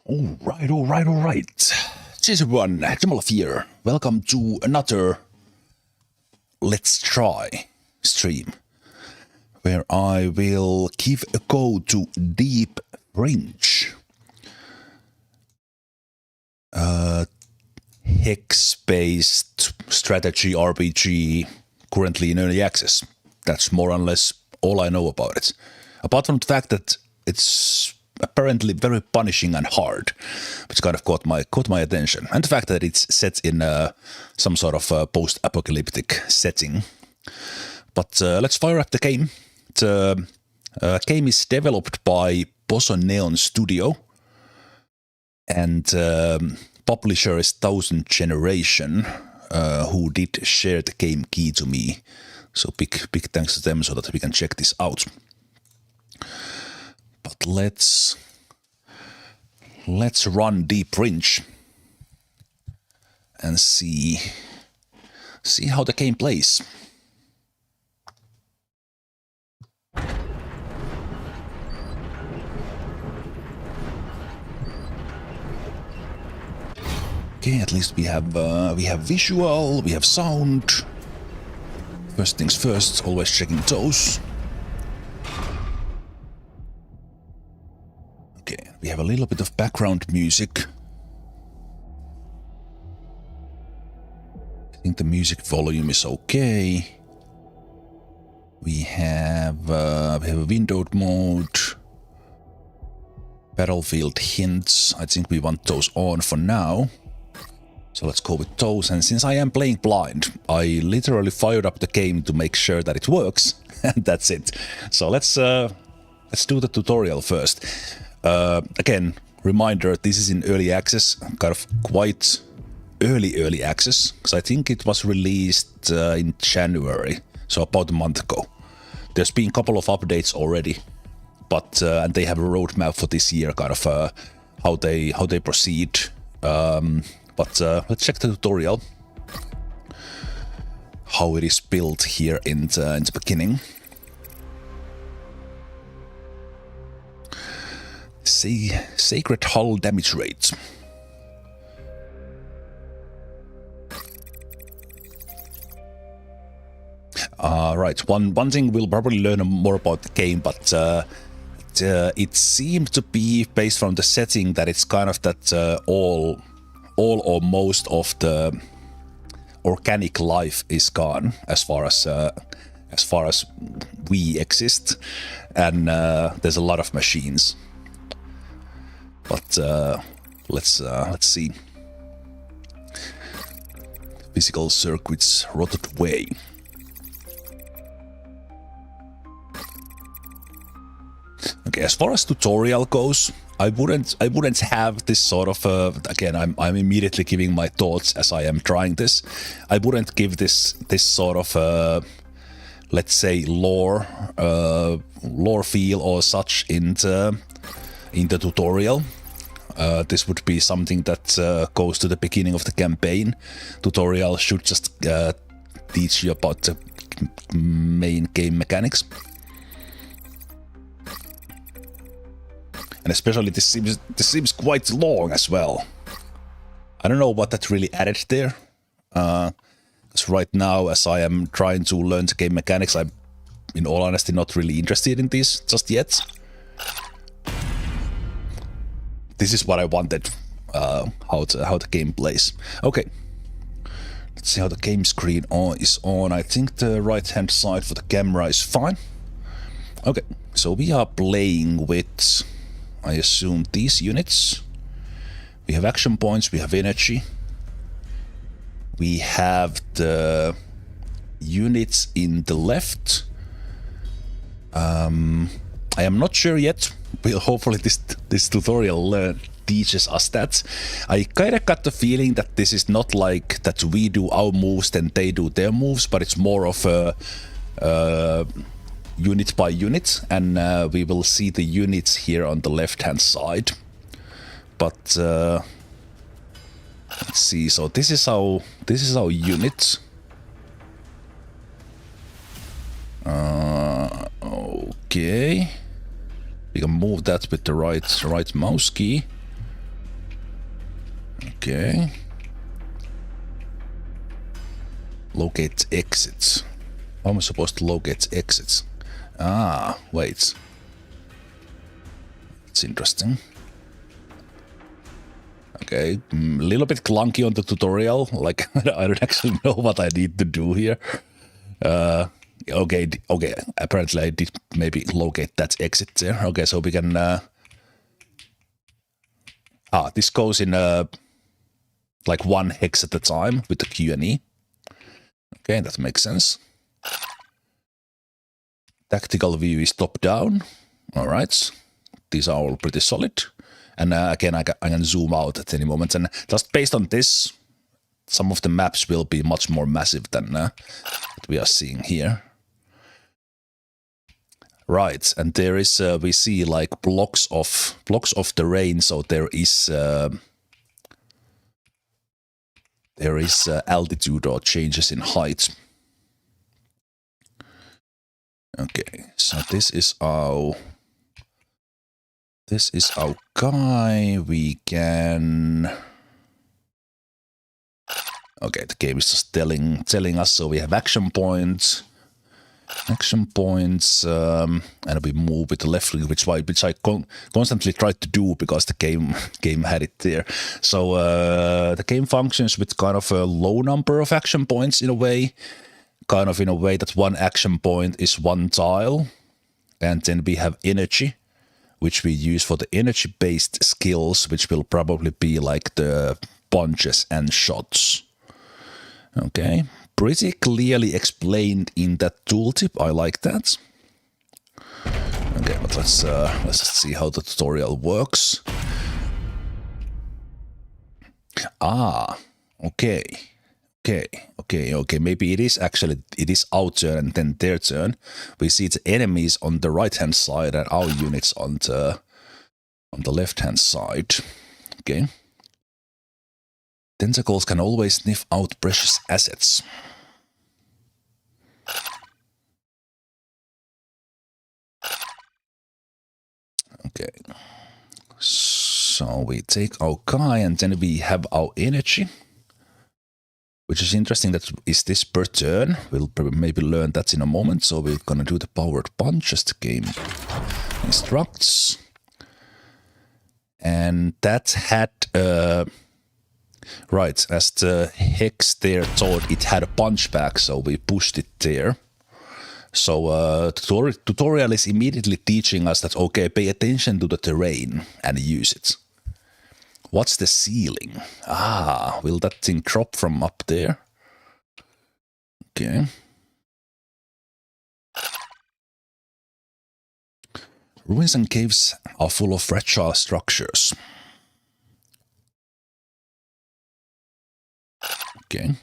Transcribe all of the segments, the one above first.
Alright. Cheers everyone, Zemalf here. Welcome to another Let's Try stream, where I will give a go to Deep Fringe. Hex-based strategy RPG, currently in early access. That's more or less all I know about it. Apart from the fact that it's apparently very punishing and hard, which kind of caught my attention, and the fact that it's set in some sort of post-apocalyptic setting. But let's fire up the game. The game is developed by Neon Studio, and publisher is Thousand Generation, who did share the game key to me. So big thanks to them, so that we can check this out. But let's run Deep Fringe and see how the game plays. Okay, at least we have visual, we have sound. First things first, always checking those. Okay, we have a little bit of background music. I think the music volume is okay. We have a windowed mode. Battlefield hints. I think we want those on for now. So let's go with those, and since I am playing blind, I literally fired up the game to make sure that it works, and that's it. So let's do the tutorial first. Again, reminder, this is in early access, kind of quite early access, because I think it was released in January, so about a month ago. There's been a couple of updates already, but and they have a roadmap for this year, kind of how they proceed. But let's check the tutorial, how it is built here in the beginning. Sacred hull damage rate. Right, one thing we'll probably learn more about the game, but it seemed to be based from the setting that it's kind of that all or most of the organic life is gone as far as we exist, and there's a lot of machines. But let's see. Physical circuits rotted away. Okay, as far as tutorial goes, I wouldn't have this sort of again, I'm immediately giving my thoughts as I am trying this. I wouldn't give this sort of let's say lore feel or such in the tutorial. This would be something that goes to the beginning of the campaign. Tutorial should just teach you about the main game mechanics. And especially this seems quite long as well. I don't know what that really added there. Because right now, as I am trying to learn the game mechanics, I'm, in all honesty, not really interested in this just yet. This is what I wanted, how the game plays. Okay, let's see how the game screen is on. I think the right-hand side for the camera is fine. Okay, so we are playing with, I assume, these units. We have action points, we have energy. We have the units in the left. I am not sure yet. Well, hopefully this tutorial teaches us that. I kinda got the feeling that this is not like that we do our moves then they do their moves, but it's more of a unit by unit, and we will see the units here on the left hand side. But let's see. So this is our unit. Okay, we can move that with the right mouse key. Okay. Locate exits. How am I supposed to locate exits? Ah, wait. It's interesting. Okay, a little bit clunky on the tutorial. Like, I don't actually know what I need to do here. Okay, apparently I did maybe locate that exit there. Okay, so we can... this goes in like one hex at a time with the Q and E. Okay, that makes sense. Tactical view is top-down. All right, these are all pretty solid. And again, I can zoom out at any moment. And just based on this, some of the maps will be much more massive than what we are seeing here. Right, and there is we see like blocks of terrain. So there is altitude or changes in height. Okay, so this is our guy. We can. Okay, the game is just telling us. So we have action points, and we move with the left click, which I constantly tried to do because the game had it there. So the game functions with kind of a low number of action points in a way, that one action point is one tile, and then we have energy, which we use for the energy-based skills, which will probably be like the punches and shots. Okay, pretty clearly explained in that tooltip. I like that. Okay, but let's just see how the tutorial works. Ah, okay. Maybe it is our turn and then their turn. We see the enemies on the right-hand side and our units on the left-hand side. Okay. Tentacles can always sniff out precious assets. Okay. So we take our guy and then we have our energy. Which is interesting, that is this per turn. We'll maybe learn that in a moment. So we're gonna do the powered punch as the game instructs. And that had, right, as the hex there thought it had a punch back, so we pushed it there. So tutorial is immediately teaching us that, okay, pay attention to the terrain and use it. What's the ceiling? Ah, will that thing drop from up there? Okay. Ruins and caves are full of fragile structures. Okay.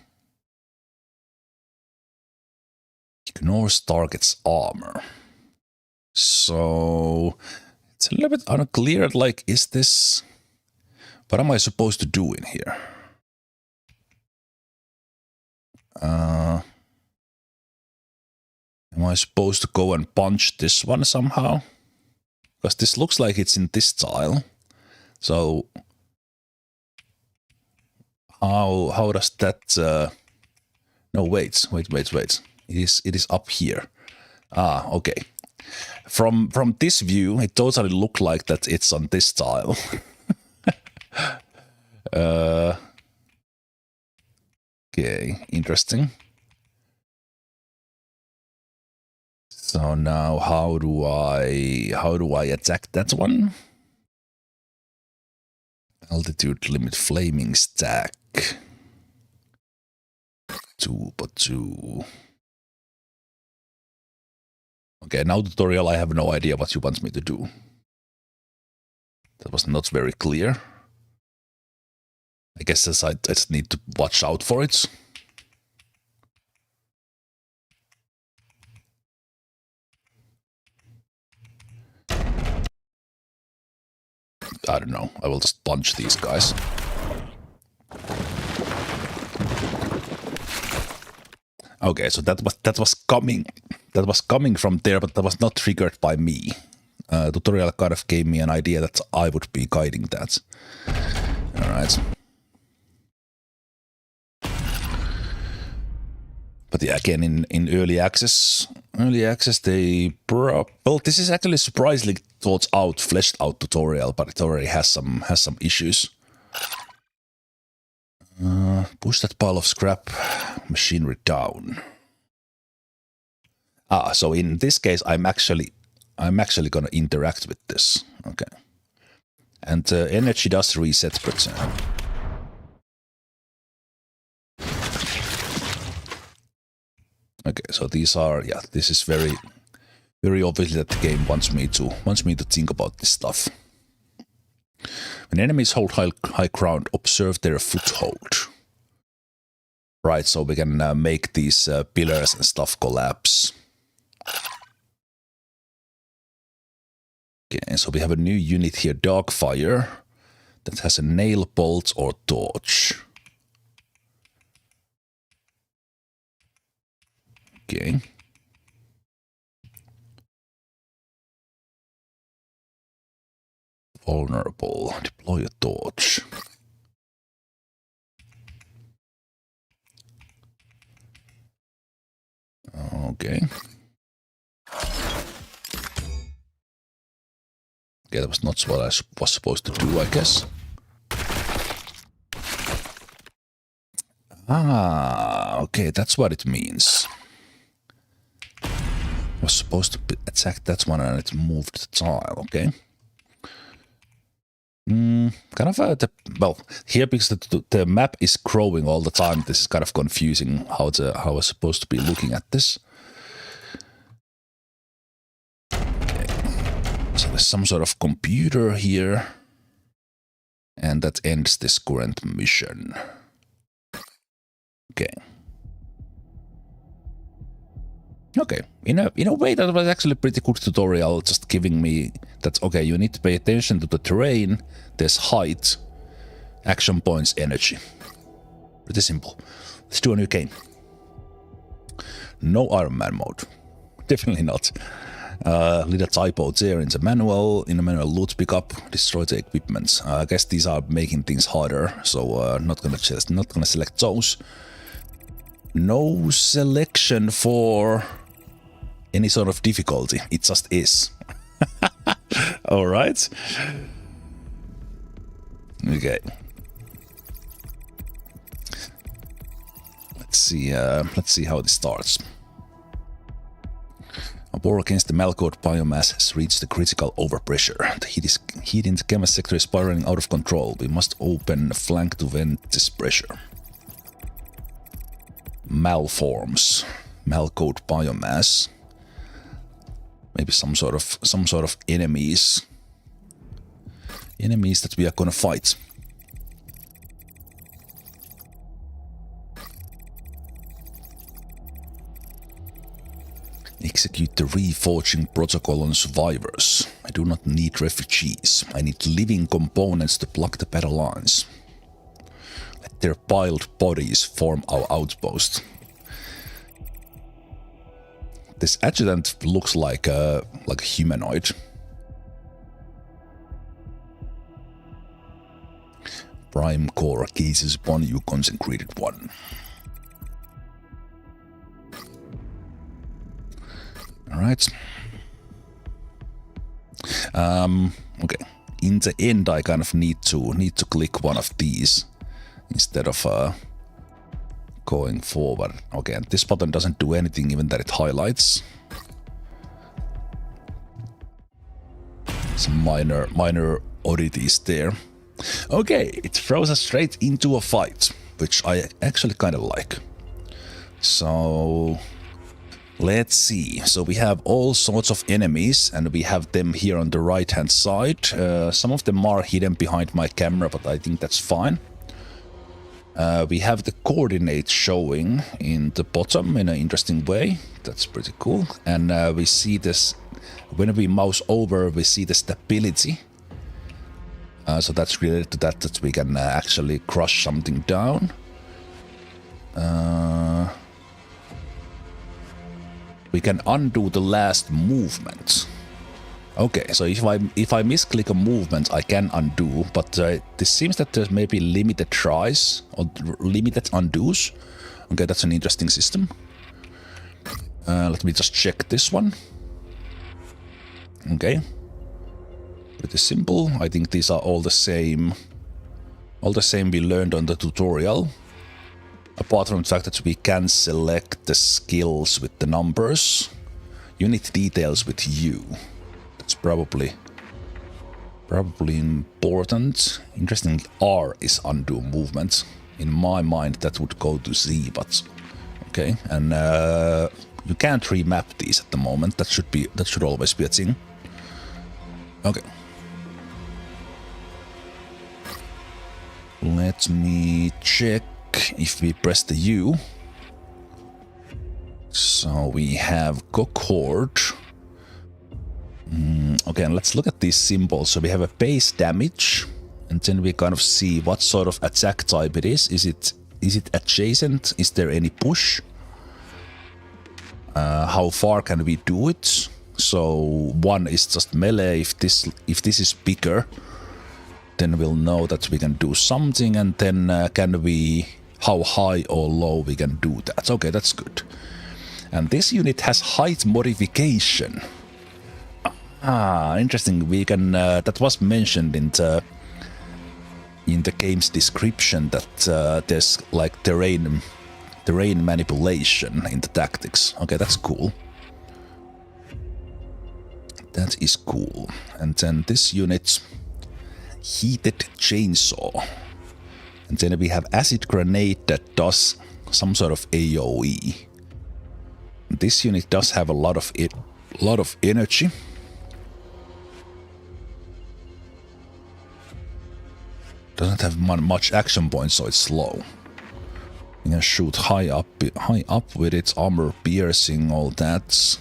Ignores target's armor. So it's a little bit unclear, like, is this... What am I supposed to do in here? Am I supposed to go and punch this one somehow? Because this looks like it's in this tile. So how does that? No, wait. It is up here. Ah, okay. From this view, it totally looked like that it's on this tile. Okay, interesting. So now how do I attack that one? Altitude limit flaming stack. 2x2. Okay, now tutorial, I have no idea what you want me to do. That was not very clear. I guess I just need to watch out for it. I don't know. I will just punch these guys. Okay, so that was coming from there, but that was not triggered by me. Tutorial kind of gave me an idea that I would be guiding that. All right. yeah, again in early access they well, this is actually surprisingly thought out, fleshed out tutorial, but it already has some issues. Push that pile of scrap machinery down. So in this case, I'm actually gonna interact with this. Okay, and energy does reset per turn. Okay, so these are, yeah, this is very obviously that the game wants me to think about this stuff. When enemies hold high ground, observe their foothold. Right, so we can make these pillars and stuff collapse. Okay, so we have a new unit here, Dogfire, that has a nail, bolt, or torch. Okay. Vulnerable. Deploy a torch. Okay. Okay, that was not what I was supposed to do, I guess. Okay, that's what it means. I was supposed to attack that one and it moved the tile, okay. Kind of well, here because the map is growing all the time, this is kind of confusing how I'm supposed to be looking at this. Okay. So there's some sort of computer here, and that ends this current mission. Okay. Okay, in a way that was actually a pretty good tutorial, just giving me that, okay, you need to pay attention to the terrain, there's height, action points, energy. Pretty simple. Let's do a new game. No Iron Man mode. Definitely not. Little typo there in the manual. In the manual, loot pickup, destroy the equipment. I guess these are making things harder, so not gonna select those. No selection for any sort of difficulty. It just is. All right. Okay. Let's see how this starts. A war against the Malcode biomass has reached the critical overpressure. The heat in the chemist sector is spiraling out of control. We must open a flank to vent this pressure. Malforms. Malcode biomass. Maybe some sort of enemies. Enemies that we are gonna fight. Execute the reforging protocol on survivors. I do not need refugees. I need living components to block the battle lines. Let their piled bodies form our outpost. This adjutant looks like a humanoid. Prime core cases upon you, consecrated one. All right. Okay. In the end, I kind of need to click one of these instead of going forward. Okay, and this button doesn't do anything, even that it highlights. Some minor oddities there. Okay, it throws us straight into a fight, which I actually kind of like. So let's see. So we have all sorts of enemies, and we have them here on the right hand side. Some of them are hidden behind my camera, but I think that's fine. We have the coordinates showing in the bottom in an interesting way. That's pretty cool. And we see this, when we mouse over, we see the stability. So that's related to that we can actually crush something down. We can undo the last movement. Okay, so if I misclick a movement, I can undo, but this seems that there's maybe limited tries or limited undos. Okay, that's an interesting system. Let me just check this one. Okay. Pretty simple. I think these are all the same. All the same we learned on the tutorial. Apart from the fact that we can select the skills with the numbers. Unit details with U. That's probably important. Interesting, R is undo movement. In my mind that would go to Z, but okay. And you can't remap these at the moment. That should always be a thing. Okay. Let me check if we press the U. So we have Cohort. Okay, and let's look at these symbols. So we have a base damage, and then we kind of see what sort of attack type it is. Is it adjacent? Is there any push? How far can we do it? So one is just melee. If this is bigger, then we'll know that we can do something. And then how high or low we can do that. Okay, that's good. And this unit has height modification. Interesting. We can. That was mentioned in the game's description that there's like terrain manipulation in the tactics. Okay, that's cool. That is cool. And then this unit, heated chainsaw. And then we have acid grenade that does some sort of AoE. This unit does have a lot of energy. Doesn't have much action points, so it's slow. You can shoot high up with its armor piercing, all that.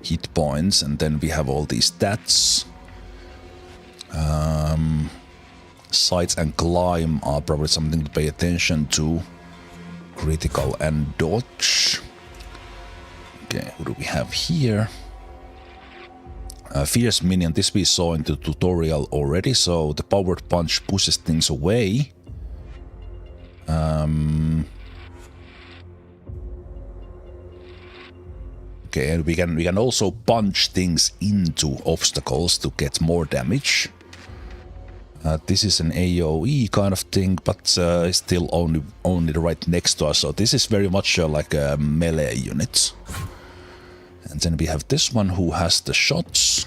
Hit points, and then we have all these stats. Sights and climb are probably something to pay attention to. Critical and dodge. Okay, who do we have here? Fierce minion, this we saw in the tutorial already, so the powered punch pushes things away. Okay, and we can also punch things into obstacles to get more damage. This is an AoE kind of thing, but still only right next to us, so this is very much like a melee unit. And then we have this one who has the shots,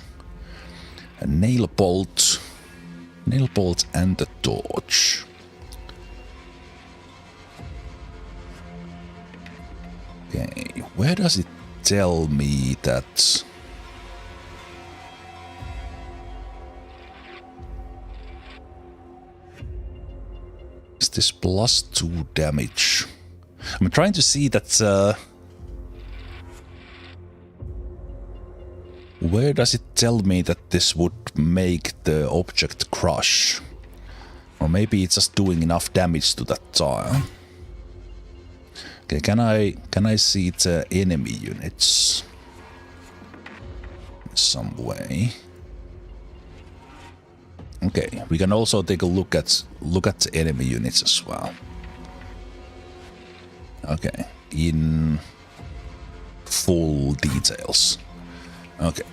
a nail bolt and the torch. Okay, where does it tell me that? Is this +2 damage? I'm trying to see that. Where does it tell me that this would make the object crush? Or maybe it's just doing enough damage to that tile. Okay, can I see the enemy units in some way? Okay, we can also take a look at the enemy units as well. Okay, in full details. Okay.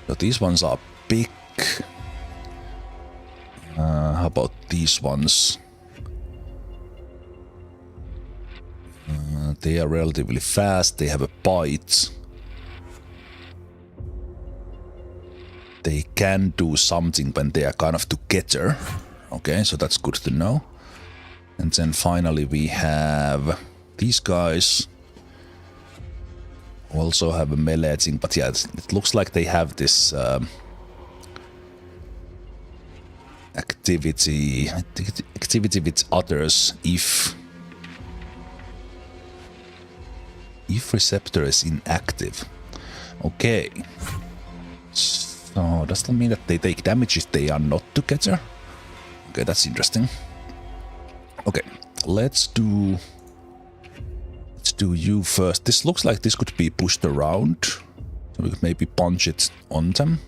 So these ones are big. How about these ones? They are relatively fast. They have a bite. They can do something when they are kind of together. Okay, so that's good to know. And then finally we have these guys. Also have a melee thing, but yeah, it looks like they have this activity with others if receptor is inactive. Okay. So does that mean that they take damage if they are not together? Okay, that's interesting. Okay, let's do you first. This looks like this could be pushed around. So we could maybe punch it on them.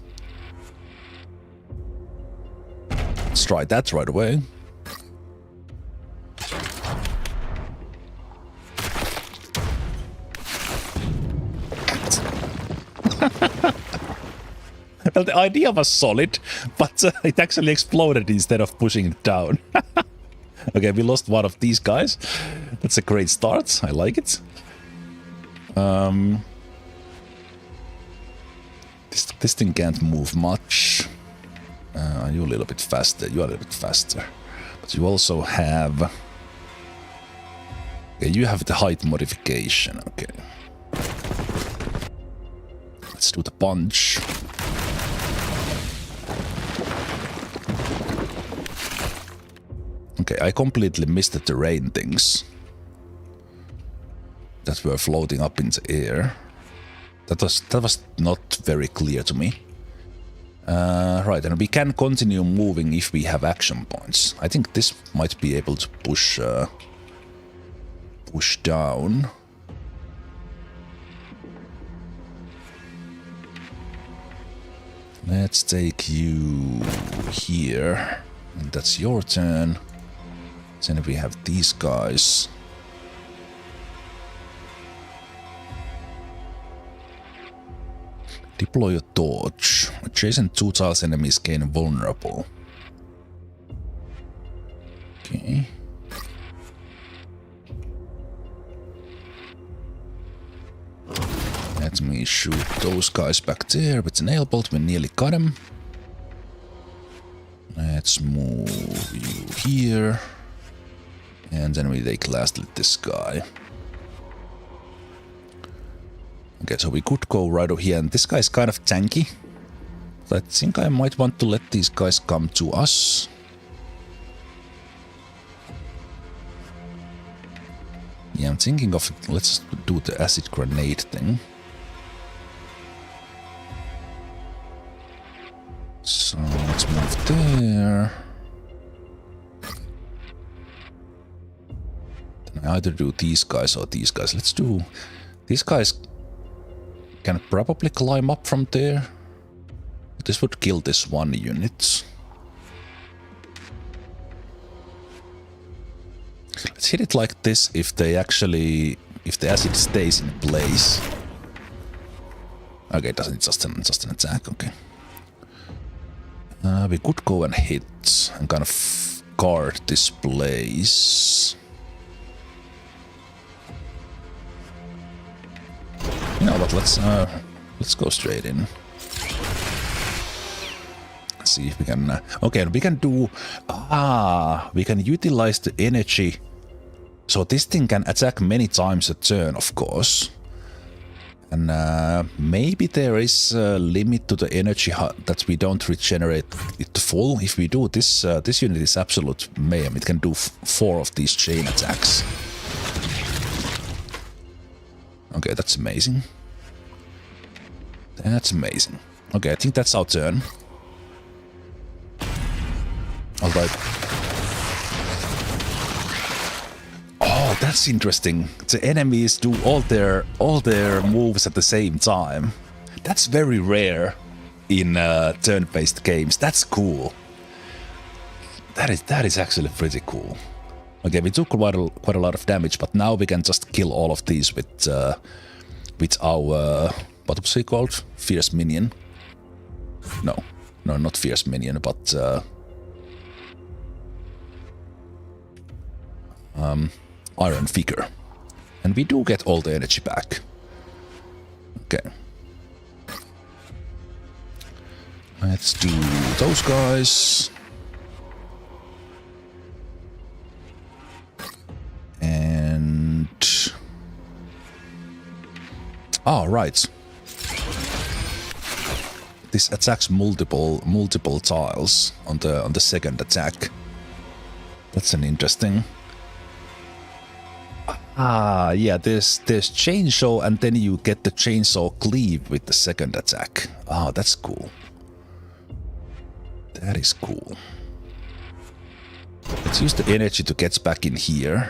Let's try that right away. Well, the idea was solid, but it actually exploded instead of pushing it down. Okay, we lost one of these guys. That's a great start. I like it. This thing can't move much. You're a little bit faster. You are a little bit faster. But you also have... Okay, you have the height modification. Okay. Let's do the punch. Okay, I completely missed the terrain things that were floating up in the air. That was not very clear to me. Right, and we can continue moving if we have action points. I think this might be able to push down. Let's take you here, and that's your turn. Then we have these guys. Deploy a torch. Adjacent 2 tiles enemies gain vulnerable. Okay. Let me shoot those guys back there with the nail bolt. We nearly got him. Let's move you here. And then we take lastly this guy. Okay, so we could go right over here, and this guy is kind of tanky. I think I might want to let these guys come to us. Yeah, I'm thinking of... Let's do the acid grenade thing. So let's move there. Then I either do these guys or these guys. Let's do... These guys can probably climb up from there. This would kill this one unit. Let's hit it like this if they actually... If the acid stays in place. Okay, doesn't just an attack, okay. We could go and hit and kind of guard this place. You know what, let's go straight in. Let's see if we can... okay, we can do... we can utilize the energy. So this thing can attack many times a turn, of course. And maybe there is a limit to the energy that we don't regenerate it full. If we do this, this unit is absolute mayhem. It can do 4 of these chain attacks. Okay, that's amazing. That's amazing. Okay, I think that's our turn. Alright. Oh, that's interesting. The enemies do all their moves at the same time. That's very rare in turn-based games. That's cool. That is actually pretty cool. Okay, we took quite a lot of damage, but now we can just kill all of these with our what was he called? Fierce Minion. No, not Fierce Minion, but Iron Figure. And we do get all the energy back. Okay. Let's do those guys. And... oh, right. This attacks multiple tiles on the second attack. That's an interesting... ah, yeah, there's chainsaw, and then you get the chainsaw cleave with the second attack. Ah, that's cool. That is cool. Let's use the energy to get back in here.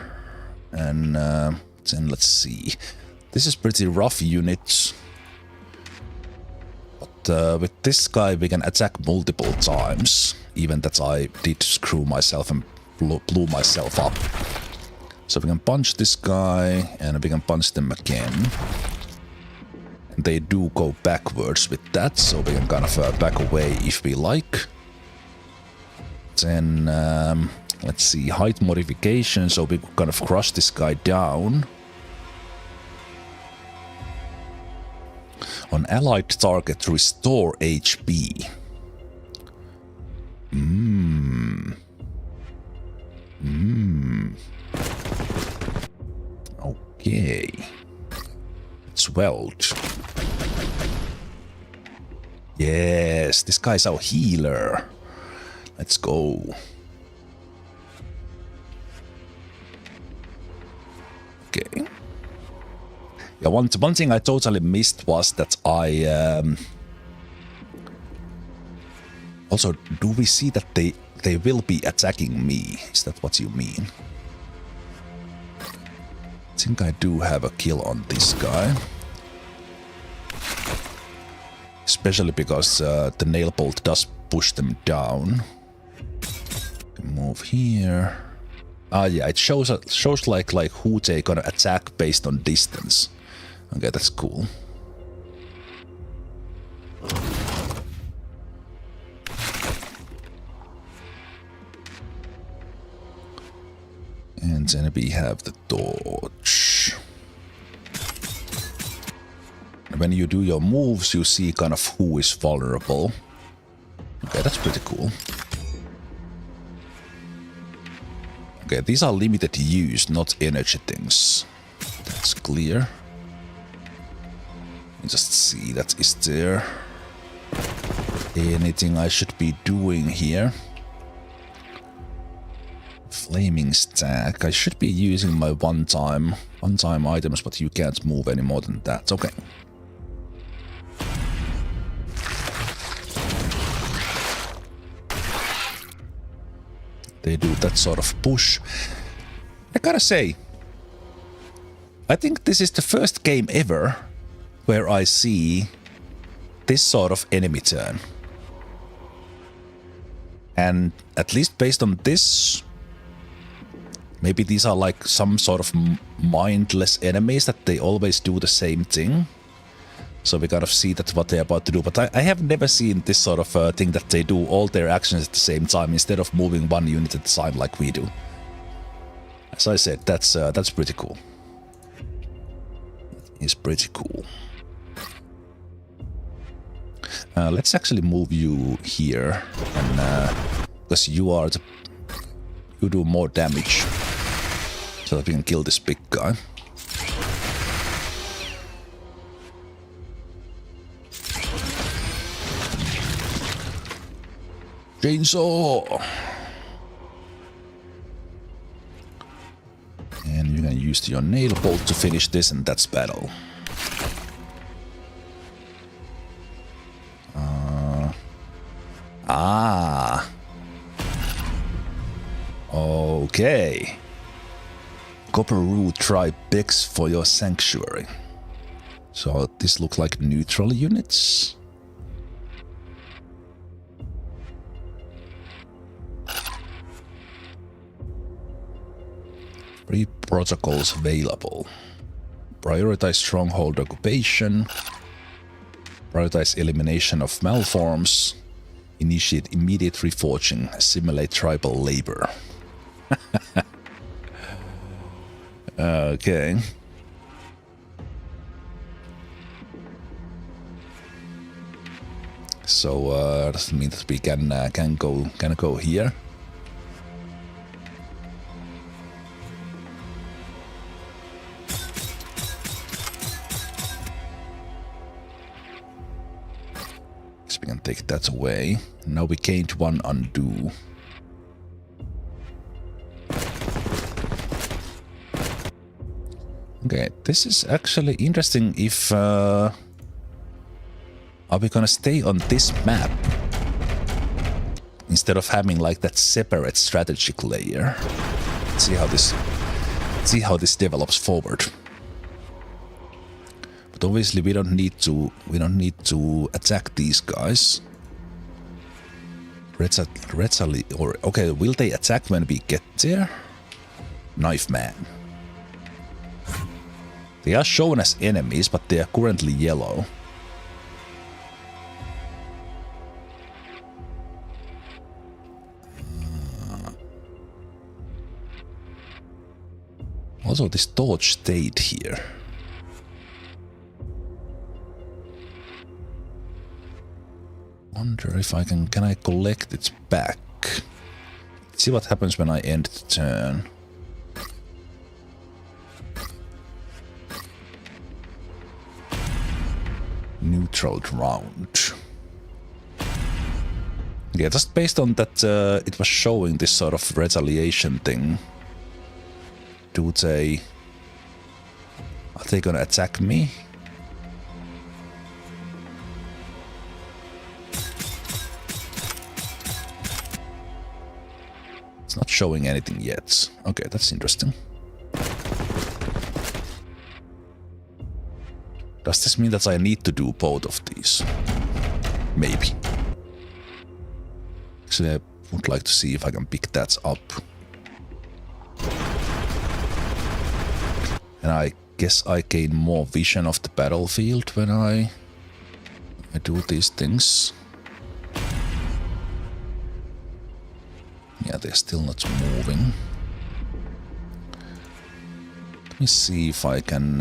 And then let's see. This is pretty rough units. But with this guy we can attack multiple times. Even that I did screw myself and blew myself up. So we can punch this guy, and we can punch them again. And they do go backwards with that, so we can kind of back away if we like. Then, let's see, height modification, so we could kind of crush this guy down. On allied target, restore HP. Okay. It's weld. Yes, this guy's our healer. Let's go. Okay. Yeah, one thing I totally missed was that I also, do we see that they will be attacking me? Is that what you mean? I think I do have a kill on this guy. Especially because the nail bolt does push them down. Move here. Ah, yeah, it shows like who they gonna attack based on distance. Okay, that's cool. And then we have the dodge. When you do your moves, you see kind of who is vulnerable. Okay, that's pretty cool. Okay, these are limited use, not energy things. That's clear. Just see that is there anything I should be doing here. Flaming stack. I should be using my one-time items, but you can't move any more than that. Okay. They do that sort of push. I gotta say, I think this is the first game ever where I see this sort of enemy turn. And at least based on this, maybe these are like some sort of mindless enemies that they always do the same thing. So we kind of see that's what they're about to do. But I have never seen this sort of thing that they do all their actions at the same time instead of moving one unit at a time like we do. As I said, that's pretty cool. It's pretty cool. Let's actually move you here, and because you do more damage, so that we can kill this big guy. Chainsaw! And you can use your nail bolt to finish this, and that's battle. Okay. Copper root try picks for your sanctuary. So this looks like neutral units. Three protocols available. Prioritize stronghold occupation. Prioritize elimination of malforms. Initiate immediate reforging. Simulate tribal labor. Okay. So does it mean that we can go here? So we can take that away. Now we gained one undo. Okay, this is actually interesting. If are we gonna stay on this map instead of having like that separate strategic layer? Let's see how this develops forward. But obviously we don't need to attack these guys. Okay, will they attack when we get there? Knife man. They are shown as enemies, but they are currently yellow. Also, this torch stayed here. Wonder if I can I collect it back? Let's see what happens when I end the turn. Neutral round. Yeah, just based on that, it was showing this sort of retaliation thing. Are they gonna attack me? It's not showing anything yet. Okay, that's interesting. Does this mean that I need to do both of these? Maybe. Actually, I would like to see if I can pick that up. And I guess I gain more vision of the battlefield when I do these things. Yeah, they're still not moving. Let me see if I can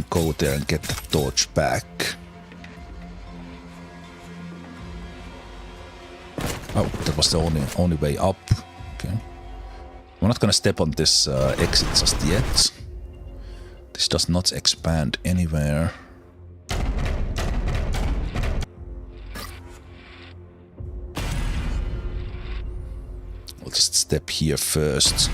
go there and get the torch back. Oh, that was the only way up. Okay. I'm not gonna step on this exit just yet. This does not expand anywhere. I'll just step here first.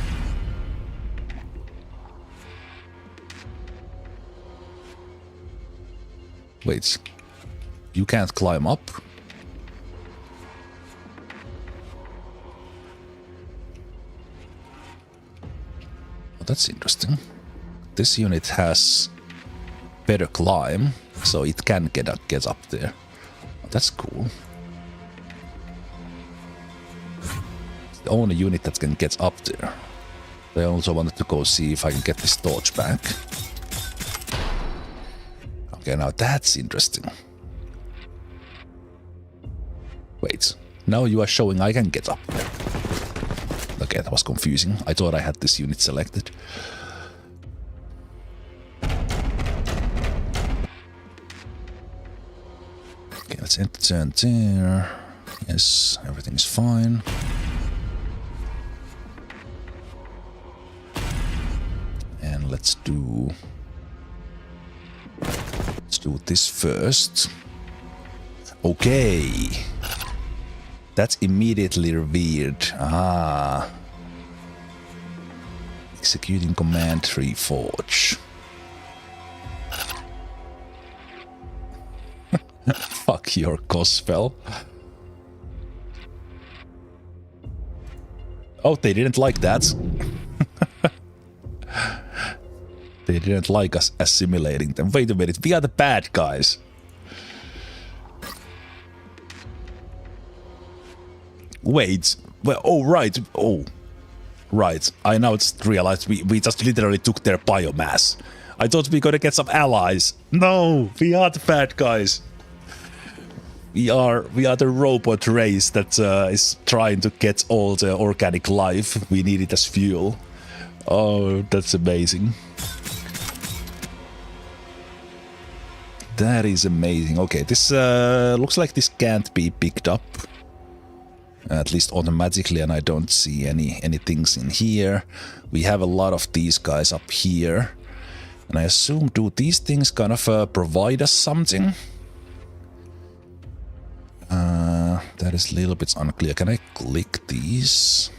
Wait, you can't climb up? That's interesting. This unit has better climb, so it can get up there. That's cool. It's the only unit that can get up there. I also wanted to go see if I can get this torch back. Okay, now that's interesting. Wait, now you are showing I can get up there. Okay, that was confusing. I thought I had this unit selected. Okay, let's end the turn there. Yes, everything is fine. And let's do this first. Okay. That's immediately revealed. Ah. Executing command Reforge. Fuck your gospel. Oh, they didn't like that. They didn't like us assimilating them. Wait a minute, we are the bad guys. Wait, well, oh right, right. I now just realized we just literally took their biomass. I thought we were gonna get some allies. No, we are the bad guys. We are the robot race that is trying to get all the organic life we need it as fuel. Oh, that's amazing. That is amazing. Okay, this looks like this can't be picked up. At least automatically, and I don't see any things in here. We have a lot of these guys up here. And I assume, do these things kind of provide us something? That is a little bit unclear. Can I click these?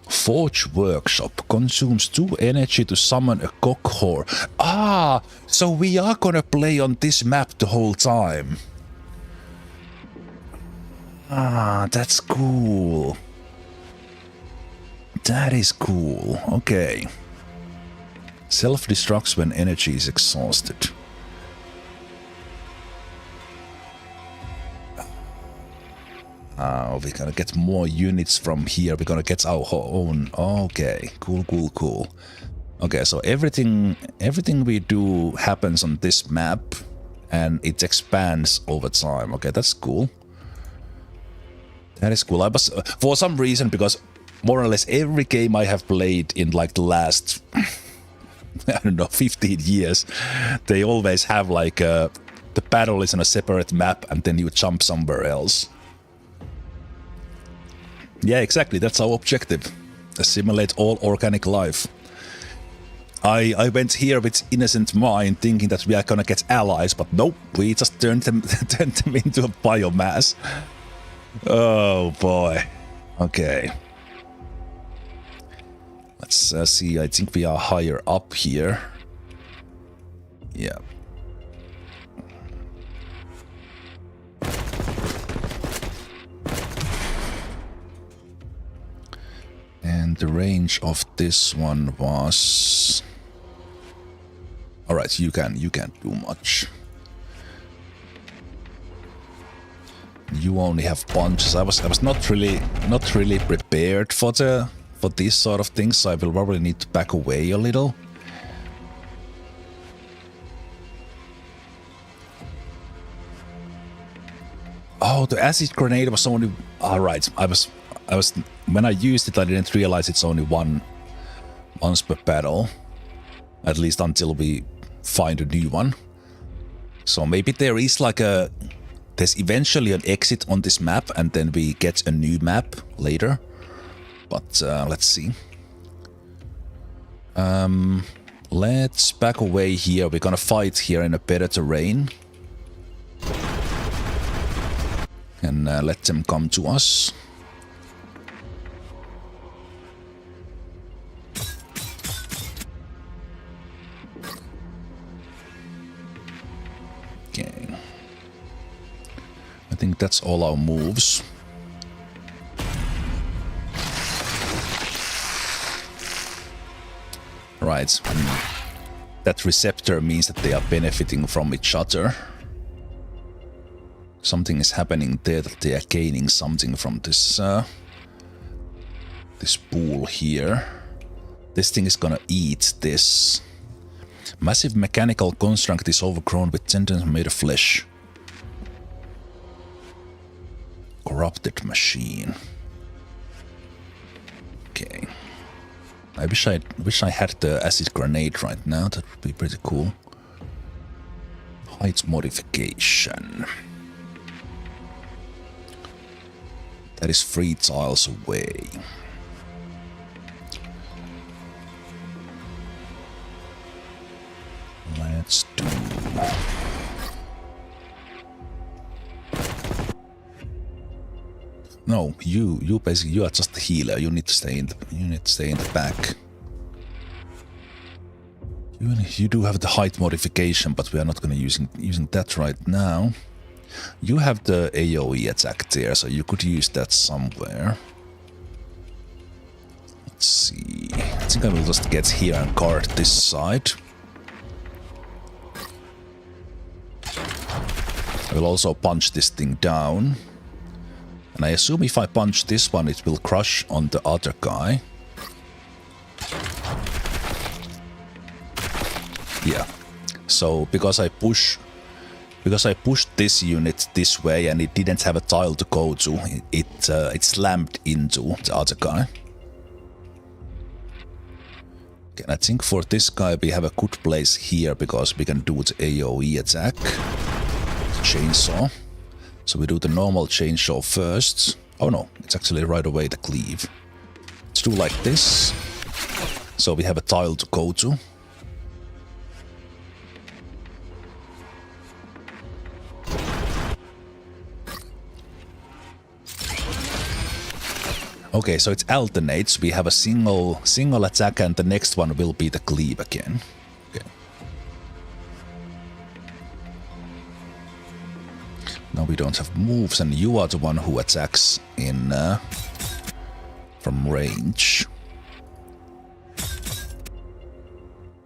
Forge Workshop consumes 2 energy to summon a cockhorn. Ah, so we are gonna play on this map the whole time. Ah, that's cool. That is cool. Okay. Self-destructs when energy is exhausted. We're gonna get more units from here. We're gonna get our own. Okay, cool. Okay, so everything we do happens on this map, and it expands over time. Okay, that's cool. That is cool. I was for some reason, because more or less every game I have played in like the last I don't know 15 years, they always have like the battle is on a separate map, and then you jump somewhere else. Yeah, exactly. That's our objective. Assimilate all organic life. I went here with innocent mind, thinking that we are gonna get allies, but nope, we just turned them into a biomass. Oh boy. Okay. Let's see. I think we are higher up here. Yeah. And the range of this one was... Alright, you can't do much. You only have punches. I was not really prepared for these sort of things, so I will probably need to back away a little. Oh, the acid grenade was only... Alright, I was when I used it, I didn't realize it's only once per battle. At least until we find a new one. So maybe there is like there's eventually an exit on this map, and then we get a new map later. But let's see. Let's back away here. We're gonna fight here in a better terrain. And let them come to us. Okay. I think that's all our moves. Right. That receptor means that they are benefiting from each other. Something is happening there, that they are gaining something from this this pool here. This thing is gonna eat this. Massive mechanical construct is overgrown with tendons made of flesh. Corrupted machine. Okay. I wish I had the acid grenade right now. That would be pretty cool. Height modification. That is 3 tiles away. Let's do... No, you basically, you are just a healer. You need to stay in the back. You do have the height modification, but we are not going to using that right now. You have the AoE attack there, so you could use that somewhere. Let's see. I think I will just get here and guard this side. I will also punch this thing down. And I assume if I punch this one, it will crush on the other guy. Yeah. So because I pushed this unit this way and it didn't have a tile to go to, it slammed into the other guy. Okay, I think for this guy we have a good place here because we can do the AoE attack. The chainsaw. So we do the normal chainsaw first. Oh no, it's actually right away the cleave. Let's do like this. So we have a tile to go to. Okay, so it alternates. We have a single attack and the next one will be the cleave again. Okay. Now we don't have moves and you are the one who attacks in from range.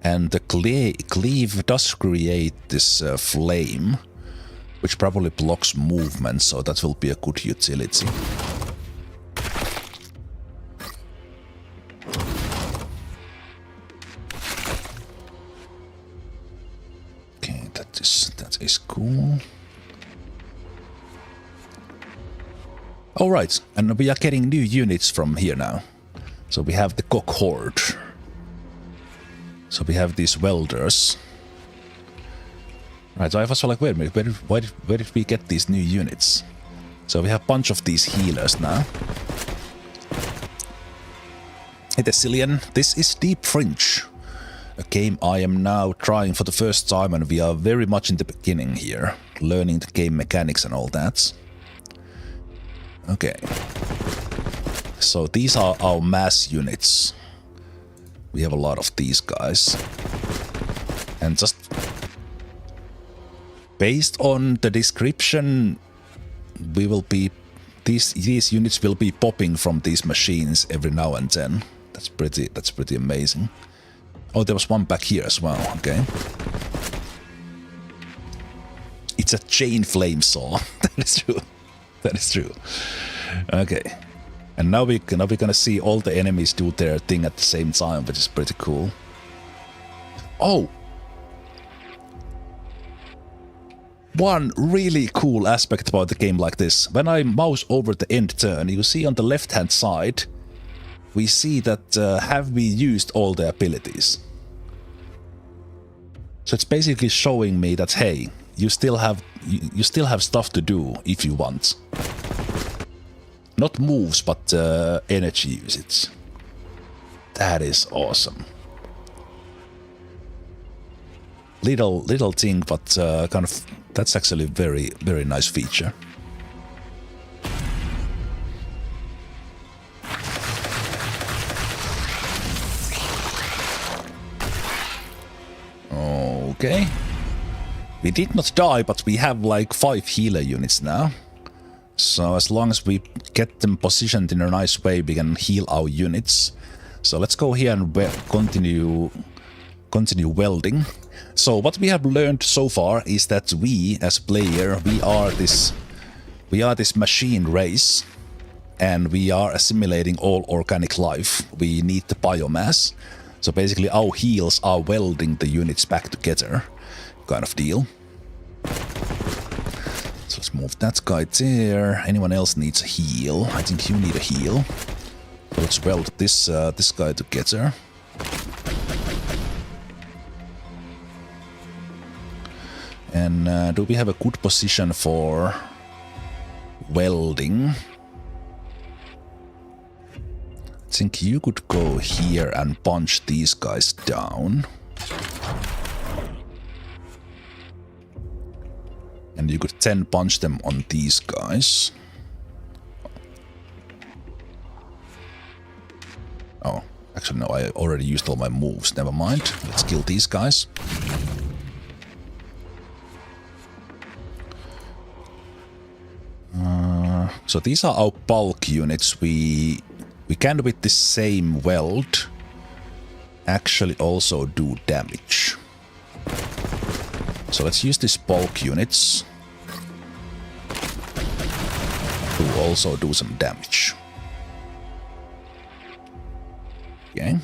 And the cleave does create this flame. which probably blocks movement, so that will be a good utility. Okay, that is cool. Alright, and we are getting new units from here now. So we have the cock horde. So we have these welders. Right, so I was like, wait a minute, where did we get these new units? So we have a bunch of these healers now. Hey Decillion, this is Deep Fringe, a game I am now trying for the first time, and we are very much in the beginning here, learning the game mechanics and all that. Okay. So these are our mass units. We have a lot of these guys. And just based on the description, we will be these units will be popping from these machines every now and then. That's pretty amazing. Oh, there was one back here as well. Okay. It's a chain flame saw. That is true. That is true. Okay. And now we're gonna see all the enemies do their thing at the same time, which is pretty cool. Oh! One really cool aspect about the game like this. When I mouse over the end turn, you see on the left hand side, we see that have we used all the abilities. So it's basically showing me that, hey, you still have stuff to do if you want. Not moves, but energy usage. That is awesome. Little thing, but kind of that's actually a very nice feature. Okay. We did not die, but we have like 5 healer units now. So as long as we get them positioned in a nice way, we can heal our units. So let's go here and continue welding. So what we have learned so far is that we, as player, we are this machine race, and we are assimilating all organic life. We need the biomass. So basically our heals are welding the units back together, kind of deal. So let's move that guy there. Anyone else needs a heal? I think you need a heal. So let's weld this guy together. And do we have a good position for welding? I think you could go here and punch these guys down. And you could then punch them on these guys. Oh, actually no, I already used all my moves. Never mind. Let's kill these guys. So these are our bulk units. We can, with the same weld, actually also do damage. So let's use these bulk units to also do some damage. Okay.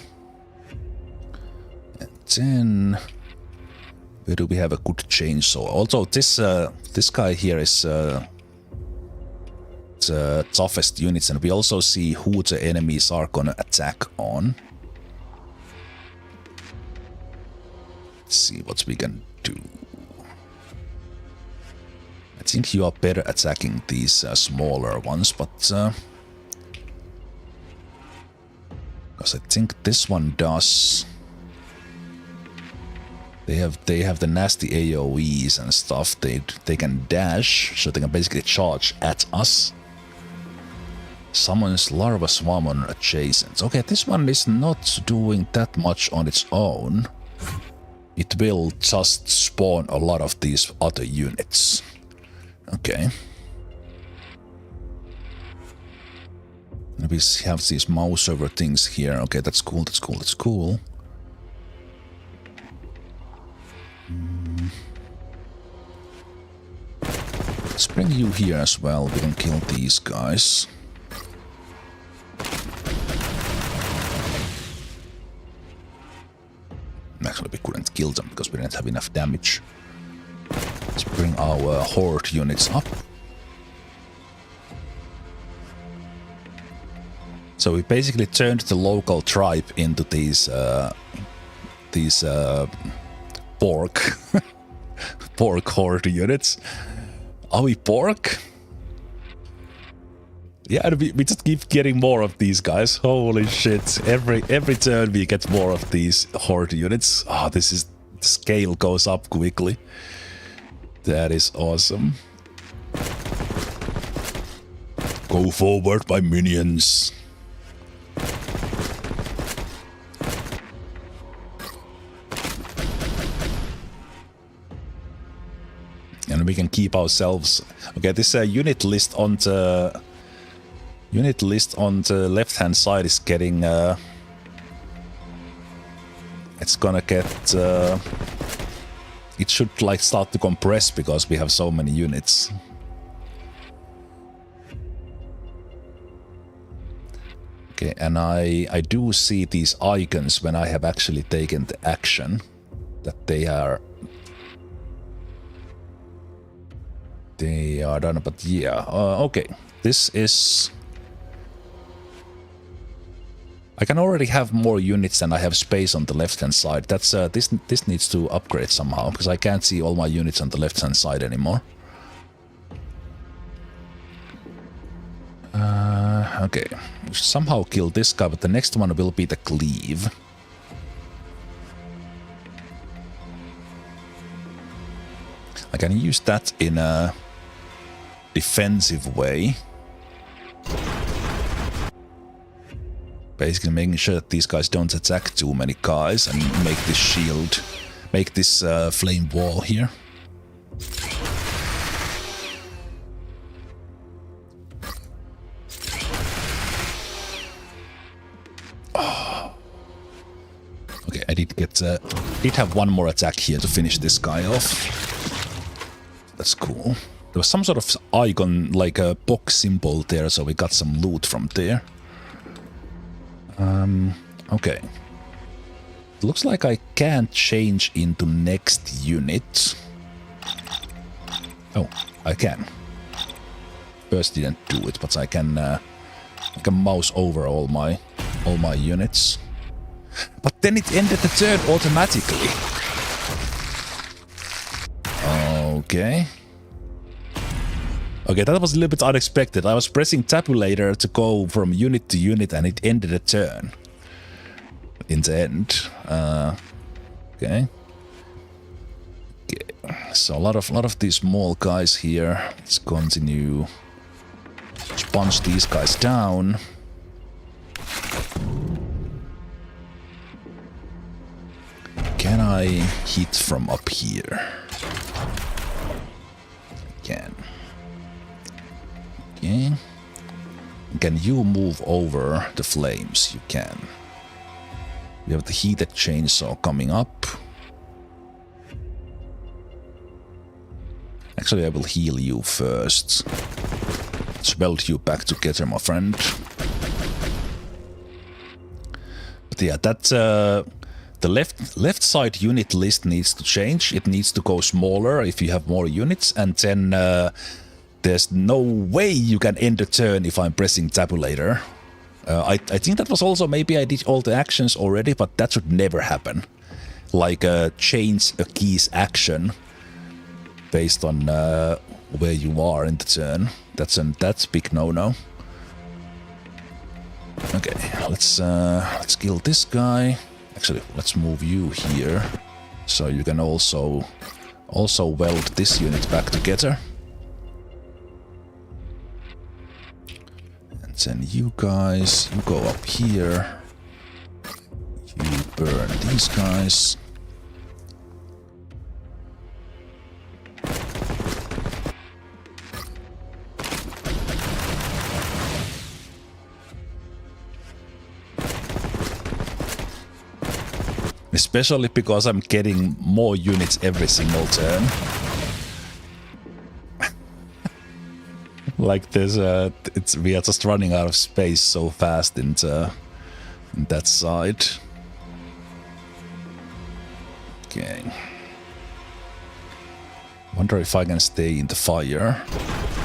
And then where do we have a good chainsaw? Also, this guy here is the toughest units, and we also see who the enemies are gonna attack on. Let's see what we can do. I think you are better attacking these smaller ones, but because I think this one does. They have the nasty AoEs and stuff. They can dash, so they can basically charge at us. Summons larva swarm on adjacent. Okay, this one is not doing that much on its own. It will just spawn a lot of these other units. Okay. We have these mouse over things here. Okay, that's cool, that's cool, that's cool. Bring you here as well. We can kill these guys. Actually, we couldn't kill them because we didn't have enough damage. Let's bring our horde units up. So we basically turned the local tribe into these pork pork horde units. Are we pork? Yeah, we just keep getting more of these guys. Holy shit! Every turn we get more of these horde units. Ah, the scale goes up quickly. That is awesome. Go forward, my minions. And we can keep ourselves. Okay, this unit list on the left-hand side is getting. It's gonna get. It should like start to compress because we have so many units. Okay, and I do see these icons when I have actually taken the action that they are done, but yeah, okay. This is... I can already have more units than I have space on the left-hand side. That's this needs to upgrade somehow, because I can't see all my units on the left-hand side anymore. Okay, we should somehow kill this guy, but the next one will be the cleave. I can use that in a defensive way. Basically making sure that these guys don't attack too many guys and make this shield, make this flame wall here. Oh. Okay, I did have one more attack here to finish this guy off. That's cool. There was some sort of icon, like a box symbol there, so we got some loot from there. Okay. It looks like I can't change into next unit. Oh, I can. First didn't do it, but I can mouse over all my units. But then it ended the turn automatically. Okay. Okay, that was a little bit unexpected. I was pressing tabulator to go from unit to unit and it ended a turn. In the end. Okay. So a lot of these small guys here. Let's continue. Let's punch these guys down. Can I hit from up here? Can. Okay. Can you move over the flames? You can. We have the heated chainsaw coming up. Actually, I will heal you first. Let's weld you back together, my friend. But yeah, that's the left side unit list needs to change. It needs to go smaller if you have more units, and then there's no way you can end a turn if I'm pressing tabulator. I think that was also, maybe I did all the actions already, but that should never happen. Like change a key's action based on where you are in the turn. That's a big no-no. Okay, let's kill this guy. Actually, let's move you here, so you can also weld this unit back together. And then you guys, you go up here. You burn these guys. Especially because I'm getting more units every single turn. Like there's we are just running out of space so fast in that side. Okay. Wonder if I can stay in the fire.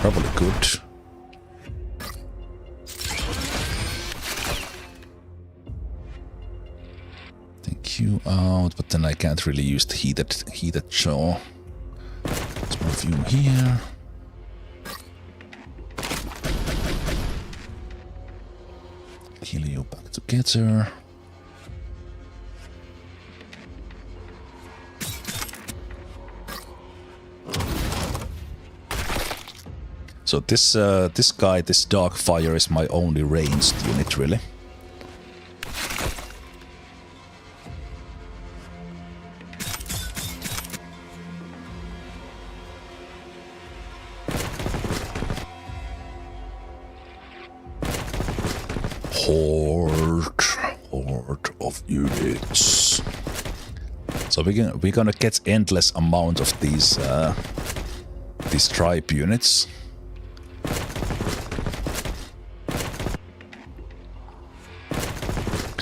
Probably could. Take you out, but then I can't really use the heated jaw. Let's move you here. Heal you back together. So this guy, this dark fire, is my only ranged unit, really. Horde of units. So we're gonna get endless amount of these tribe units.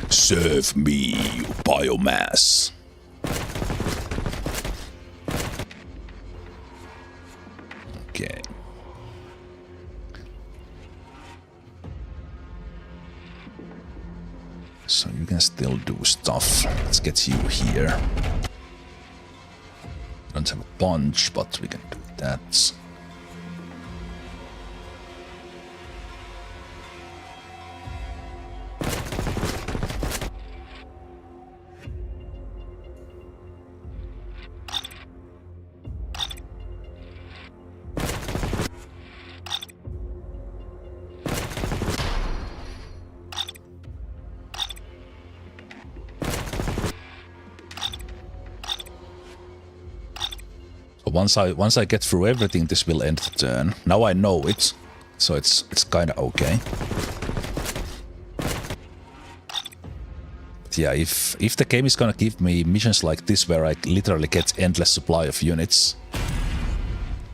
Serve me, biomass. Okay. So you can still do stuff. Let's get you here. Don't have a bunch, but we can do that. Once I get through everything, this will end the turn. Now I know it, so it's kind of okay. But yeah, if the game is gonna give me missions like this where I literally get endless supply of units,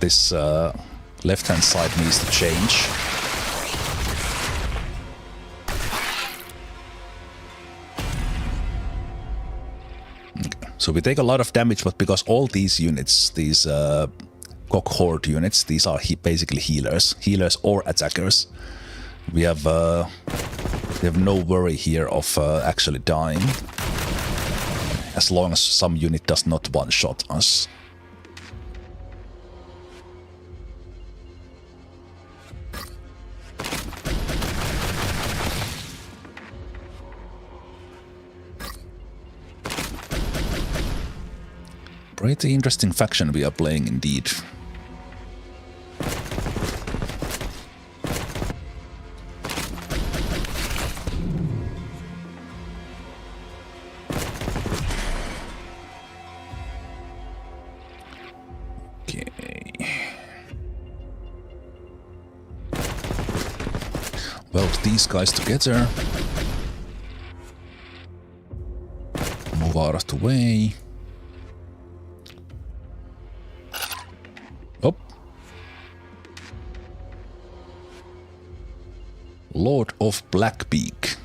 this left-hand side needs to change. So we take a lot of damage, but because all these units, these Cock Horde units, these are basically healers or attackers. We have no worry here of actually dying, as long as some unit does not one-shot us. Pretty interesting faction we are playing indeed. Okay. Weld these guys together. Move out of the way. Oh. Lord of Blackbeak.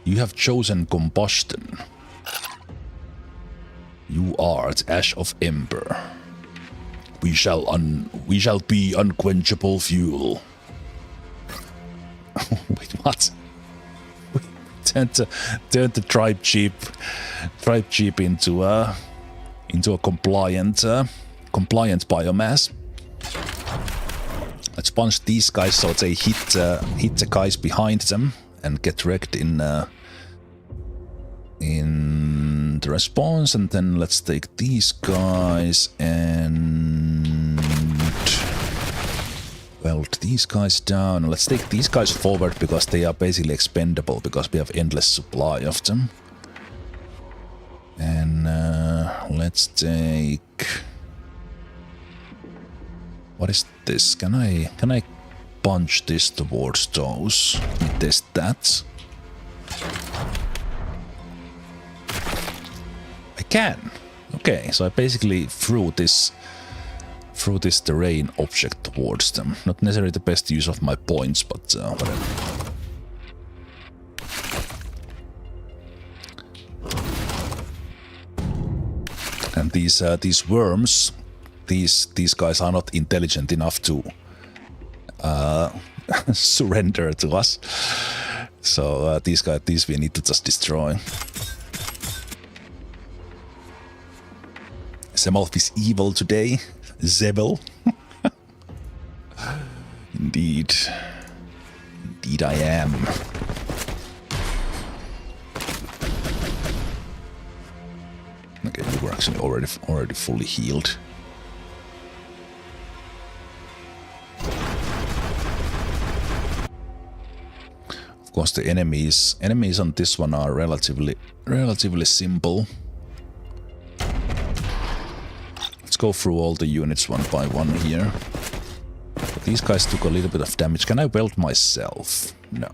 You have chosen combustion. You are the ash of ember. We shall be unquenchable fuel. Wait, what? Turn the tribe jeep into a compliant biomass. Let's punch these guys so they hit the guys behind them and get wrecked in the response. And then let's take these guys and weld these guys down. Let's take these guys forward because they are basically expendable because we have endless supply of them. And let's take... What is this? Can I punch this towards those? Let me test that. I can. Okay, so I basically threw this throw this terrain object towards them. Not necessarily the best use of my points, but whatever. And these worms, these guys are not intelligent enough to surrender to us. So these we need to just destroy. Zemalf is evil today. Zebel. Indeed. Indeed I am. Okay, you were actually already fully healed. Of course, the enemies on this one are relatively simple. Let's go through all the units one by one here. But these guys took a little bit of damage. Can I weld myself? No.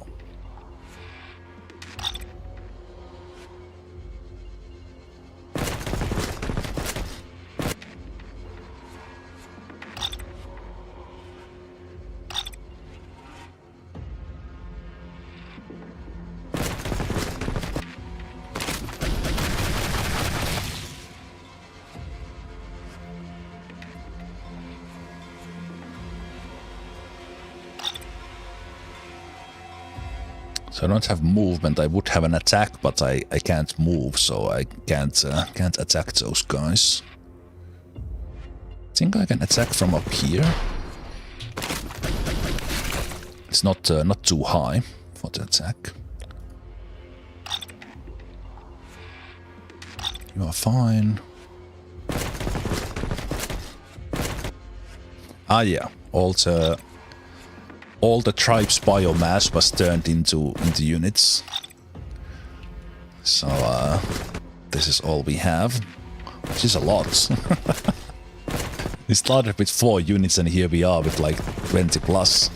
So I don't have movement. I would have an attack, but I can't move, so I can't attack those guys. I think I can attack from up here. It's not too high for the attack. You are fine. Ah yeah, all the tribe's biomass was turned into units. So this is all we have, which is a lot. We started with 4 units and here we are with like 20 plus.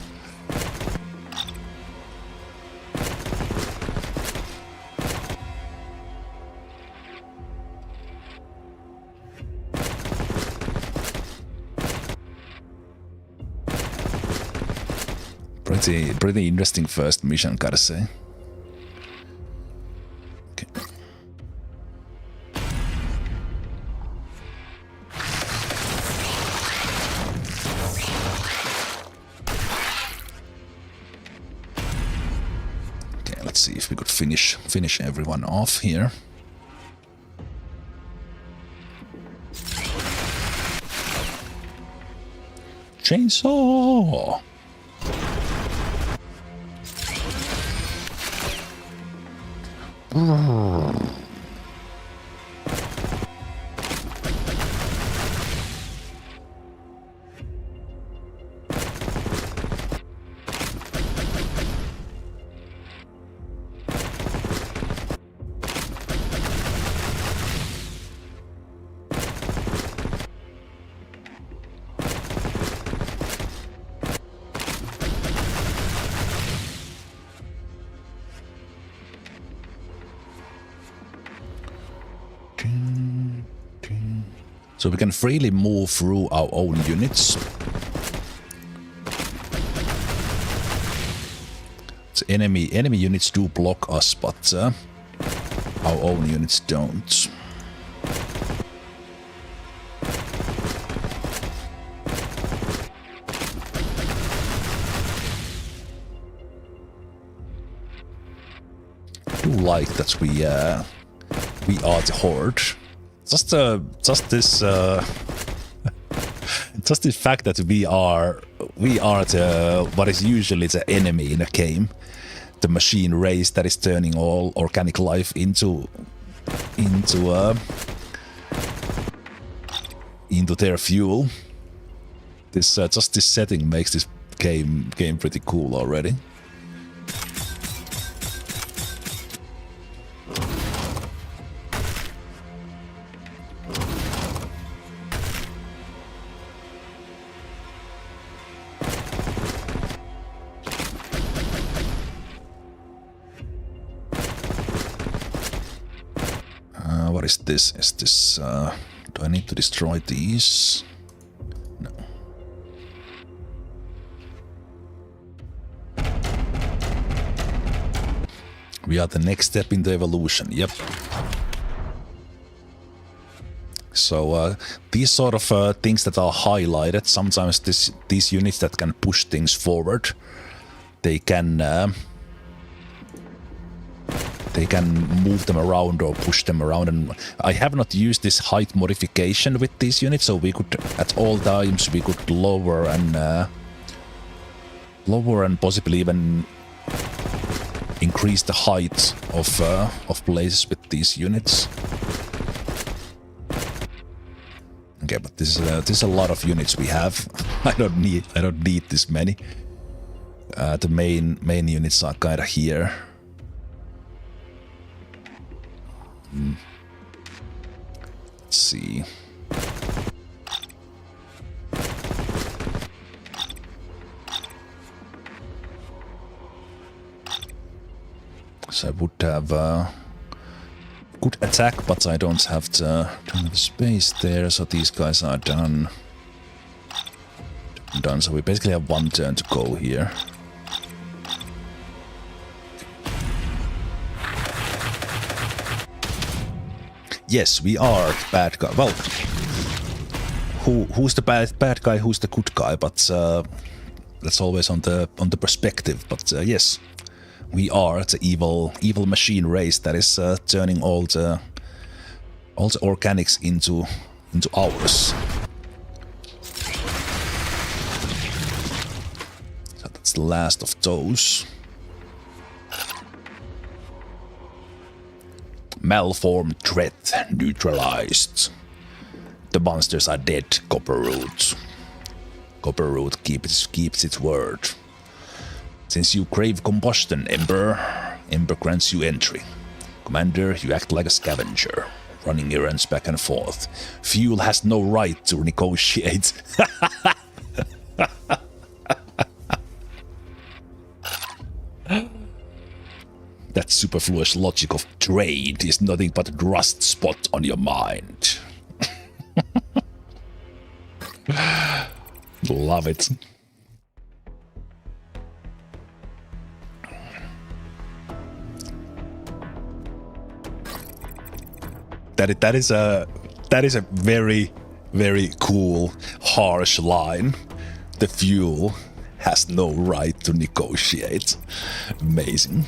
Pretty interesting first mission, gotta say. Okay. Okay, let's see if we could finish everyone off here. Chainsaw! So we can freely move through our own units. So enemy units do block us, but our own units don't. I do like that we are the Horde. Just this fact that we are the what is usually the enemy in a game, the machine race that is turning all organic life into their fuel. This just this setting makes this game pretty cool already. What is this? Is this... do I need to destroy these? No. We are the next step in the evolution, yep. So these sort of things that are highlighted, sometimes these units that can push things forward, they can move them around or push them around. And I have not used this height modification with these units, so we could at all times we could lower and possibly even increase the height of places with these units. Okay, but this is a lot of units we have. I don't need this many. The main units are kind of here. Let's see. So I would have good attack, but I don't have the space there, so these guys are done. So we basically have one turn to go here. Yes, we are the bad guy. Well, who's the bad guy? Who's the good guy? But that's always on the perspective. But yes, we are the evil machine race that is turning all the organics into ours. So that's the last of those. Malformed threat neutralized. The monsters are dead, Copperroot. Copperroot keeps its word. Since you crave combustion, Ember grants you entry. Commander, you act like a scavenger, running errands back and forth. Fuel has no right to negotiate. That superfluous logic of trade is nothing but a rust spot on your mind. Love it. That is a very, very cool, harsh line. The fuel has no right to negotiate. Amazing.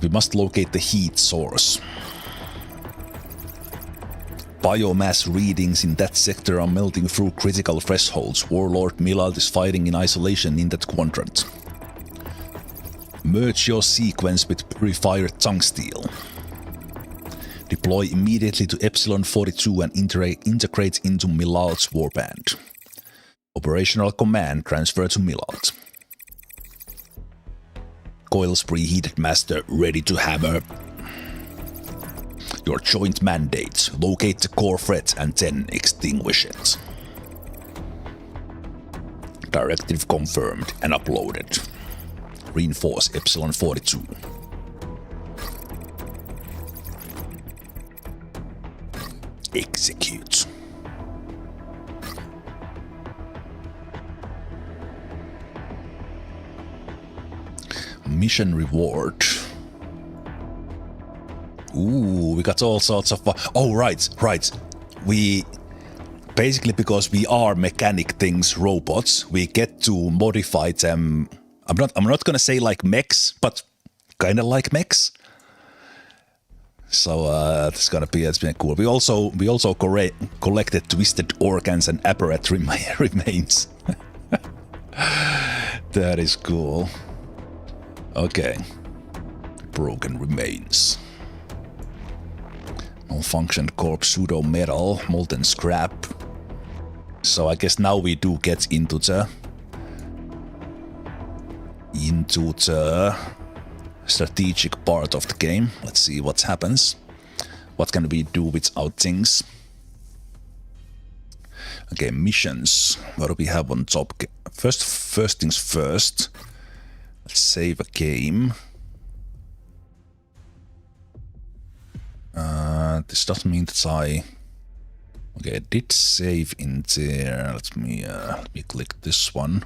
We must locate the heat source. Biomass readings in that sector are melting through critical thresholds. Warlord Millard is fighting in isolation in that quadrant. Merge your sequence with Purifier Tungsteel. Deploy immediately to Epsilon 42 and integrate into Millard's warband. Operational command transfer to Millard. Coils preheated master ready to hammer. Your joint mandate. Locate the core threat and then extinguish it. Directive confirmed and uploaded. Reinforce Epsilon 42. Execute. Mission reward. Ooh, we got all sorts of... Oh, right. We... Basically, because we are mechanic things robots, we get to modify them. I'm not gonna say like mechs, but kind of like mechs. So it's been cool. We also collected twisted organs and apparat remains. That is cool. Okay. Broken remains. Malfunctioned corpse, pseudo metal, molten scrap. So I guess now we do get into the strategic part of the game. Let's see what happens. What can we do with our things? Okay, missions. What do we have on top? First things first. Let's save a game. This doesn't mean that I... Okay, I did save in there. Let me click this one.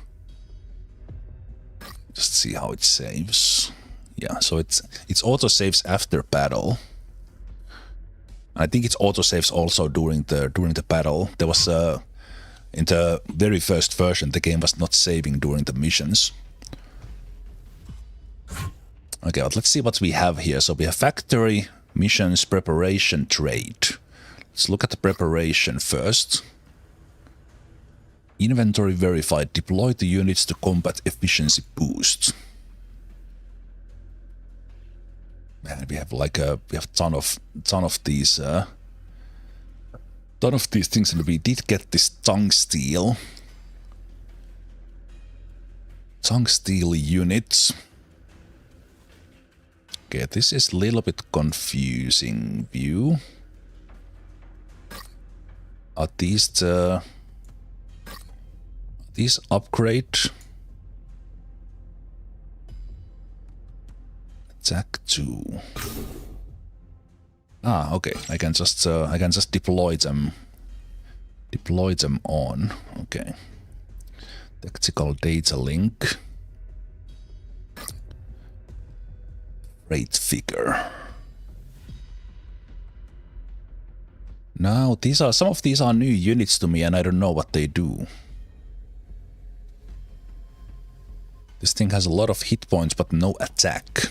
Just see how it saves. Yeah, so it's auto saves after battle. I think it auto saves also during the battle. There was in the very first version the game was not saving during the missions. Okay, but let's see what we have here. So we have factory, missions, preparation, trade. Let's look at the preparation first. Inventory verified. Deploy the units to combat efficiency boost. Man, we have like we have ton of these things, and we did get this tongue steel units. Okay, this is a little bit confusing view. Are these upgrade? Attack 2. Ah, okay. I can just deploy them. Deploy them on. Okay. Tactical data link. Rate figure. Now some of these are new units to me, and I don't know what they do. This thing has a lot of hit points, but no attack.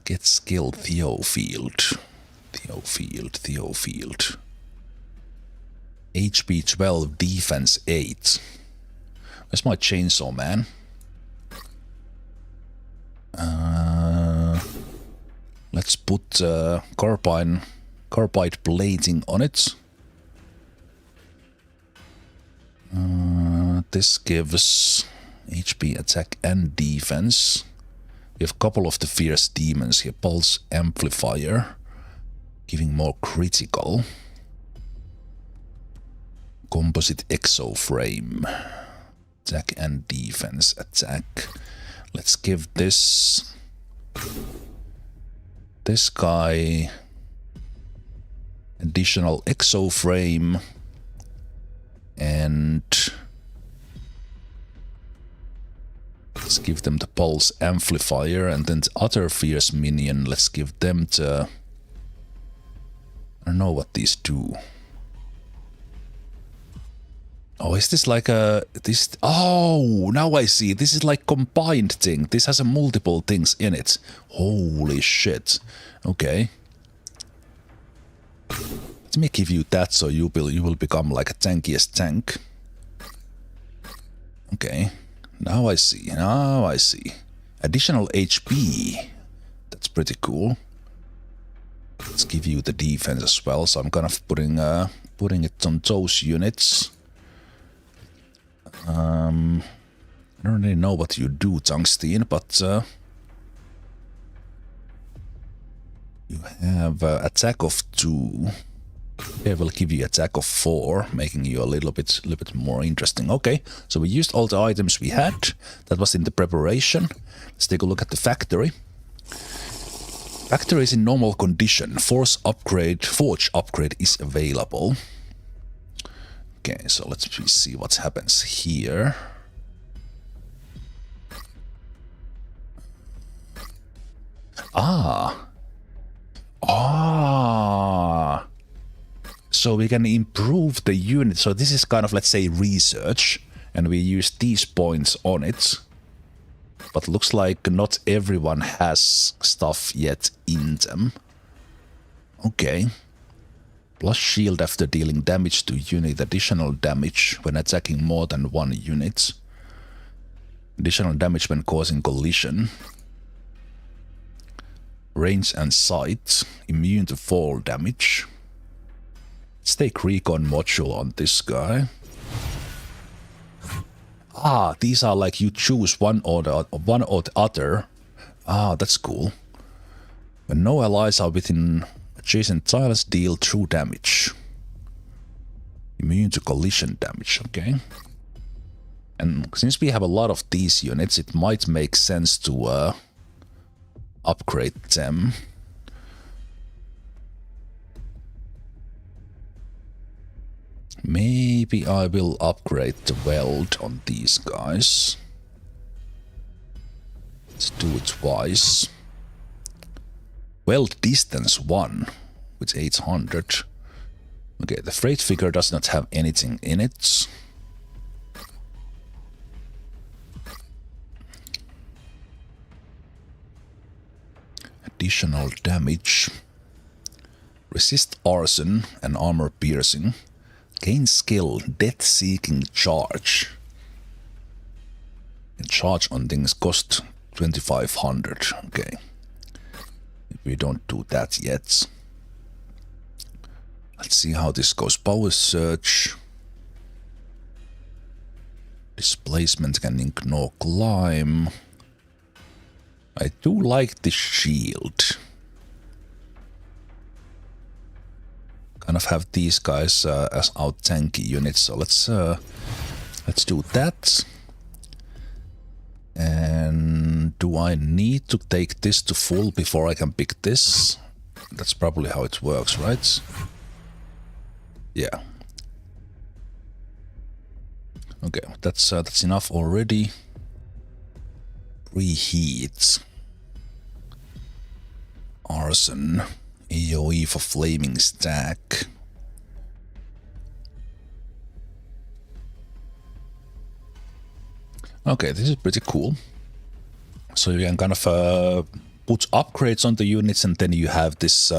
Get skill Theofield. Theofield. HP 12, defense 8. Where's my chainsaw man? Let's put carbide plating on it. This gives HP, attack, and defense. We have a couple of the fierce demons here. Pulse amplifier, giving more critical. Composite exoframe, attack and defense. Attack. Let's give this guy additional exoframe, and let's give them the pulse amplifier, and then the other fierce minion, let's give them the... I don't know what these do. Oh, is this like a... this? Oh, now I see. This is like combined thing. This has a multiple things in it. Holy shit. Okay. Let me give you that so you will become like a tankiest tank. Okay. Now I see. Now I see. Additional HP. That's pretty cool. Let's give you the defense as well. So I'm kind of putting it on those units. I don't really know what you do, Tungsten, but you have attack of 2. I will give you attack of 4, making you a little bit more interesting. Okay, so we used all the items we had. That was in the preparation. Let's take a look at the factory. Factory is in normal condition. Forge upgrade is available. Okay, so let's see what happens here. So we can improve the unit. So this is kind of, let's say, research, and we use these points on it. But looks like not everyone has stuff yet in them. Okay. Plus shield after dealing damage to unit. Additional damage when attacking more than one unit. Additional damage when causing collision. Range and sight. Immune to fall damage. Let's take recon module on this guy. Ah, these are like you choose one or the other. Ah, that's cool. When no allies are within adjacent tiles, deal true damage. Immune to collision damage, okay. And since we have a lot of these units, it might make sense to upgrade them. Maybe I will upgrade the weld on these guys. Let's do it twice. Weld distance 1 with 800. Okay, the freight figure does not have anything in it. Additional damage. Resist arson and armor piercing. Gain skill, death-seeking charge. And charge on things cost 2500. Okay. We don't do that yet. Let's see how this goes. Power surge. Displacement can ignore climb. I do like this shield. Kind of have these guys as our tanky units, so let's do that. And do I need to take this to full before I can pick this? That's probably how it works, right? Yeah. Okay, that's enough already. Preheat. Arson. AoE for flaming stack. Okay, this is pretty cool. So you can kind of put upgrades on the units, and then you have this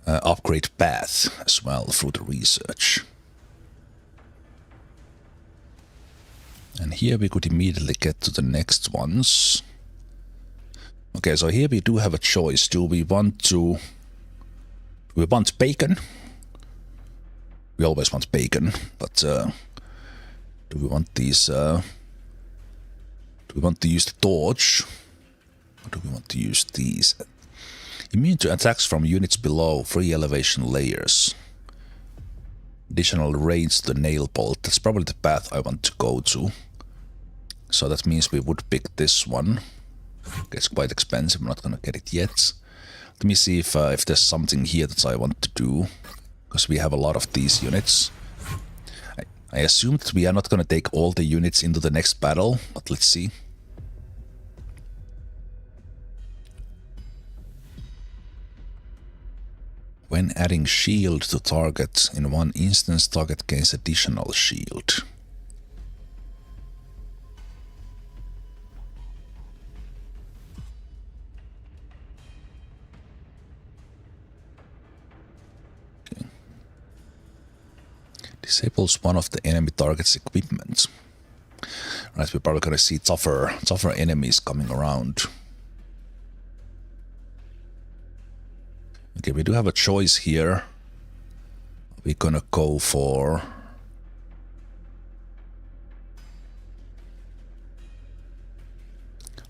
upgrade path as well through the research. And here we could immediately get to the next ones. Okay, so here we do have a choice. Do we want bacon? We always want bacon, but do we want these? Do we want to use the torch? Or do we want to use these? Immune to attacks from units below 3 elevation layers. Additional range to the nail bolt. That's probably the path I want to go to. So that means we would pick this one. It's quite expensive, I'm not gonna get it yet. Let me see if there's something here that I want to do, because we have a lot of these units. I assume that we are not gonna take all the units into the next battle, but let's see. When adding shield to target, in one instance target gains additional shield. Disables one of the enemy target's equipment. Right, we're probably gonna see tougher enemies coming around. Okay, we do have a choice here. We're gonna go for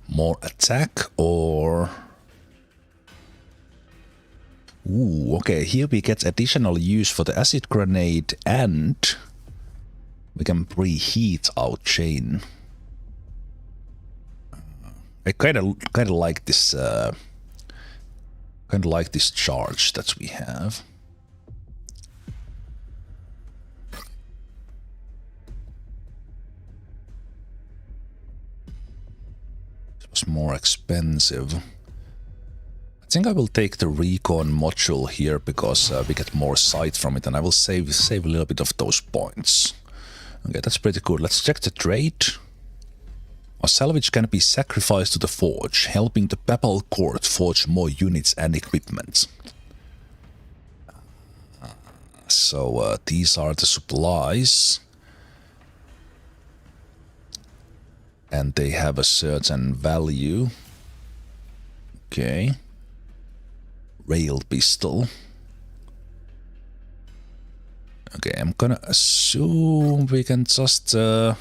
more attack or... Ooh, okay, here we get additional use for the acid grenade and we can preheat our chain. I kind of like this charge that we have. It was more expensive. I think I will take the recon module here because we get more sight from it, and I will save a little bit of those points. Okay, that's pretty good. Let's check the trade. A salvage can be sacrificed to the forge, helping the Papal Court forge more units and equipment. So these are the supplies. And they have a certain value. Okay. Rail pistol. Okay, I'm gonna assume we can just okay,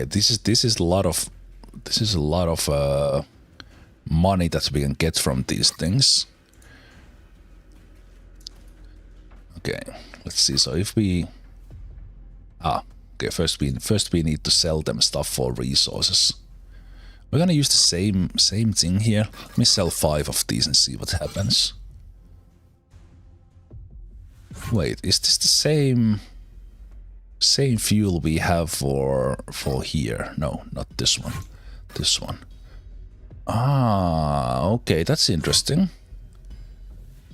this is a lot of money that we can get from these things. Okay, let's see. So if we okay, first we need to sell them stuff for resources. We're gonna use the same thing here. Let me sell 5 of these and see what happens. Wait, is this the same fuel we have for here? No, not this one. This one. Ah, okay, that's interesting.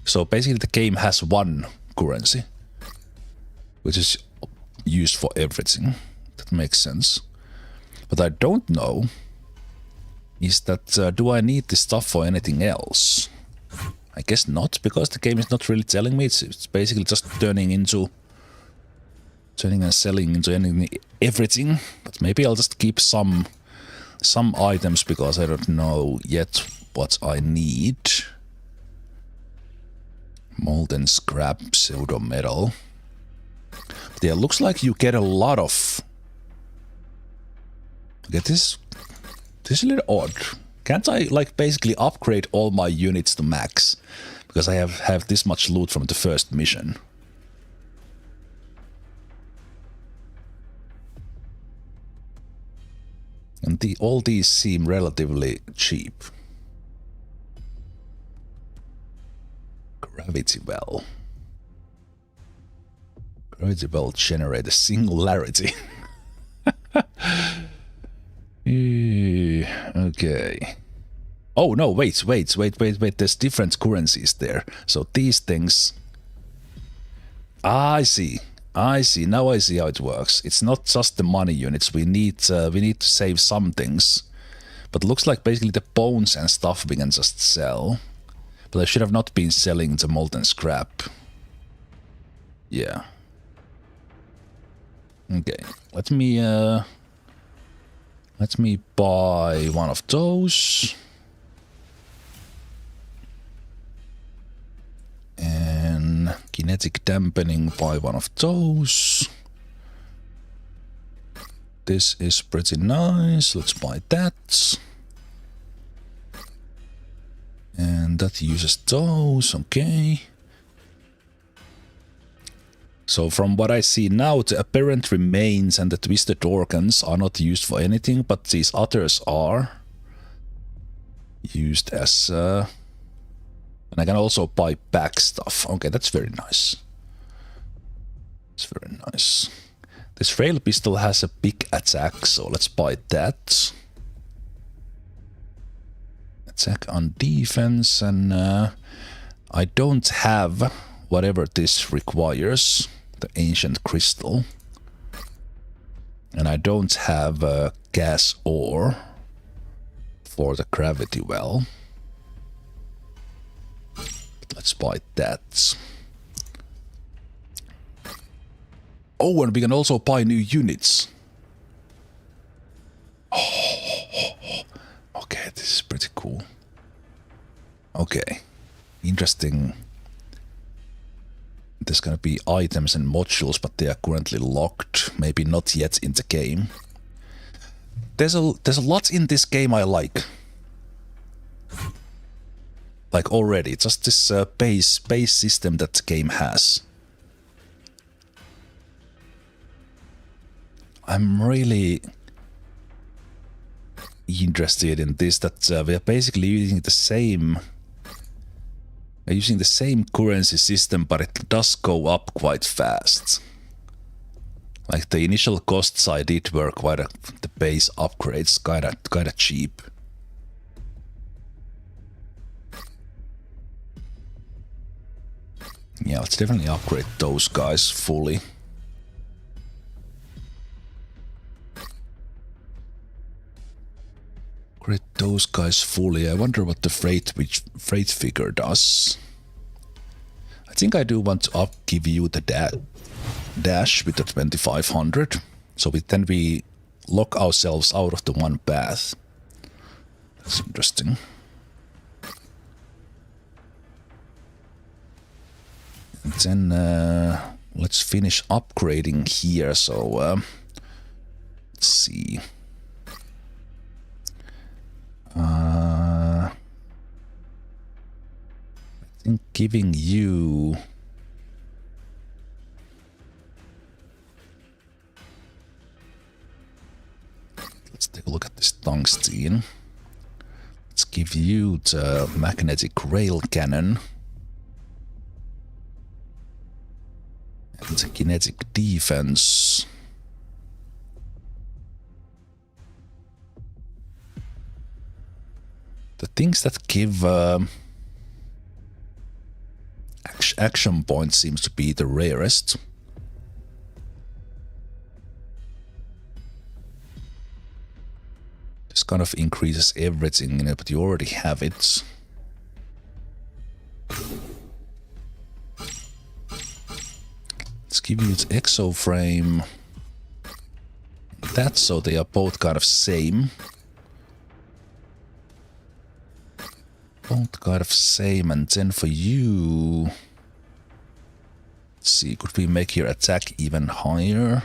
So basically the game has one currency, which is used for everything. That makes sense. But I don't know is that do I need this stuff for anything else? I guess not, because the game is not really telling me. It's basically just turning and selling into everything. But maybe I'll just keep some items because I don't know yet what I need. Molten scrap, pseudo metal. But yeah, looks like you get a lot of. Get this. This is a little odd. Can't I like basically upgrade all my units to max? Because I have this much loot from the first mission. And all these seem relatively cheap. Gravity well. Gravity well generate a singularity. Okay. Oh no, wait. There's different currencies there. So these things. I see. Now I see how it works. It's not just the money units. We need to save some things. But looks like basically the bones and stuff we can just sell. But I should have not been selling the molten scrap. Yeah. Okay. Let me buy one of those. And kinetic dampening, buy one of those. This is pretty nice. Let's buy that. And that uses those, okay. So from what I see now, the apparent remains and the twisted organs are not used for anything, but these others are used as... and I can also buy back stuff. Okay, that's very nice. It's very nice. This rail pistol has a big attack, so let's buy that. Attack on defense, and I don't have whatever this requires, the ancient crystal. And I don't have gas ore for the gravity well. Let's buy that. Oh, and we can also buy new units. Oh, okay, this is pretty cool. Okay, interesting. There's gonna be items and modules, but they are currently locked. Maybe not yet in the game. There's a lot in this game I like. Like already, just this base system that the game has. I'm really interested in this, that we are basically using the same... We're using the same currency system, but it does go up quite fast. Like the initial costs I did were the base upgrades kinda cheap. Yeah, let's definitely upgrade those guys fully. Upgrade those guys fully. I wonder what the freight figure does. I think I do want to give you the dash with the 2500. So then we lock ourselves out of the one path. That's interesting. And then let's finish upgrading here. So let's see. I think giving you... Let's take a look at this tungsten. Let's give you the magnetic rail cannon. It's a kinetic defense. The things that give action points seems to be the rarest. This kind of increases everything in it, but you already have it. Let's give you its exo frame. That, so they are both kind of same. Both kind of same, and then for you... Let's see, could we make your attack even higher?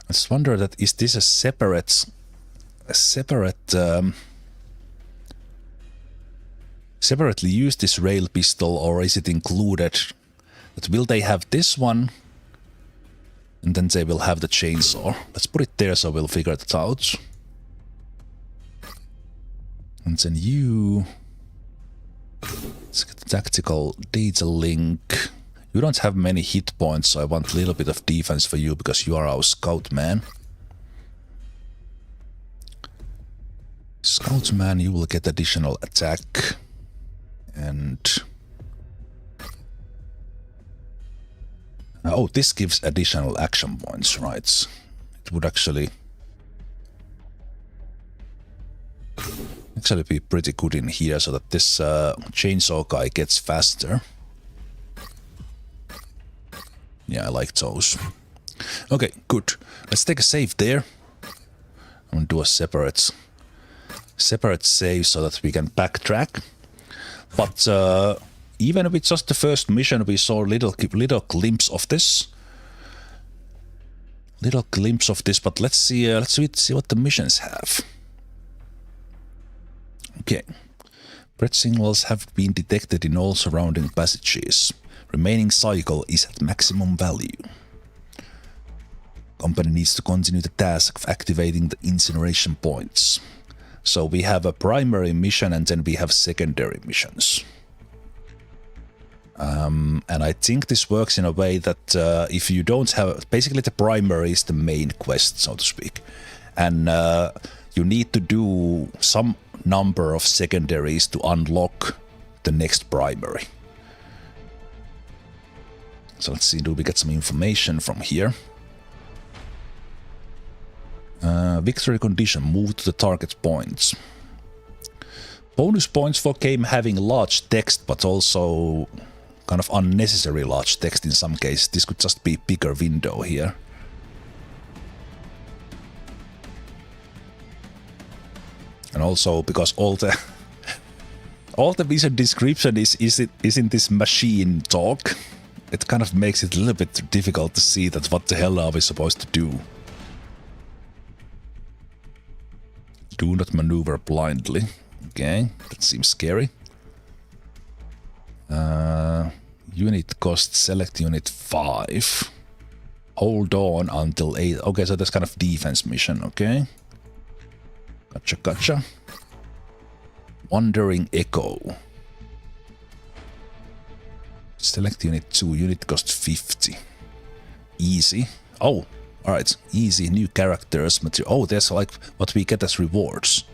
I just wonder that is this a separate separately use this rail pistol, or is it included? That will they have this one, and then they will have the chainsaw. Let's put it there so we'll figure it out. And then you... Let's get the tactical data link. You don't have many hit points, so I want a little bit of defense for you because you are our scout man. Scout man, you will get additional attack. And... oh, this gives additional action points, right? It would actually be pretty good in here so that this chainsaw guy gets faster. Yeah, I like those. Okay, good. Let's take a save there. I'm gonna do a separate save so that we can backtrack. But even with just the first mission, we saw little glimpse of this. But let's see what the missions have. Okay. Breath signals have been detected in all surrounding passages. Remaining cycle is at maximum value. Company needs to continue the task of activating the incineration points. So we have a primary mission and then we have secondary missions. And I think this works in a way that if you don't have... Basically the primary is the main quest, so to speak. And you need to do some number of secondaries to unlock the next primary. So let's see, do we get some information from here? Victory condition, move to the target points. Bonus points for game having large text, but also kind of unnecessary large text in some cases. This could just be bigger window here. And also because all the mission description is in this machine talk, it kind of makes it a little bit difficult to see that what the hell are we supposed to do. Do not maneuver blindly. Okay, that seems scary. Unit cost, select unit 5. Hold on until 8. Okay, so that's kind of defense mission, okay. Gotcha. Wandering Echo. Select unit 2, unit cost 50. Easy. Oh, alright, easy, new characters, material. Oh, there's like what we get as rewards.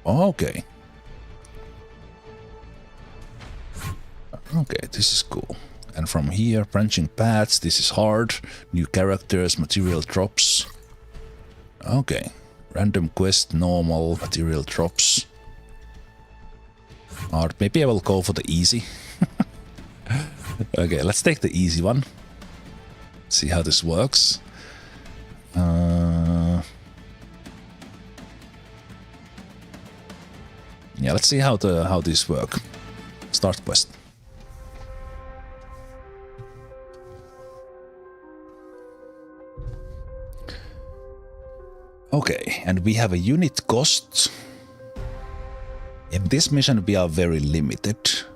Okay. Okay, this is cool. And from here, branching paths, this is hard. New characters, material drops. Okay. Random quest, normal, material drops. Or maybe I will go for the easy. Okay, let's take the easy one. See how this works. Yeah, let's see how these work. Start quest. Okay, and we have a unit cost. In this mission we are very limited.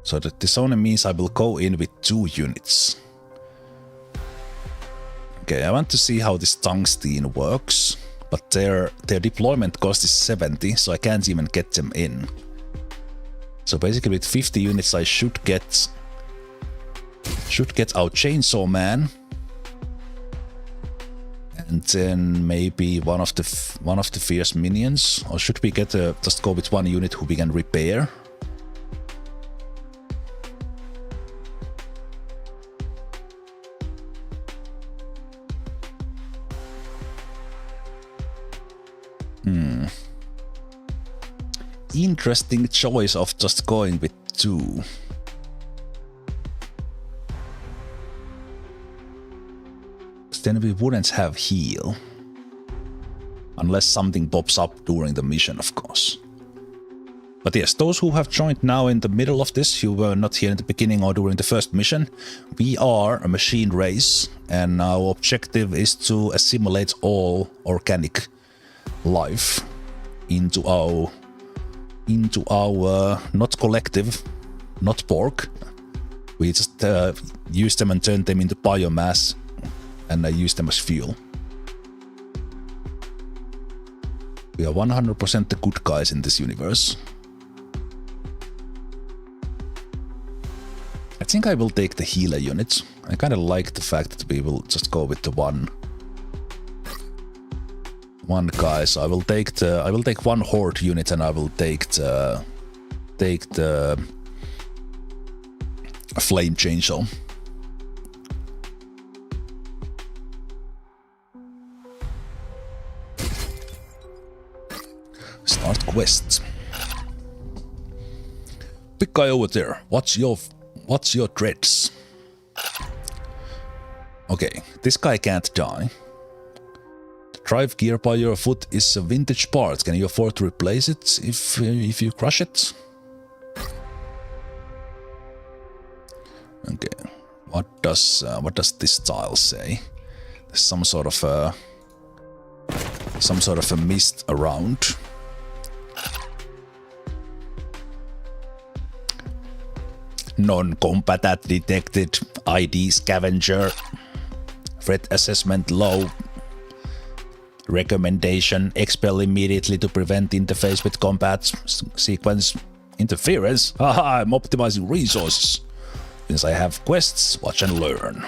So that this only means I will go in with 2 units. Okay, I want to see how this tungsten works. but their deployment cost is 70, so I can't even get them in. So basically with 50 units I should get our Chainsaw Man, and then maybe one of the fierce minions, or should we get just go with one unit who we can repair? Interesting choice of just going with 2. Then we wouldn't have heal. Unless something pops up during the mission, of course. But yes, those who have joined now in the middle of this, who were not here in the beginning or during the first mission, we are a machine race, and our objective is to assimilate all organic life into our not collective, not pork. We just use them and turn them into biomass, and use them as fuel. We are 100% the good guys in this universe. I think I will take the healer unit. I kind of like the fact that we will just go with the one guy. So I will take one horde unit, and I will take the flame chainsaw. Start quests. Big guy over there. What's your dreads? Okay, this guy can't die. The drive gear by your foot is a vintage part. Can you afford to replace it if you crush it? Okay. What does this tile say? There's some sort of a mist around. Non-combatant detected. ID scavenger. Threat assessment low. Recommendation: expel immediately to prevent interface with combat sequence interference. Haha, I'm optimizing resources. Since I have quests, watch and learn.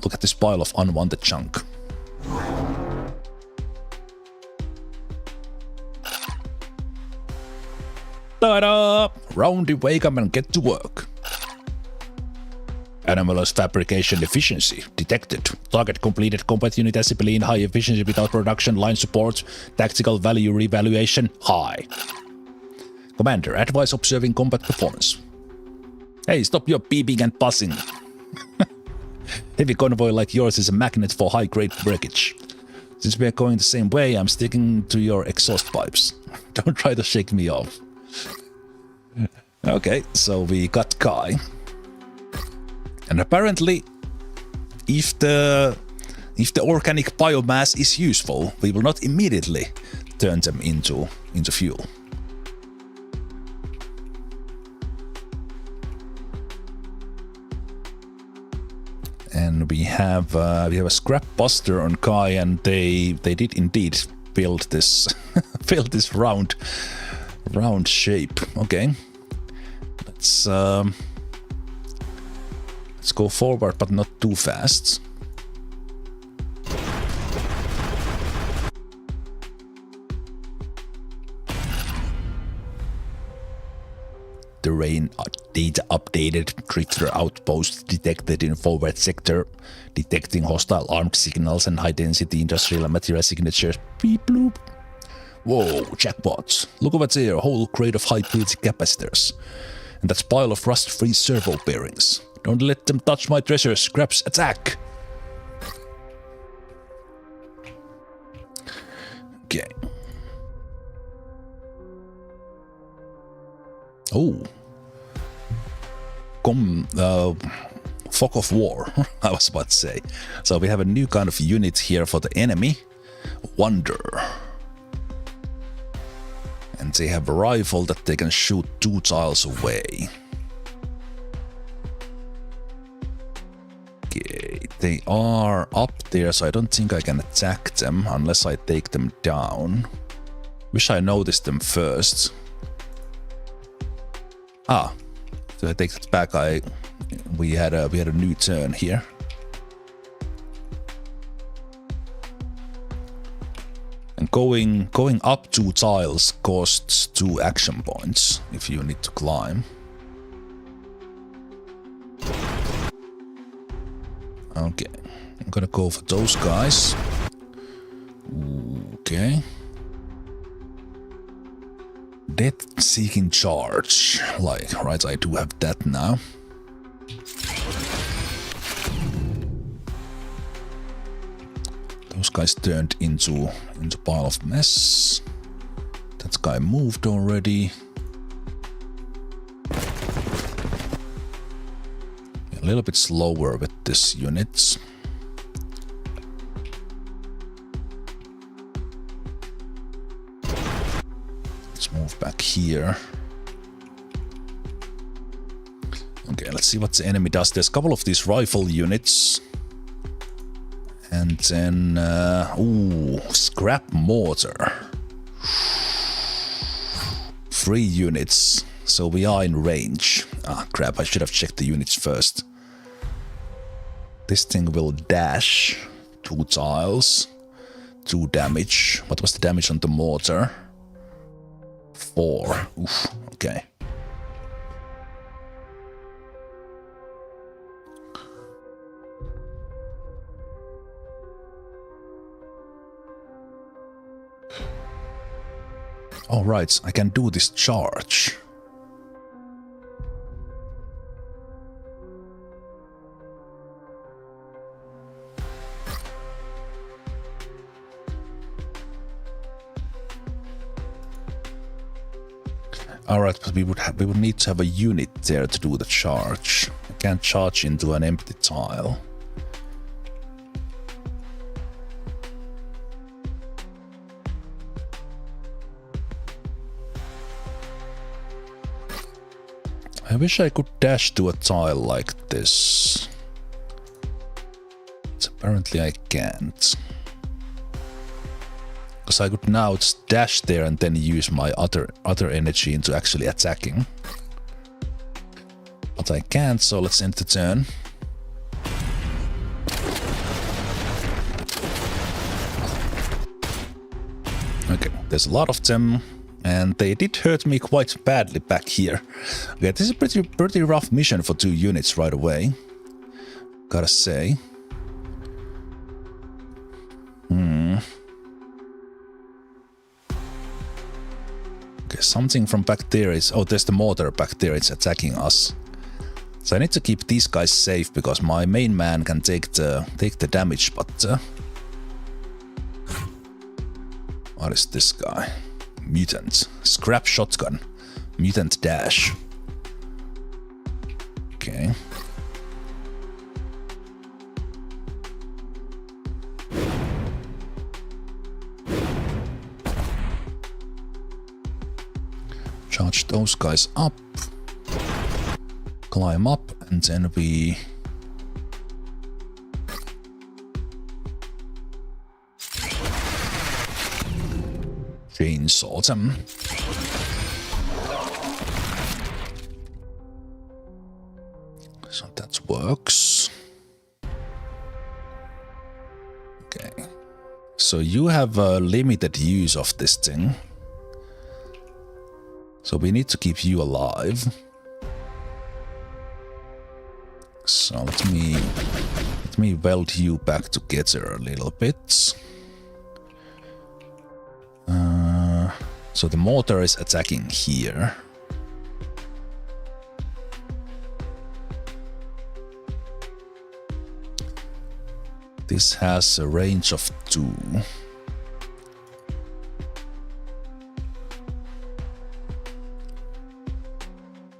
Look at this pile of unwanted junk. Ta-da! Roundy, wake up and get to work. Anomalous fabrication efficiency detected. Target completed combat unit assembly in high efficiency without production line support. Tactical value revaluation high. Commander, advise observing combat performance. Hey, stop your beeping and buzzing. Heavy convoy like yours is a magnet for high-grade wreckage. Since we are going the same way, I'm sticking to your exhaust pipes. Don't try to shake me off. Okay, so we got Kai. And apparently, if the organic biomass is useful, we will not immediately turn them into fuel. And we have a scrap buster on Kai, and they did indeed build this build this round shape. Okay, let's go forward, but not too fast. Terrain data updated. Drifter outpost detected in forward sector. Detecting hostile armed signals and high density industrial and material signatures. Beep bloop. Whoa, jackpots. Look over there, a whole crate of high purity capacitors. And that pile of rust-free servo bearings. Don't let them touch my treasure. Scraps, attack! Okay. Oh. Fog of War, I was about to say. So we have a new kind of unit here for the enemy. Wonder. And they have a rifle that they can shoot 2 tiles away. Okay, They are up there, so I don't think I can attack them unless I take them down. Wish I noticed them first. Ah, so I take that back. We had a new turn here. And going up 2 tiles costs 2 action points if you need to climb. Okay, I'm gonna go for those guys. Okay. Death-seeking charge. Like, right, I do have that now. Those guys turned into pile of mess. That guy moved already. A little bit slower with this units. Let's move back here. Okay, let's see what the enemy does. There's a couple of these rifle units. And then, ooh, scrap mortar. 3 units. So we are in range. Ah, crap, I should have checked the units first. This thing will dash 2 tiles. 2 damage. What was the damage on the mortar? 4. Oof, okay. All right, I can do this charge. All right, but we would need to have a unit there to do the charge. I can't charge into an empty tile. I wish I could dash to a tile like this. But apparently I can't. Because I could now just dash there and then use my other energy into actually attacking. But I can't, so let's end the turn. Okay, there's a lot of them. And they did hurt me quite badly back here. Okay, this is a pretty rough mission for 2 units right away. Gotta say. Okay, something from back there is... Oh, there's the mortar back there. It's attacking us. So I need to keep these guys safe because my main man can take the damage, but... what is this guy? Mutant. Scrap shotgun. Mutant dash. Okay. Charge those guys up. Climb up and then we... chainsaw them. So that works. Okay. So you have a limited use of this thing. So we need to keep you alive. So let me weld you back together a little bit. So the mortar is attacking here. This has a range of 2.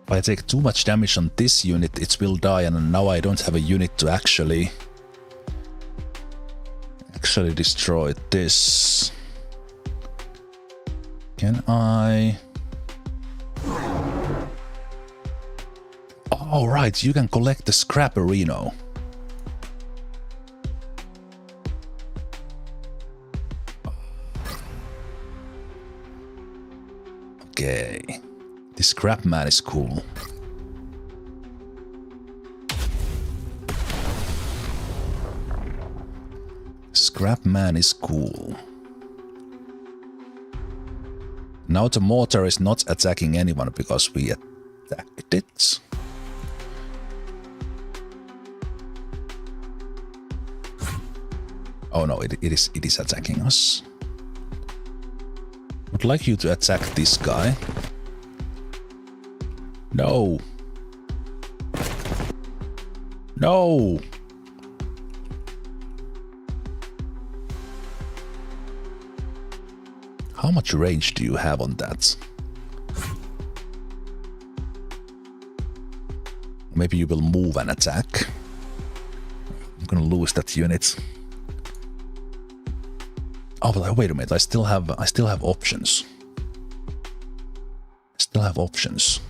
If I take too much damage on this unit, it will die, and now I don't have a unit to actually destroy this. Can I... Oh, right, you can collect the scrapperino. This scrap man is cool. Scrap man is cool. Now the mortar is not attacking anyone because we attacked it. Oh no, it is attacking us. Would like you to attack this guy. No. No. How much range do you have on that? Maybe you will move and attack. I'm gonna lose that unit. Oh, but wait a minute. I still have options. I still have options.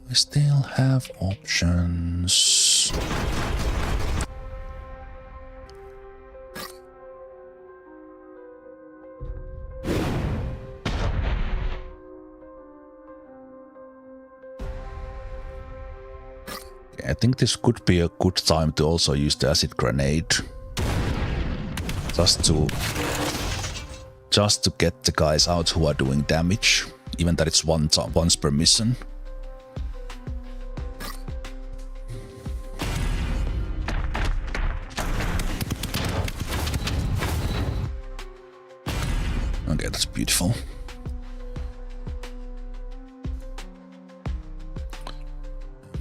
I still have options. I think this could be a good time to also use the acid grenade. Just to get the guys out who are doing damage, even that it's once per mission. Okay, that's beautiful.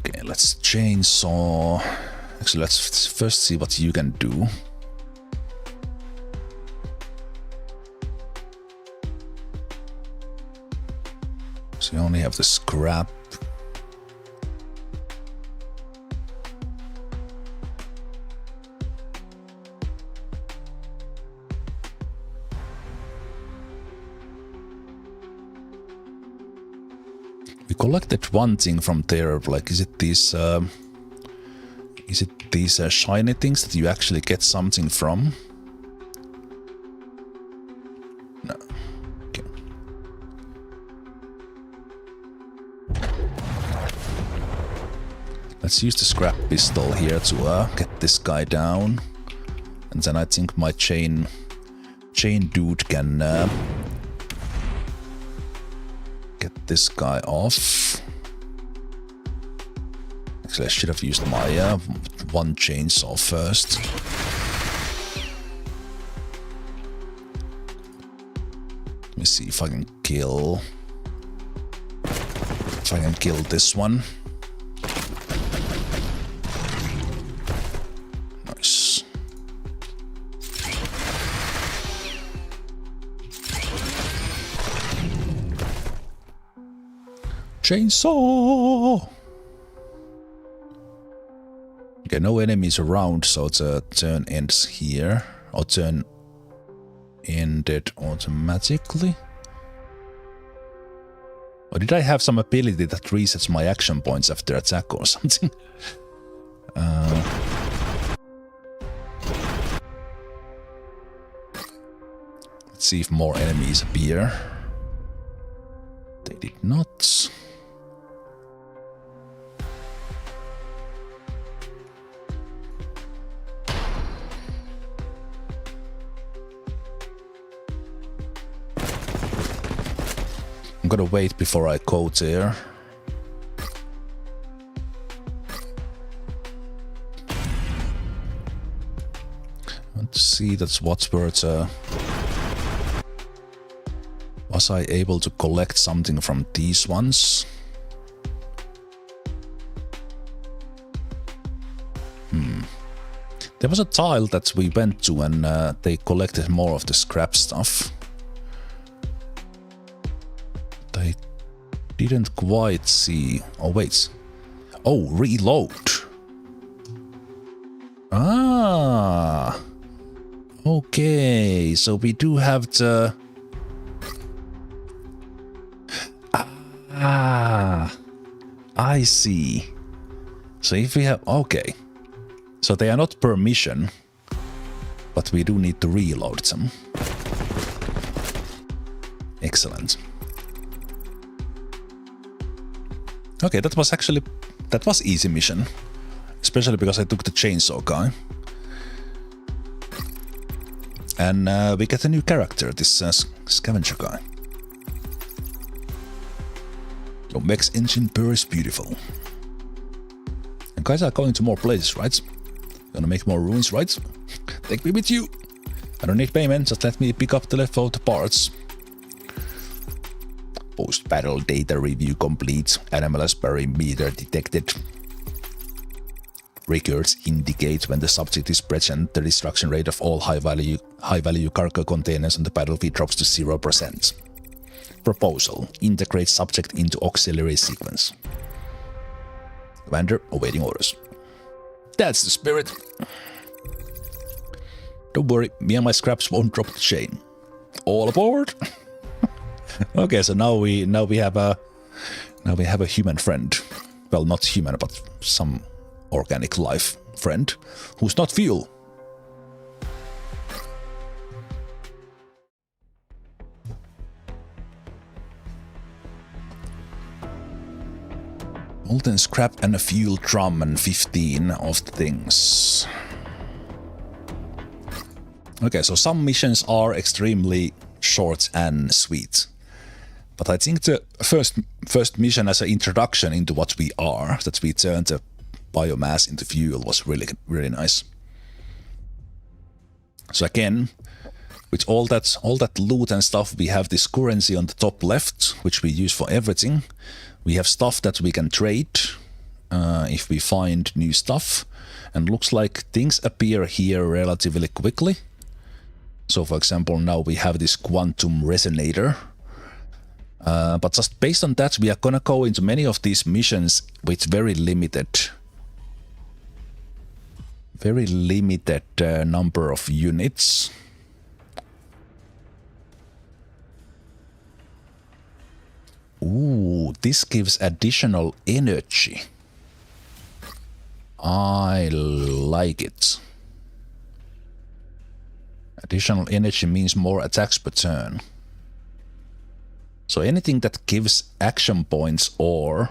Okay, let's chainsaw. Actually, let's first see what you can do. So you only have the scrap. We collected one thing from there, like is it these shiny things that you actually get something from? No. Okay. Let's use the scrap pistol here to get this guy down. And then I think my chain dude can get this guy off. Actually, I should have used my one chainsaw first. Let me see if I can kill this one. Nice. Chainsaw! Okay, no enemies around, so the turn ends here. Or turn ended automatically. Or did I have some ability that resets my action points after attack or something? Let's see if more enemies appear. They did not. I'm gonna wait before I go there. I want to see that's what's worth. Was I able to collect something from these ones? There was a tile that we went to and they collected more of the scrap stuff. I didn't quite see. Oh, wait. Oh, reload. Ah. Okay, so we do have the... Ah. I see. So if we have... Okay. So they are not per mission. but we do need to reload them. Excellent. Okay, that was easy mission. Especially because I took the chainsaw guy. And we get a new character, this scavenger guy. Your mech's engine purrs beautiful. And guys are going to more places, right? Gonna make more ruins, right? Take me with you. I don't need payment, just let me pick up the leftover parts. Post-battle data review complete. Anomalous perimeter detected. Records indicate when the subject is present, the destruction rate of all high-value cargo containers on the battlefield drops to 0%. Proposal: integrate subject into auxiliary sequence. Commander, awaiting orders. That's the spirit. Don't worry, me and my scraps won't drop the chain. All aboard. Okay, so now we have a human friend. Well, not human, but some organic life friend who's not fuel. Molten scrap and a fuel drum and 15 of the things. Okay, so some missions are extremely short and sweet. But I think the first mission as an introduction into what we are, that we turn the biomass into fuel, was really nice. So again, with all that loot and stuff, we have this currency on the top left, which we use for everything. We have stuff that we can trade if we find new stuff, and looks like things appear here relatively quickly. So for example, now we have this quantum resonator. But just based on that, we are gonna go into many of these missions with very limited number of units. Ooh, this gives additional energy. I like it. Additional energy means more attacks per turn. So anything that gives action points or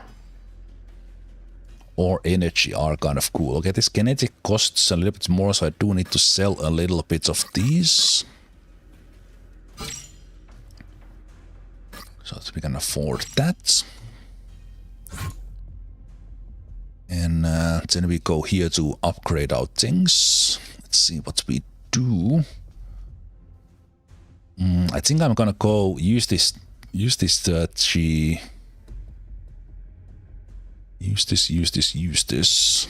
energy are kind of cool. Okay, this kinetic costs a little bit more, so I do need to sell a little bit of these. So that we can afford that. And then we go here to upgrade our things. Let's see what we do. I think I'm gonna go use this G. Use this.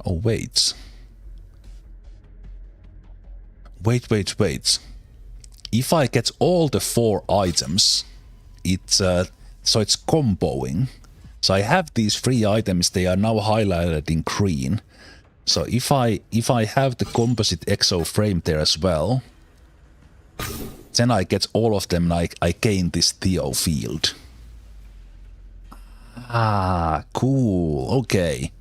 Oh, wait. Wait. If I get all the 4 items, so it's comboing. So I have these 3 items, they are now highlighted in green. So if I have the composite exo frame there as well, then I get all of them and I gain this Theo field. Ah, cool. Okay.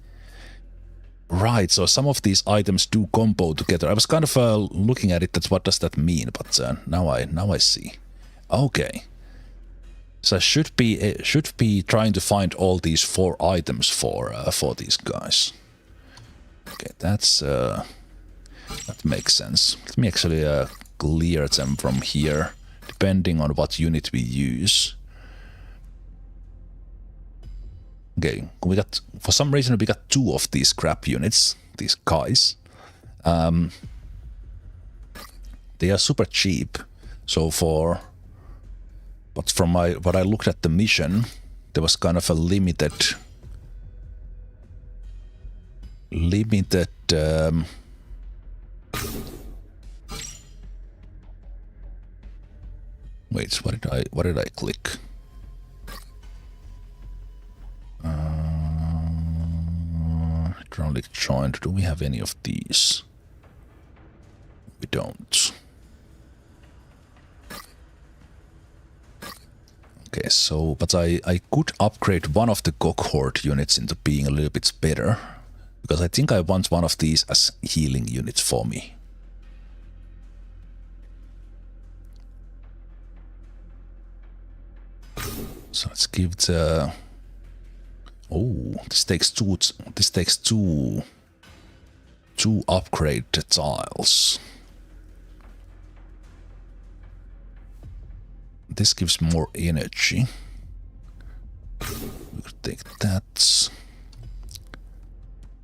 Right, so some of these items do combo together. I was kind of looking at it, that's what does that mean, but now I see. Okay. So I should be trying to find all these 4 items for these guys. Okay, that makes sense. Let me actually clear them from here, depending on what unit we use. Okay, for some reason we got 2 of these scrap units, these guys. They are super cheap, but from what I looked at the mission, there was kind of a limited wait, what did I click? Hydraulic joint. Do we have any of these? We don't. Okay, so, but I could upgrade one of the cohort units into being a little bit better, because I think I want one of these as healing units for me. So let's give the... Oh, this takes two upgrade tiles. This gives more energy. We'll take that.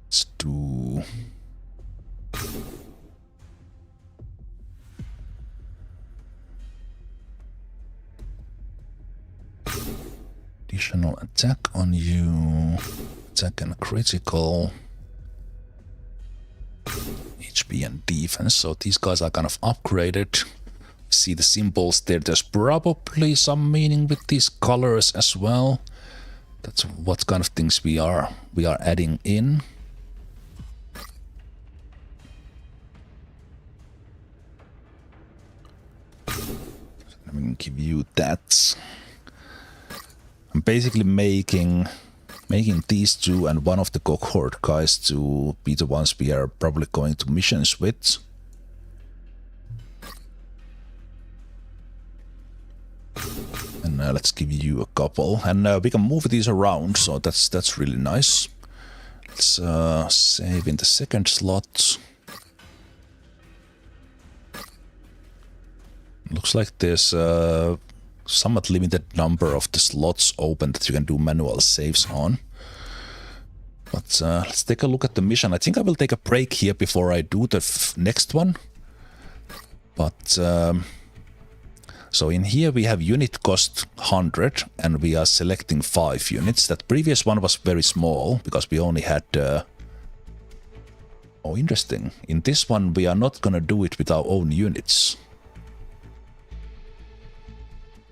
Let's do... Additional attack on you. Attack and critical. HP and defense. So these guys are kind of upgraded. See the symbols there. There's probably some meaning with these colors as well. That's what kind of things we are adding in. Let me give you that. I'm basically making these two and one of the cohort guys to be the ones we are probably going to missions with. And let's give you a couple, and we can move these around, so that's really nice. Let's save in the second slot. Looks like there's a somewhat limited number of the slots open that you can do manual saves on. But let's take a look at the mission. I think I will take a break here before I do the next one. But so in here we have unit cost 100 and we are selecting 5 units. That previous one was very small because we only had... Oh, interesting. In this one we are not gonna do it with our own units.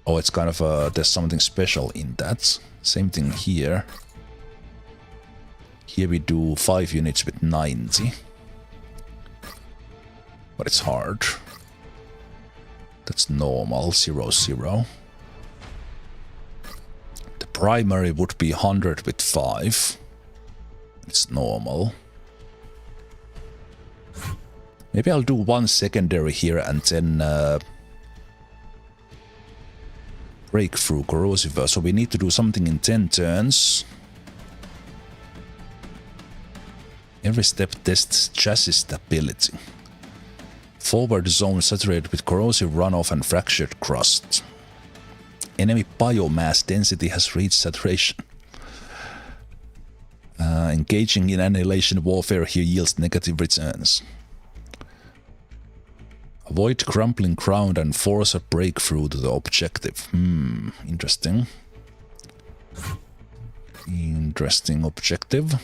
Oh, it's kind of there's something special in that. Same thing here. Here we do 5 units with 90. But it's hard. That's normal, 0, 0. The primary would be 100 with 5. It's normal. Maybe I'll do one secondary here and then breakthrough corrosive. So we need to do something in 10 turns. Every step tests chassis stability. Forward zone saturated with corrosive runoff and fractured crust. Enemy biomass density has reached saturation. Engaging in annihilation warfare here yields negative returns. Avoid crumbling ground and force a breakthrough to the objective. Interesting. Interesting objective.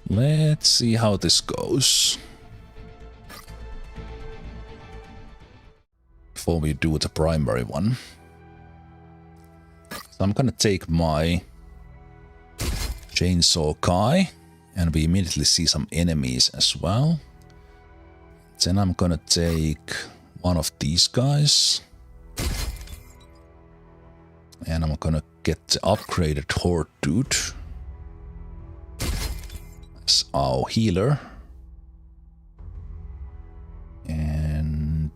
Let's see how this goes. Before we do the primary one. So I'm gonna take my chainsaw guy. And we immediately see some enemies as well. Then I'm gonna take one of these guys. And I'm gonna get the upgraded horde dude as our healer. And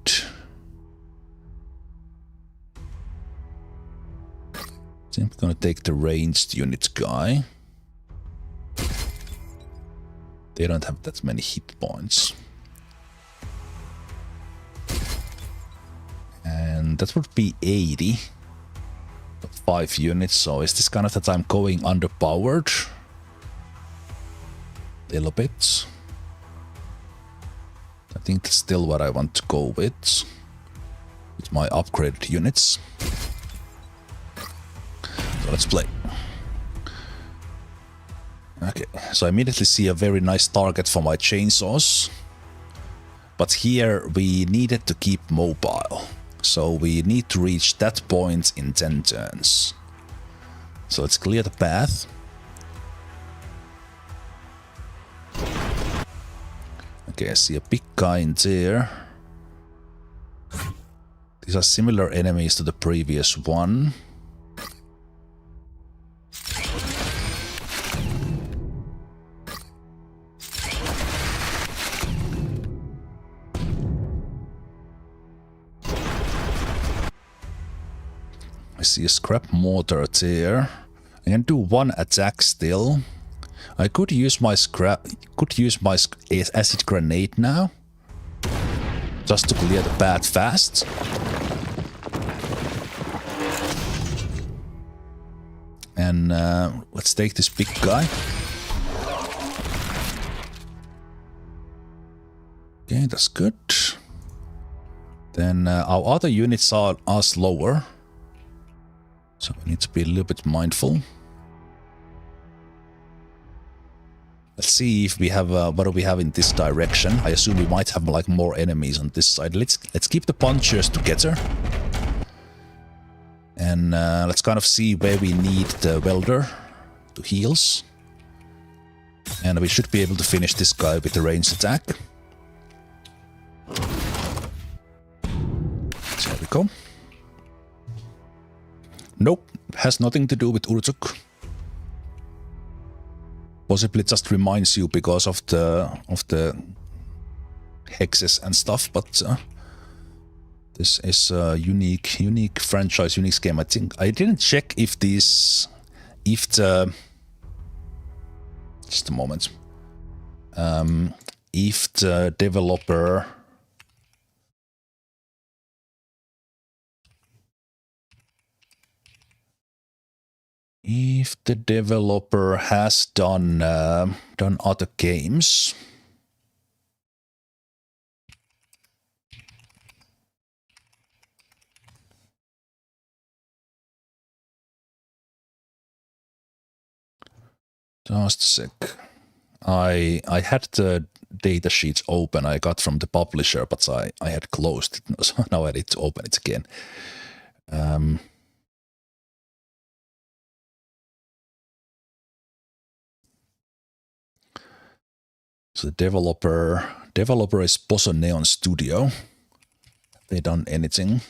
then I'm gonna take the ranged unit guy. They don't have that many hit points. And that would be 80. 5 units, so is this kind of that I'm going underpowered? A little bit. I think that's still what I want to go with my upgraded units. So let's play. Okay, so I immediately see a very nice target for my chainsaws. But here we needed to keep mobile. So we need to reach that point in 10 turns. So let's clear the path. Okay, I see a big guy in there. These are similar enemies to the previous one. I see a scrap mortar there. I can do one attack still. I could use my acid grenade now, just to clear the path fast. And let's take this big guy. Okay, that's good. Then our other units are slower, so we need to be a little bit mindful. Let's see if we have what do we have in this direction. I assume we might have like more enemies on this side. Let's keep the punchers together, and let's kind of see where we need the welder to heals. And we should be able to finish this guy with the ranged attack. So there we go. Nope, has nothing to do with Urzuk. Possibly just reminds you because of the hexes and stuff, but this is a unique franchise, unique game. I think I didn't check if just a moment, if the developer has done other games. Just a sec. I had the data sheets open I got from the publisher, but I had closed it, so now I need to open it again. So the developer is Boson Neon Studio. Have they done anything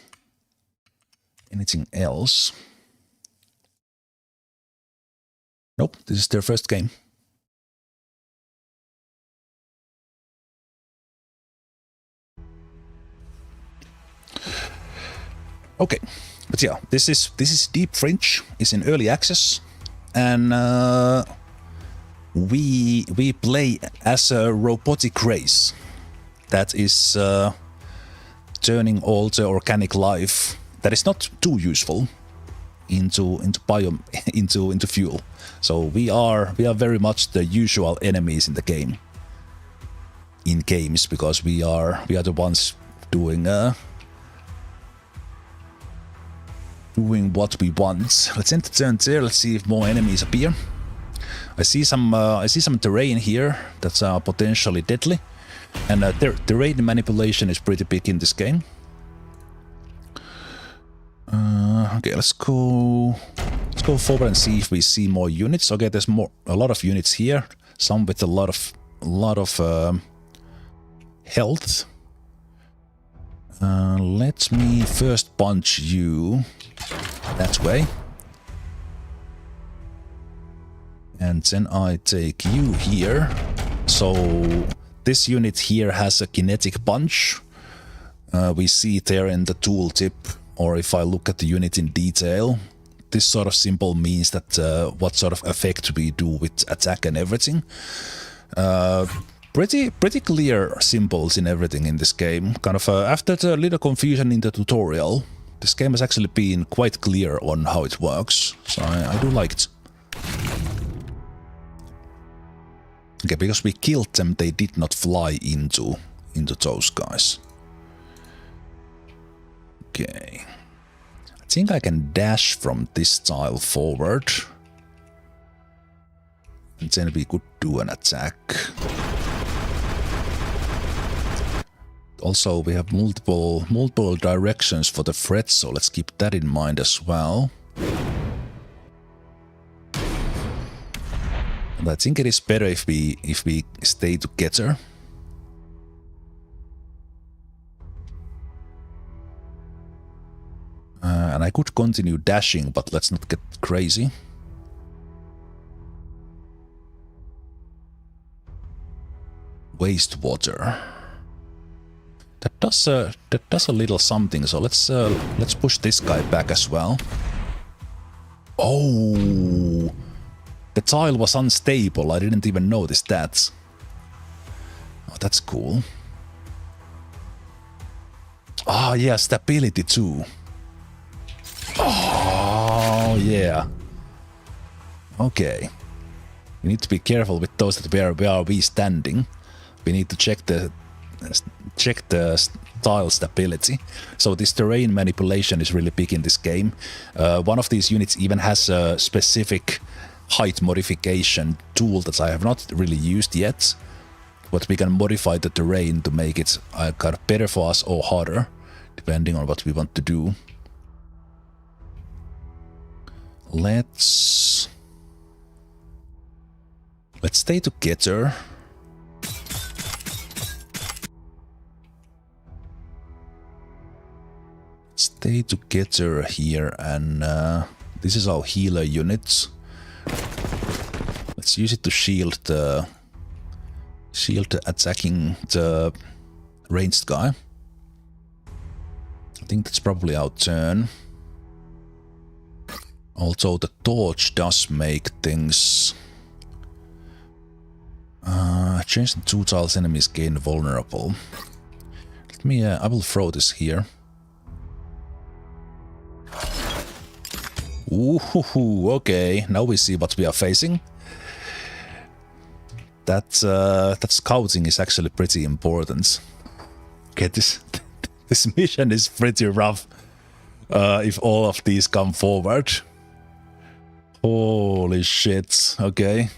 else? Nope, this is their first game. Okay, but yeah, this is Deep Fringe. It's in early access, and we play as a robotic race that is turning all the organic life that is not too useful into fuel. So we are very much the usual enemies in the game. In games, because we are the ones doing what we want. Let's end the turn there. Let's see if more enemies appear. I see some terrain here that's potentially deadly, and terrain manipulation is pretty big in this game. Okay, let's go forward and see if we see more units. Okay, there's a lot of units here. Some with a lot of health. Let me first punch you that way. And then I take you here. So this unit here has a kinetic punch. We see it there in the tooltip, or if I look at the unit in detail. This sort of symbol means that what sort of effect we do with attack and everything. Pretty clear symbols in everything in this game. Kind of after the little confusion in the tutorial, this game has actually been quite clear on how it works. So I do like it. Okay, because we killed them, they did not fly into those guys. Okay. I think I can dash from this tile forward. And then we could do an attack. Also, we have multiple directions for the threat, so let's keep that in mind as well. And I think it is better if we stay together. could continue dashing, but let's not get crazy. Wastewater. That does a little something. So let's push this guy back as well. Oh, the tile was unstable. I didn't even notice that. Oh, that's cool. Ah, yeah, stability too. Oh, yeah. Okay. We need to be careful with those that where are we standing. We need to check the tile stability. So this terrain manipulation is really big in this game. One of these units even has a specific height modification tool that I have not really used yet. But we can modify the terrain to make it kind of better for us or harder, depending on what we want to do. Let's stay together. Stay together here, and this is our healer unit. Let's use it to shield the attacking the ranged guy. I think that's probably our turn. Also, the torch does make things. Change the 2 tiles enemies gain vulnerable. Let me. I will throw this here. Ooh, okay. Now we see what we are facing. That scouting is actually pretty important. Okay, this mission is pretty rough. If all of these come forward. Holy shit. Okay.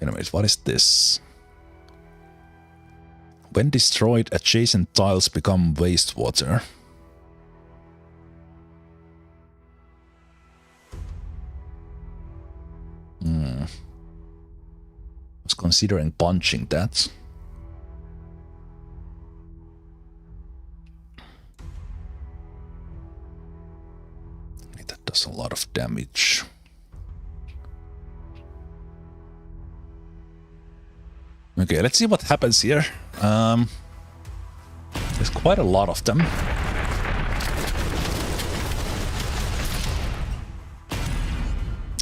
Anyways, what is this? When destroyed, adjacent tiles become wastewater. I was considering punching that. That does a lot of damage. Okay, let's see what happens here. There's quite a lot of them.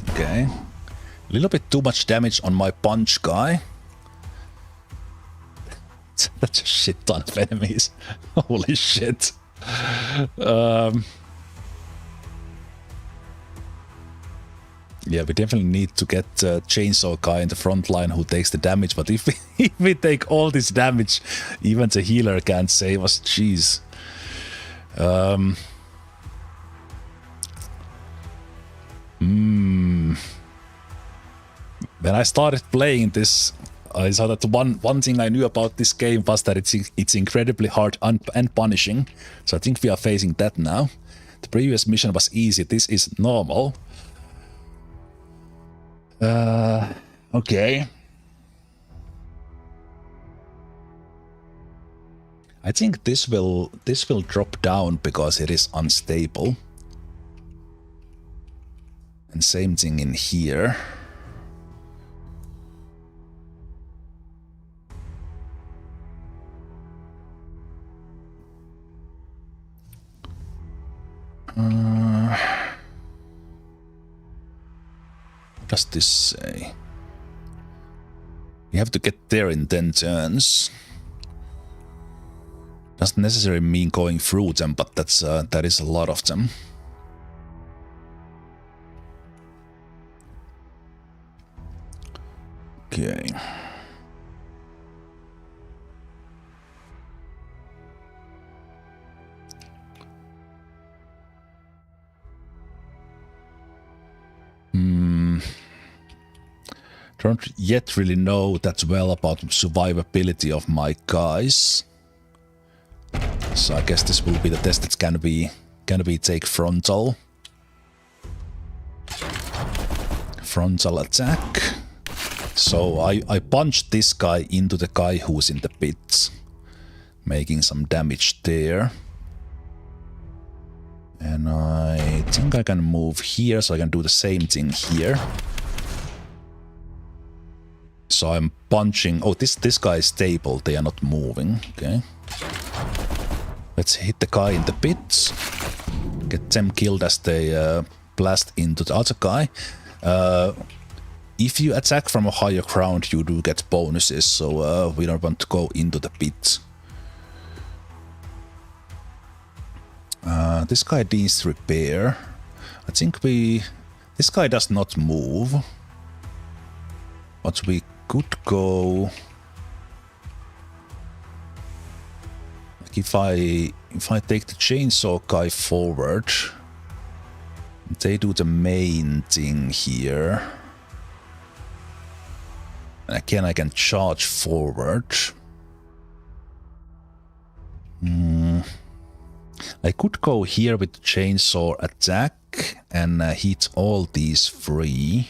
Okay. A little bit too much damage on my punch guy. That's a shit ton of enemies. Holy shit. Yeah, we definitely need to get Chainsaw guy in the front line who takes the damage, but if we take all this damage, even the healer can't save us. Jeez. When I started playing this, I saw that one thing I knew about this game was that it's incredibly hard and punishing. So I think we are facing that now. The previous mission was easy. This is normal. Okay. I think this will drop down because it is unstable. And same thing in here. What does this say? You have to get there in 10 turns. Doesn't necessarily mean going through them, but that is a lot of them. Okay. Don't yet really know that well about survivability of my guys. So I guess this will be the test that's gonna be take frontal. Frontal attack. So I punched this guy into the guy who's in the pit. making some damage there. And I think I can move here, so I can do the same thing here. So I'm punching... Oh, this guy is stable. They are not moving. Okay. Let's hit the guy in the pits. Get them killed as they blast into the other guy. If you attack from a higher ground, you do get bonuses, so we don't want to go into the pit. This guy needs repair. I think this guy does not move. But we could go... Like if I take the chainsaw guy forward, they do the main thing here. And again, I can charge forward. I could go here with the chainsaw attack and hit all these three.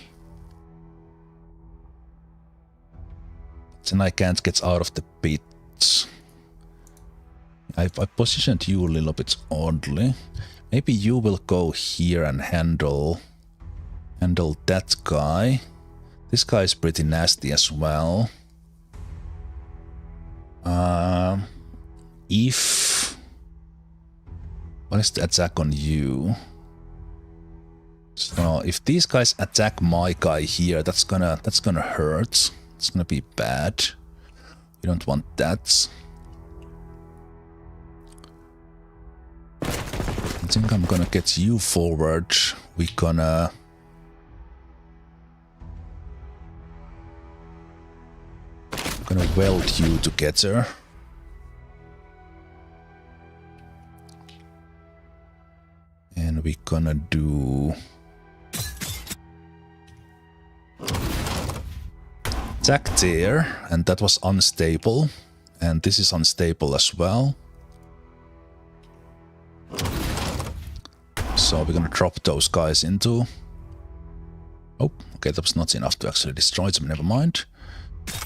Then I can't get out of the pit. I positioned you a little bit oddly. Maybe you will go here and handle that guy. This guy is pretty nasty as well. What is the attack on you? So if these guys attack my guy here, that's gonna hurt. It's gonna be bad. We don't want that. I think I'm gonna get you forward. We're gonna... weld you together. And we're gonna do... attack there, and that was unstable. And this is unstable as well. So we're gonna drop those guys into... Oh, okay, that was not enough to actually destroy them, never mind.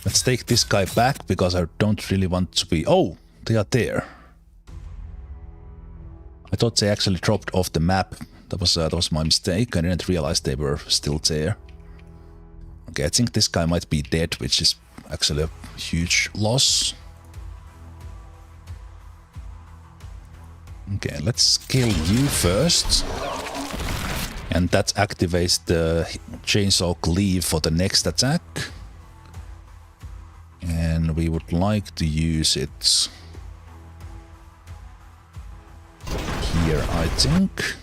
Let's take this guy back, because I don't really want to be... Oh, they are there. I thought they actually dropped off the map. That was my mistake. I didn't realize they were still there. Okay, I think this guy might be dead, which is actually a huge loss. Okay, let's kill you first. And that activates the chainsaw cleave for the next attack. And we would like to use it here, I think.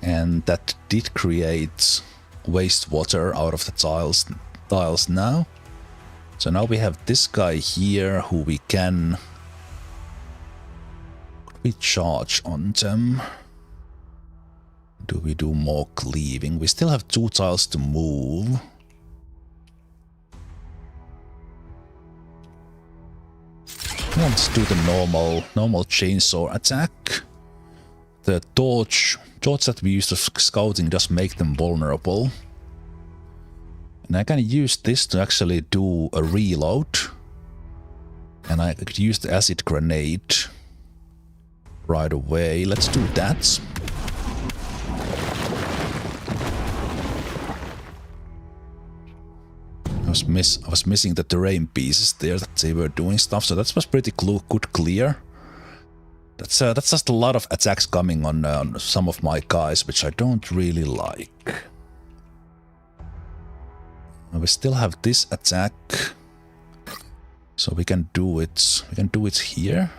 And that did create wastewater out of the tiles now. So now we have this guy here who we can... we charge on them. Do we do more cleaving? We still have 2 tiles to move. Let's do the normal chainsaw attack. The torch that we use for scouting does make them vulnerable. And I can use this to actually do a reload. And I could use the acid grenade right away. Let's do that. I was missing the terrain pieces there that they were doing stuff, so that was pretty good clear. That's just a lot of attacks coming on some of my guys, which I don't really like. We still have this attack, so we can do it. We can do it here.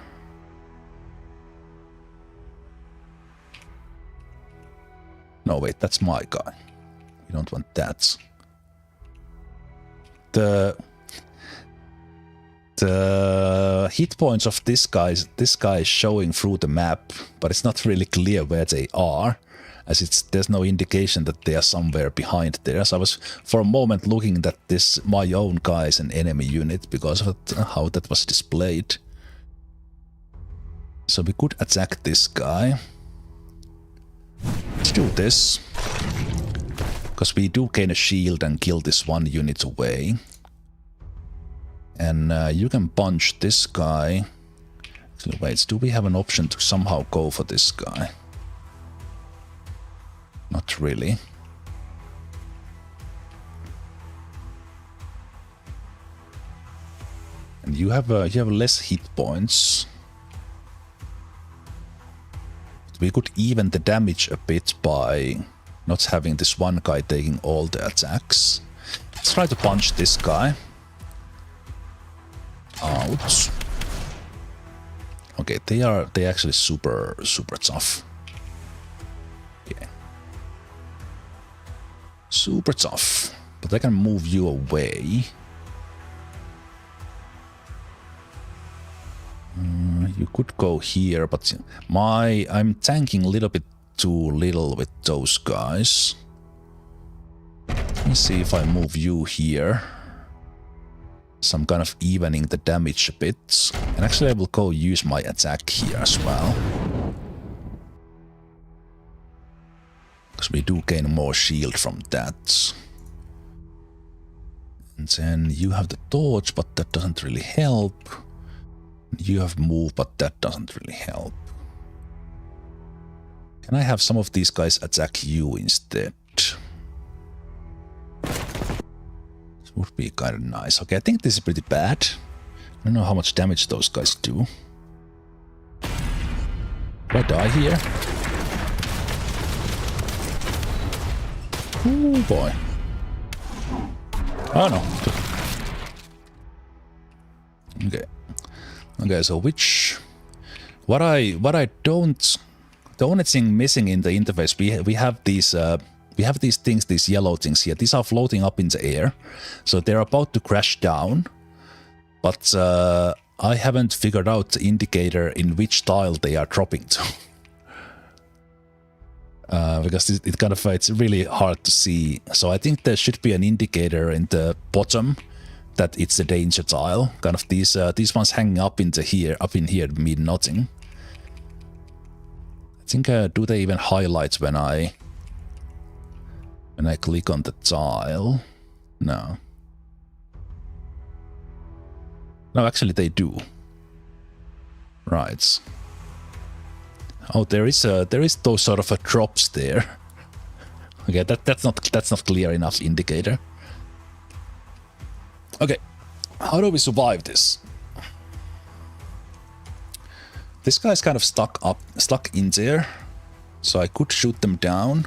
No, wait, that's my guy. We don't want that. The hit points of this guy is showing through the map, but it's not really clear where they are, as there's no indication that they are somewhere behind there. So I was for a moment looking that my own guy is an enemy unit because of how that was displayed. So we could attack this guy. Let's do this. Because we do gain a shield and kill this one unit away. And you can punch this guy. Actually, wait, do we have an option to somehow go for this guy? Not really. And you have less hit points. We could even the damage a bit by not having this one guy taking all the attacks. Let's try to punch this guy. Ouch. Okay, they actually super tough. Yeah. Super tough. But I can move you away. You could go here, but I'm tanking a little bit too little with those guys. Let me see if I move you here. Some kind of evening the damage a bit. And actually I will go use my attack here as well. Because we do gain more shield from that. And then you have the torch, but that doesn't really help. You have move, but that doesn't really help. Can I have some of these guys attack you instead? This would be kind of nice. Okay, I think this is pretty bad. I don't know how much damage those guys do. Do I die here? Oh boy. Oh no. Okay. Okay, so what I don't, the only thing missing in the interface, we have these things, these yellow things here. These are floating up in the air, so they're about to crash down. But I haven't figured out the indicator in which tile they are dropping to, because it's really hard to see. So I think there should be an indicator in the bottom that it's a danger tile. Kind of these ones hanging up in here mean nothing. I think do they even highlight when I click on the tile? No. No, actually they do. Right. Oh, there is those sort of drops there. Okay, that's not clear enough indicator. Okay, how do we survive this? This guy's kind of stuck in there, so I could shoot them down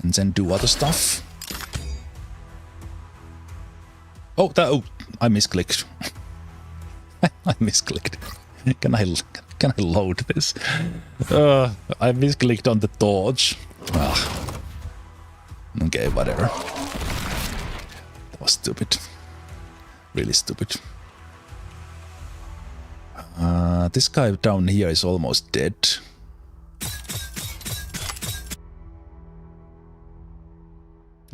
and then do other stuff. Oh, I misclicked. I misclicked. Can I load this? I misclicked on the torch. Okay, whatever. That was stupid. Really stupid. This guy down here is almost dead.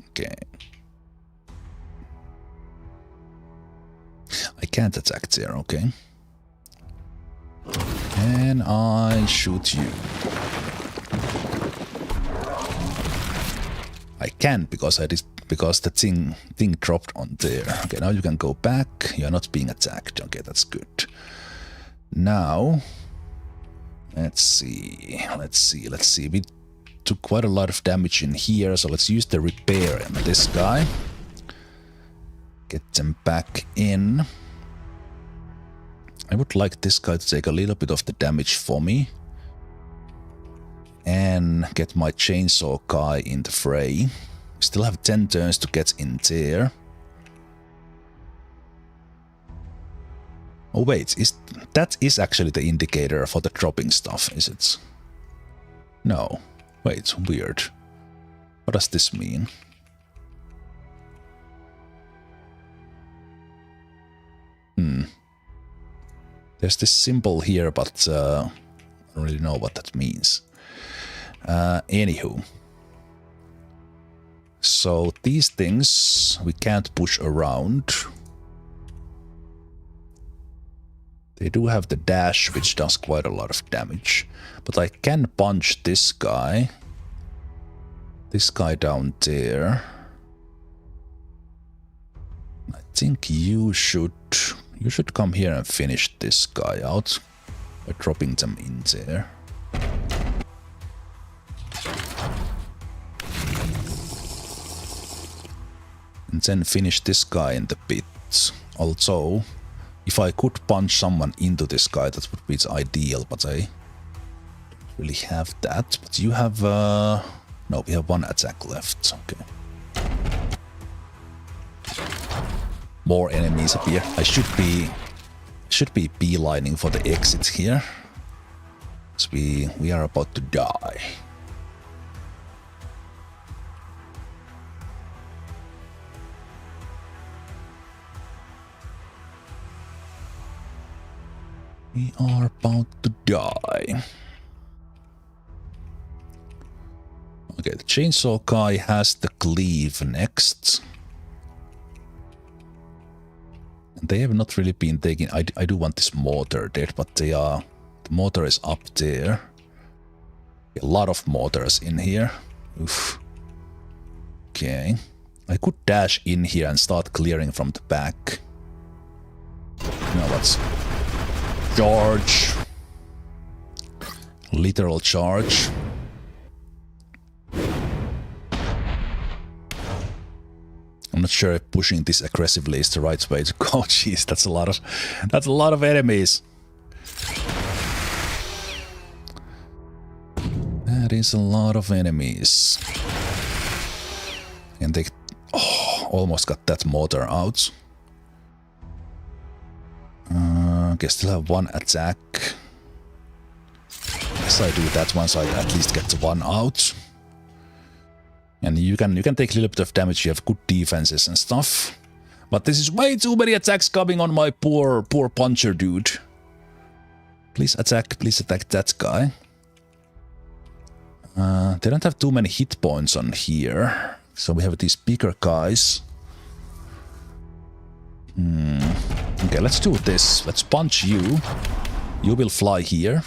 Okay. I can't attack there, okay. Can I shoot you? I can't because the thing dropped on there. Okay, now you can go back. You're not being attacked. Okay, that's good. Now, let's see. We took quite a lot of damage in here, so let's use the repair on this guy. Get them back in. I would like this guy to take a little bit of the damage for me. And get my chainsaw guy in the fray. Still have 10 turns to get in there. Oh wait, that is actually the indicator for the dropping stuff, is it? No. Wait, weird. What does this mean? There's this symbol here, but I don't really know what that means. Anywho. So these things we can't push around. They do have the dash, which does quite a lot of damage. But I can punch this guy. This guy down there. I think you should come here and finish this guy out by dropping them in there. And then finish this guy in the pit. Also, if I could punch someone into this guy, that would be ideal, but I don't really have that. But you have... no, we have one attack left. Okay. More enemies appear. I should be beelining for the exit here. So we are about to die. We are about to die. Okay, the chainsaw guy has the cleave next. And they have not really been taking... I do want this mortar there, but they are... The mortar is up there. A lot of mortars in here. Oof. Okay. I could dash in here and start clearing from the back. Now let's... Charge. Literal charge. I'm not sure if pushing this aggressively is the right way to go. Jeez, that's a lot of enemies. That is a lot of enemies. And they almost got that mortar out. Okay, still have one attack. Guess I do that one so I at least get one out. And you can take a little bit of damage, you have good defenses and stuff. But this is way too many attacks coming on my poor puncher dude. Please attack that guy. They don't have too many hit points on here. So we have these bigger guys. Okay, let's do this. Let's punch you. You will fly here.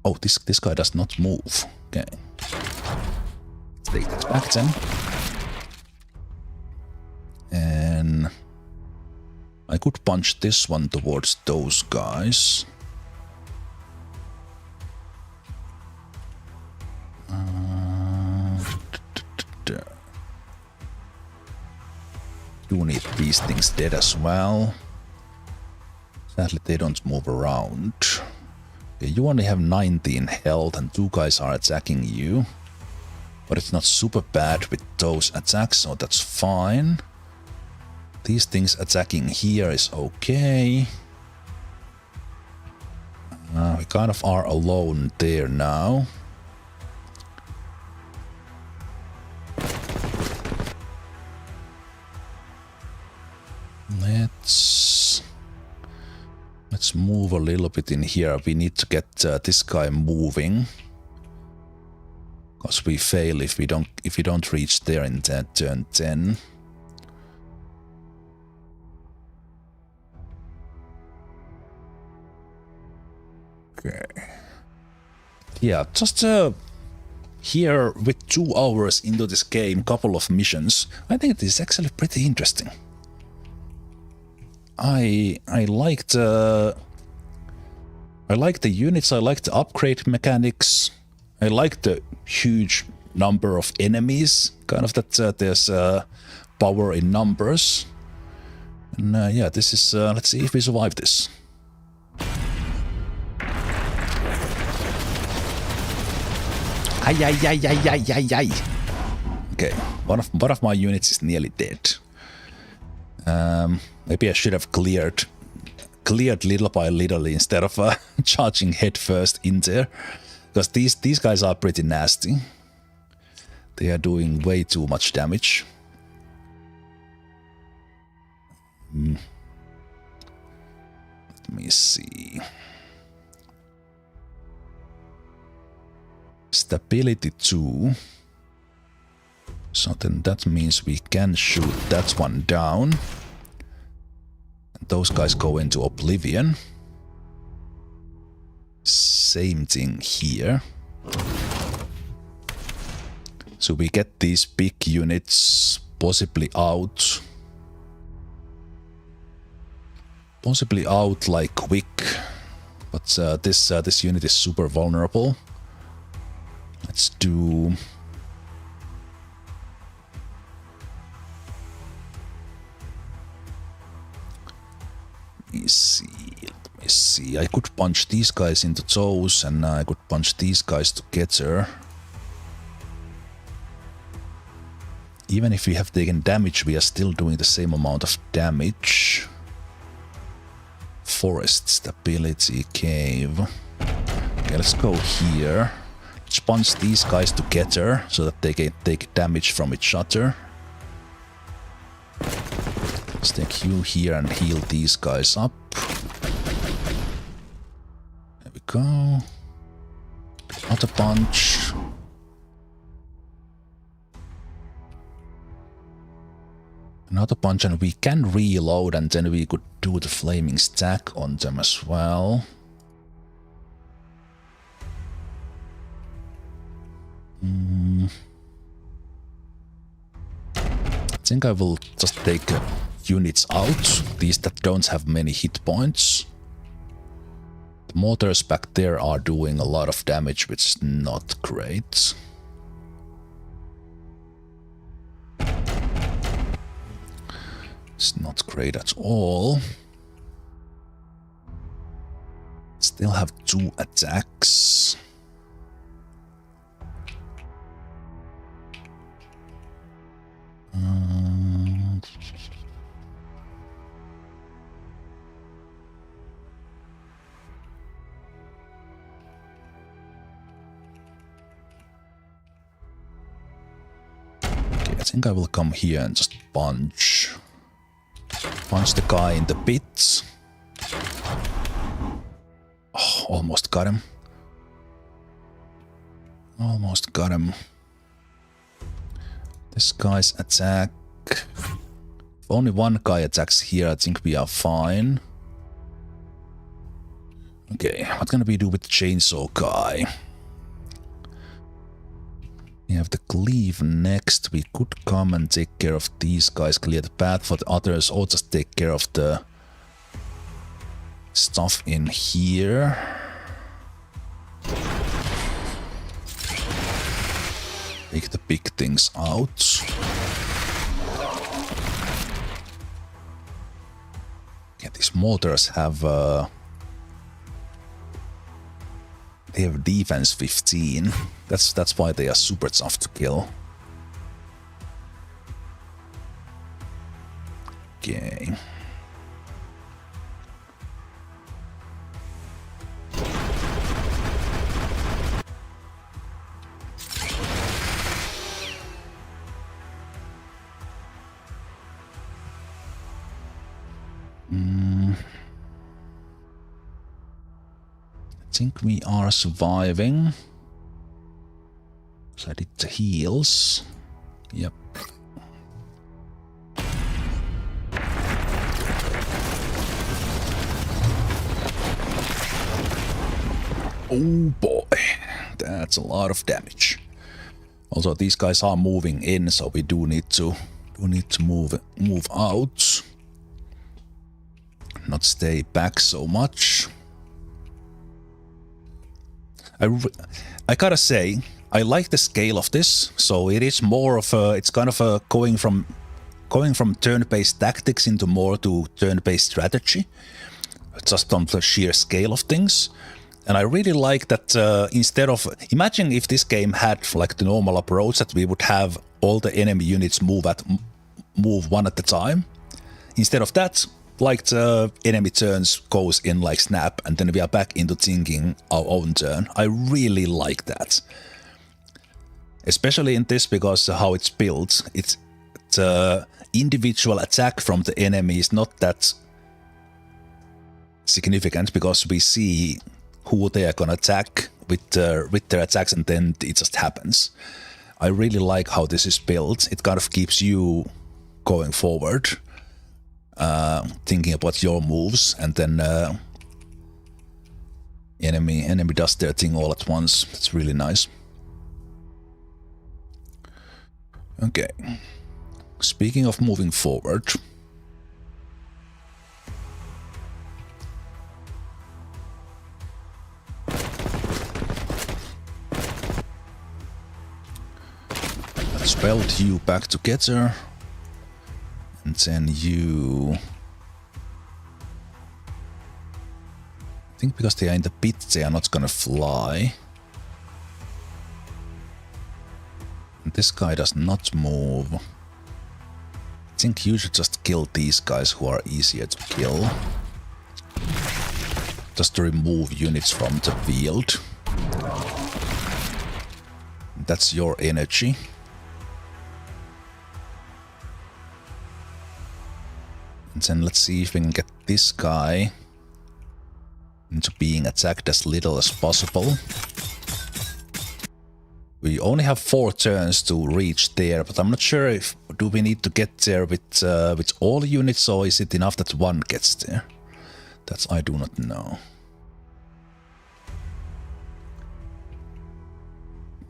Oh, this guy does not move. Okay. Take that back then. And I could punch this one towards those guys. Do need these things dead as well. Sadly, they don't move around. Okay, you only have 19 health and two guys are attacking you. But it's not super bad with those attacks, so that's fine. These things attacking here is okay. We kind of are alone there now. Let's move a little bit in here. We need to get this guy moving. Because we fail if we don't reach there in turn 10. Okay. Yeah, just here with 2 hours into this game, couple of missions. I think this is actually pretty interesting. I like the units, I like the upgrade mechanics. I like the huge number of enemies, kind of that there's power in numbers. And yeah, this is, let's see if we survive this. Ay. Okay, one of my units is nearly dead. Maybe I should have cleared little by little instead of charging head first in there. Because these guys are pretty nasty. They are doing way too much damage. Let me see. Stability 2. So then that means we can shoot that one down. And those guys go into oblivion. Same thing here. So we get these big units possibly out. Possibly out like quick. But this unit is super vulnerable. Let's do... Let me see. I could punch these guys into toes and I could punch these guys together. Even if we have taken damage, we are still doing the same amount of damage. Forest, stability, cave. Okay, let's go here. Let's punch these guys together so that they can take damage from each other. Let's take you here and heal these guys up. There we go. Another punch. Another punch, and we can reload, and then we could do the flaming stack on them as well. I think I will just take units out, these that don't have many hit points. The mortars back there are doing a lot of damage, which is not great. It's not great at all. Still have 2 attacks. Okay, I think I will come here and just punch. Punch the guy in the pits. Oh, almost got him. Almost got him. This guy's attack. If only one guy attacks here, I think we are fine. Okay, what can we do with the chainsaw guy? We have the cleave next. We could come and take care of these guys, clear the path for the others, or just take care of the stuff in here. Take the big things out. Yeah, these mortars have they have defense 15. That's why they are super tough to kill. Okay. I think we are surviving. So I did the heals. Yep. Oh boy, that's a lot of damage. Also, these guys are moving in, so we do need to move out. Not stay back so much. I gotta say, I like the scale of this. So it is more of a, it's kind of a going from turn-based tactics into more to turn-based strategy, just on the sheer scale of things. And I really like that instead of, imagine if this game had like the normal approach that we would have all the enemy units move one at a time. Instead of that, like the enemy turns goes in like snap, and then we are back into thinking our own turn. I really like that. Especially in this, because how it's built, it's the individual attack from the enemy is not that significant, because we see who they are gonna attack with their attacks, and then it just happens. I really like how this is built. It kind of keeps you going forward, thinking about your moves, and then enemy does their thing all at once. It's really nice. Okay. Speaking of moving forward. Let's weld you back together. And then you... I think because they are in the pit, they are not gonna fly. And this guy does not move. I think you should just kill these guys who are easier to kill. Just to remove units from the field. That's your energy. And then let's see if we can get this guy into being attacked as little as possible. We only have 4 turns to reach there, but I'm not sure if do we need to get there with all units, or is it enough that one gets there? That's I do not know.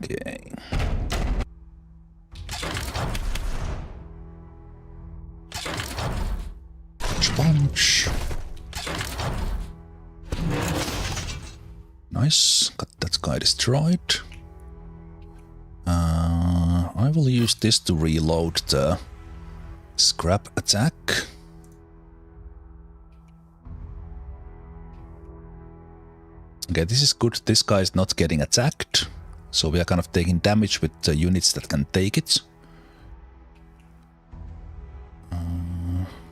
Okay. Punch. Nice, got that guy destroyed. I will use this to reload the scrap attack. Okay, this is good. This guy is not getting attacked, so we are kind of taking damage with the units that can take it.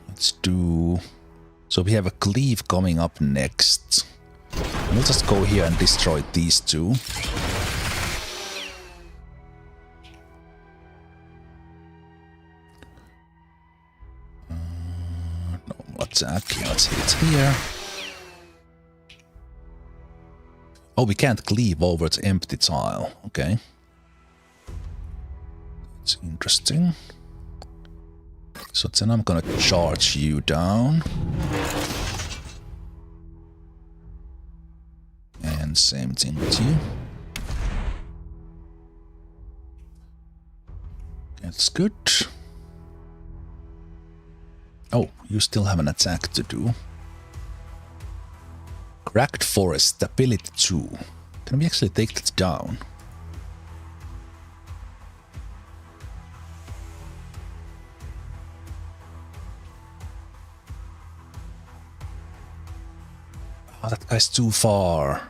Let's do... So we have a cleave coming up next. We'll just go here and destroy these two. Normal attack. Yeah, let's hit here. Oh, we can't cleave over the empty tile. Okay. That's interesting. So then I'm gonna charge you down. And same thing with you. That's good. Oh, you still have an attack to do. Cracked forest, stability 2. Can we actually take that down? Oh, that guy's too far.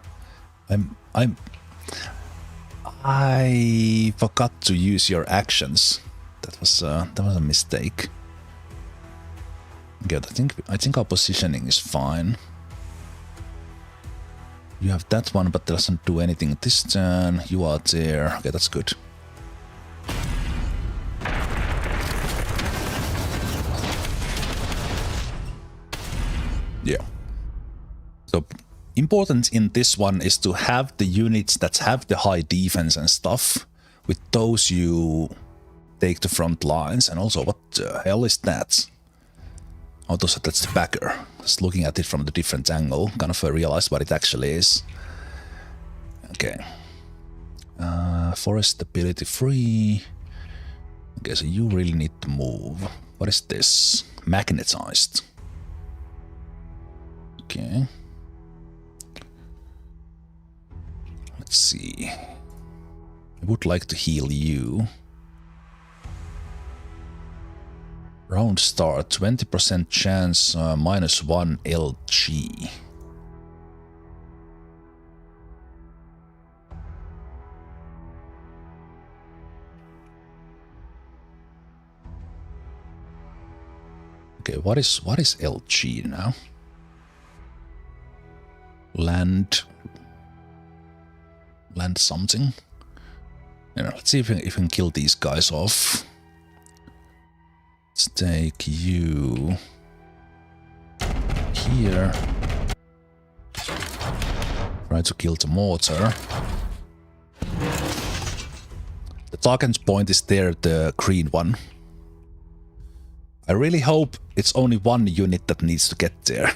I forgot to use your actions. That was a mistake. Good. I think our positioning is fine. You have that one, but doesn't do anything this turn. You are there. Okay, that's good. Yeah. So important in this one is to have the units that have the high defense and stuff. With those you take the front lines. And also, what the hell is that? Oh, that's the backer. Just looking at it from the different angle, kind of realized what it actually is. Okay. Forest stability 3. Okay, so you really need to move. What is this? Magnetized. Okay. Let's see. I would like to heal you. Round start, 20% chance, -1 LG. Okay, what is LG now? Land something. You know, let's see if we can kill these guys off. Let's take you here. Try to kill the mortar. The target point is there, the green one. I really hope it's only one unit that needs to get there,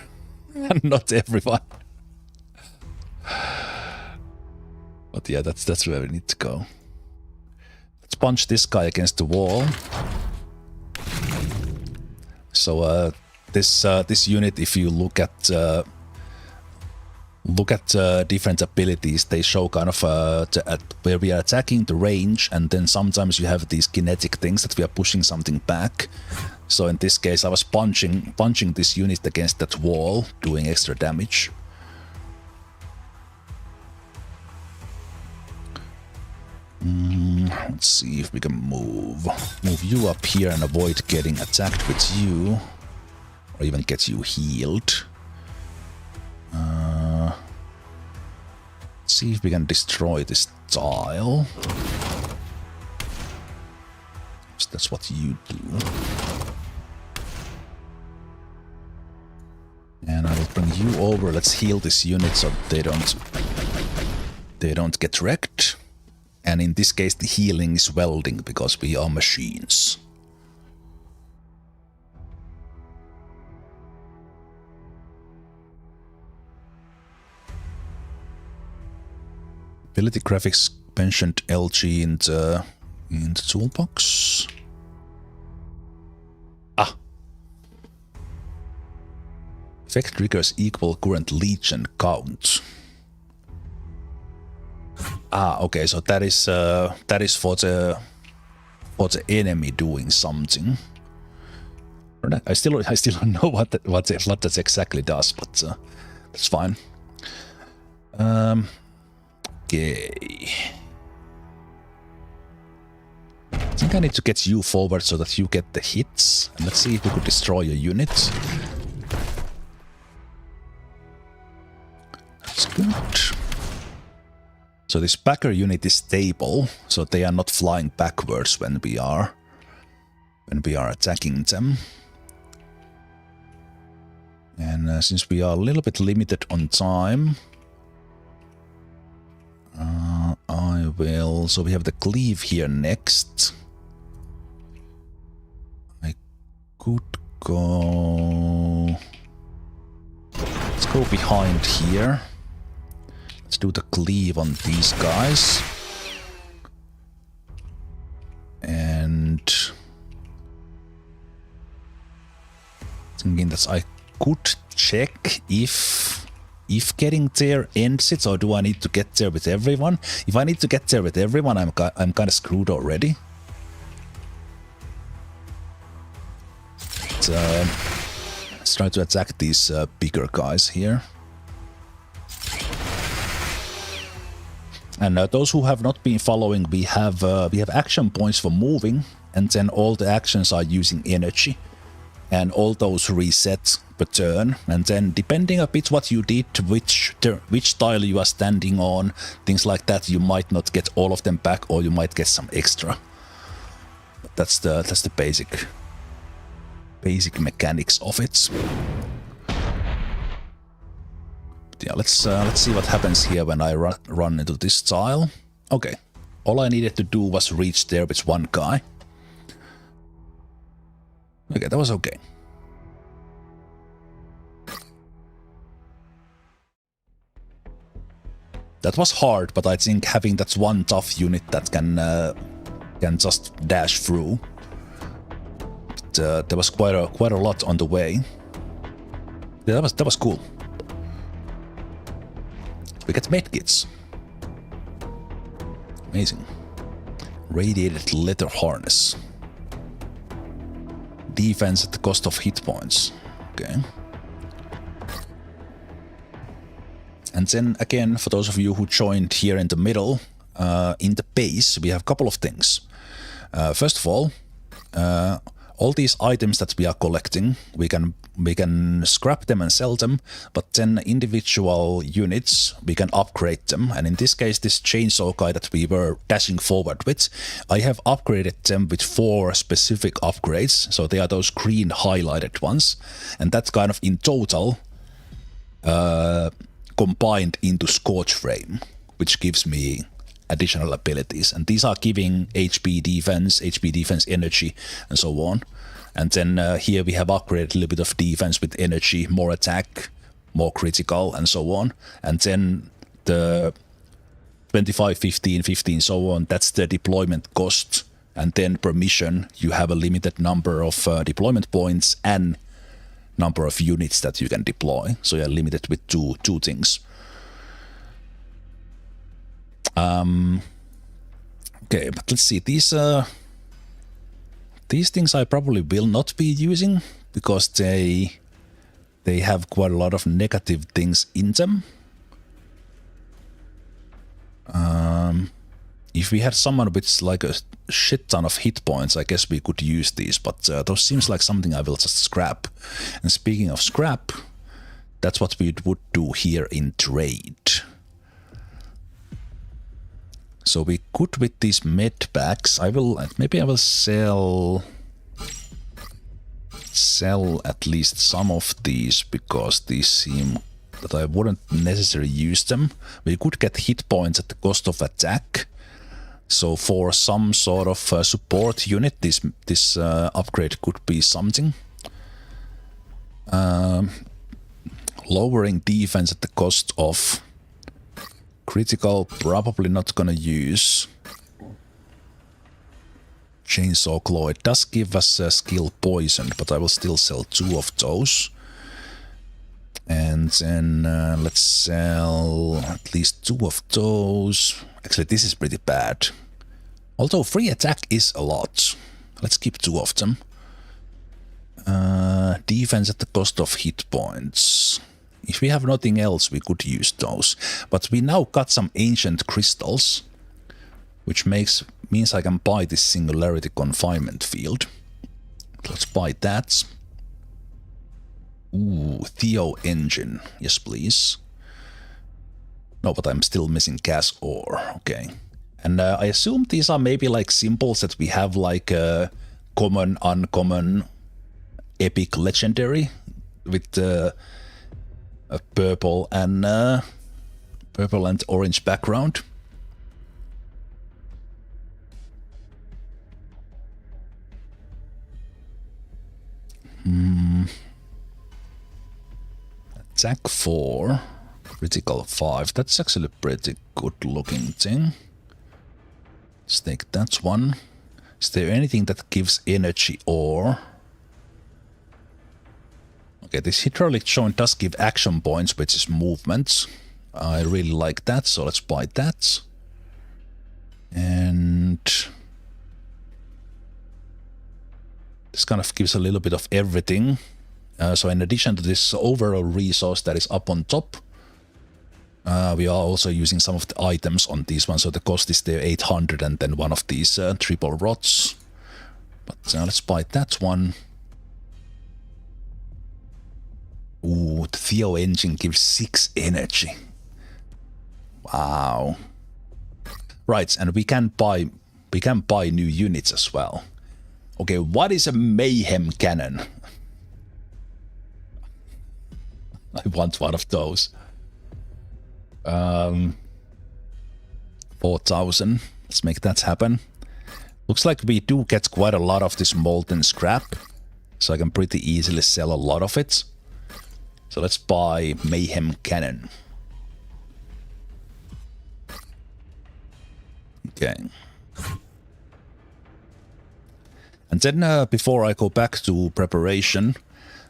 and not everyone. But yeah, that's where we need to go. Let's punch this guy against the wall. So this unit, if you look at different abilities, they show kind of where we are attacking the range, and then sometimes you have these kinetic things that we are pushing something back. So in this case, I was punching this unit against that wall, doing extra damage. Let's see if we can move you up here and avoid getting attacked with you, or even get you healed. See if we can destroy this tile. So that's what you do. And I will bring you over. Let's heal this unit so they don't get wrecked. And in this case, the healing is welding because we are machines. Ability graphics mentioned LG in the toolbox. Ah. Effect triggers equal current legion count. Ah, okay, so that is for the enemy doing something. I still don't know what that exactly does, but that's fine. Okay. I think I need to get you forward so that you get the hits. And let's see if we could destroy a unit. That's good. So this backer unit is stable, so they are not flying backwards when we are attacking them. And since we are a little bit limited on time, I will. So we have the cleave here next. I could go. Let's go behind here. Let's do the cleave on these guys. And thinking that I could check if getting there ends it, or do I need to get there with everyone? If I need to get there with everyone, I'm kind of screwed already. But, let's try to attack these bigger guys here. And those who have not been following, we have action points for moving, and then all the actions are using energy, and all those reset per turn. And then depending a bit what you did, which tile you are standing on, things like that, you might not get all of them back, or you might get some extra. But that's the basic mechanics of it. Yeah, let's see what happens here when I run into this tile. Okay, all I needed to do was reach there with one guy. Okay, that was okay. That was hard, but I think having that one tough unit that can just dash through. But, there was quite a lot on the way. Yeah, that was cool. We get medkits. Amazing. Radiated leather harness. Defense at the cost of hit points. Okay. And then again, for those of you who joined here in the middle, in the base, we have a couple of things. First of all these items that we are collecting, we can scrap them and sell them, but then individual units, we can upgrade them. And in this case, this chainsaw guy that we were dashing forward with, I have upgraded them with 4 specific upgrades. So they are those green highlighted ones. And that's kind of in total combined into Scorch Frame, which gives me additional abilities, and these are giving HP defense energy, and so on. And then here we have upgraded a little bit of defense with energy, more attack, more critical, and so on. And then the 25, 15, 15, so on. That's the deployment cost. And then per mission, you have a limited number of deployment points and number of units that you can deploy. So you're limited with two things. Okay, but let's see. These things I probably will not be using because they have quite a lot of negative things in them. If we had someone with like a shit ton of hit points, I guess we could use these, but those seems like something I will just scrap. And speaking of scrap, that's what we would do here in trade. So we could with these med packs, maybe I will sell at least some of these because these seem that I wouldn't necessarily use them. We could get hit points at the cost of attack. So for some sort of support unit, this upgrade could be something. Lowering defense at the cost of critical, probably not gonna use. Chainsaw Claw, it does give us a skill poison, but I will still sell 2 of those. And then let's sell at least 2 of those. Actually, this is pretty bad. Although free attack is a lot. Let's keep 2 of them. Defense at the cost of hit points. If we have nothing else, we could use those. But we now got some ancient crystals, which means I can buy this singularity confinement field. Let's buy that. Ooh, Theo engine. Yes, please. No, but I'm still missing gas ore. Okay. And I assume these are maybe like symbols that we have like common, uncommon, epic, legendary with a purple and orange background. Attack 4, critical 5. That's actually a pretty good looking thing. Let's take that one. Is there anything that gives energy or... Okay, this hydraulic joint does give action points, which is movements. I really like that, so let's buy that. And... this kind of gives a little bit of everything. So in addition to this overall resource that is up on top, we are also using some of the items on these ones. So the cost is there 800 and then one of these triple rods. But let's buy that one. Ooh, the Theo engine gives 6 energy. Wow. Right, and we can buy new units as well. Okay, what is a mayhem cannon? I want one of those. 4,000. Let's make that happen. Looks like we do get quite a lot of this molten scrap, so I can pretty easily sell a lot of it. So let's buy mayhem cannon. Okay. And then before I go back to preparation,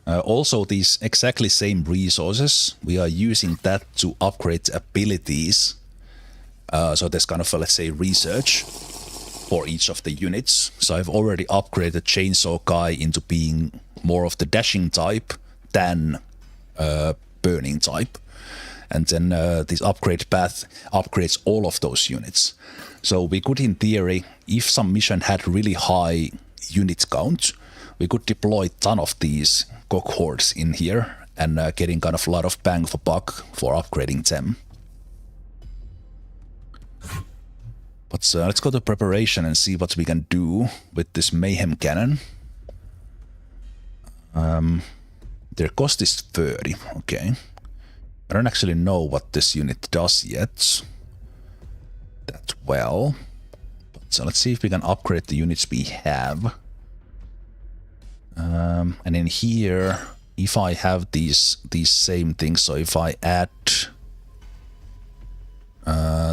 also these exactly same resources, we are using that to upgrade abilities. So there's kind of, let's say, research for each of the units. So I've already upgraded Chainsaw Guy into being more of the dashing type than burning type. And then this upgrade path upgrades all of those units. So we could, in theory, if some mission had really high unit count, we could deploy a ton of these cohorts in here and getting kind of a lot of bang for buck for upgrading them. But let's go to preparation and see what we can do with this mayhem cannon. Their cost is 30, okay. I don't actually know what this unit does yet that well. So let's see if we can upgrade the units we have. And in here, if I have these same things, so if I add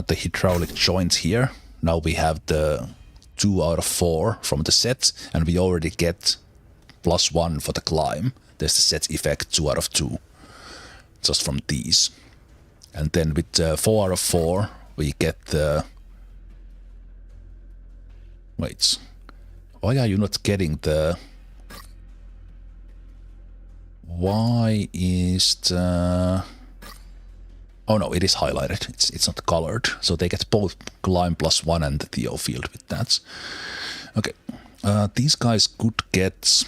the hydraulic joint here. Now we have the 2 out of 4 from the set, and we already get +1 for the climb. There's the set effect 2 out of 2, just from these. And then with 4 out of 4, we get the... Wait, why are you not getting the... Why is the... Oh no, it is highlighted. It's not colored. So they get both climb +1 and the Theo field with that. Okay. These guys could get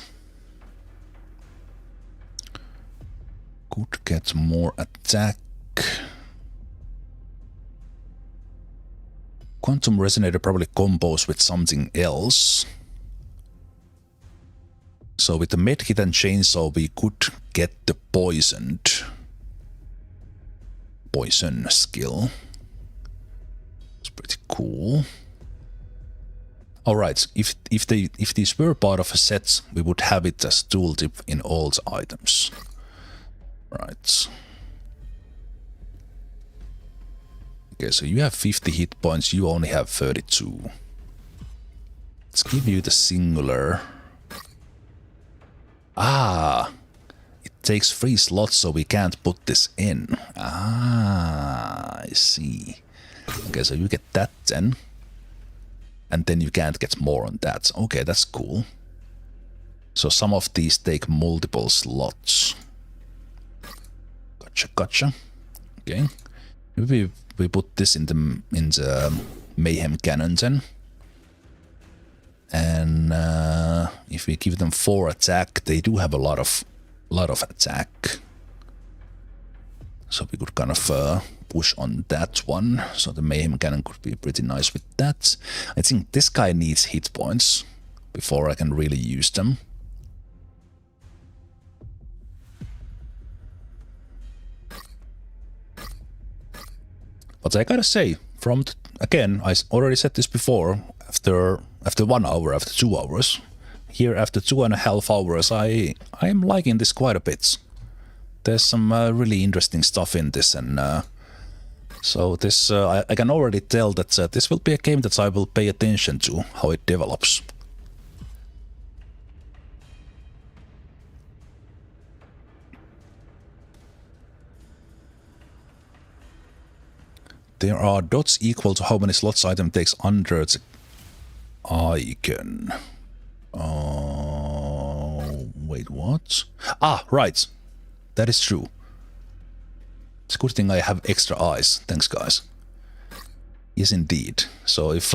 more attack. Quantum Resonator probably combos with something else. So with the medkit and chainsaw we could get the poison skill. It's pretty cool. Alright, if these were part of a set, we would have it as tooltip in all the items. Right. Okay, so you have 50 hit points, you only have 32. Let's give you the singular. Ah! It takes 3 slots, so we can't put this in. Ah, I see. Okay, so you get that then. And then you can't get more on that. Okay, that's cool. So some of these take multiple slots. Gotcha. Okay. Maybe we put this in the mayhem cannon then. And if we give them 4 attack, they do have a lot of attack. So we could kind of push on that one. So the mayhem cannon could be pretty nice with that. I think this guy needs hit points before I can really use them. But I gotta say, again, I already said this before, after 1 hour, after 2 hours, here after 2.5 hours, I am liking this quite a bit. There's some really interesting stuff in this, and so this I can already tell that this will be a game that I will pay attention to, how it develops. There are dots equal to how many slots item takes under the icon. Wait, what? Ah, right. That is true. It's a good thing I have extra eyes. Thanks, guys. Yes, indeed. So if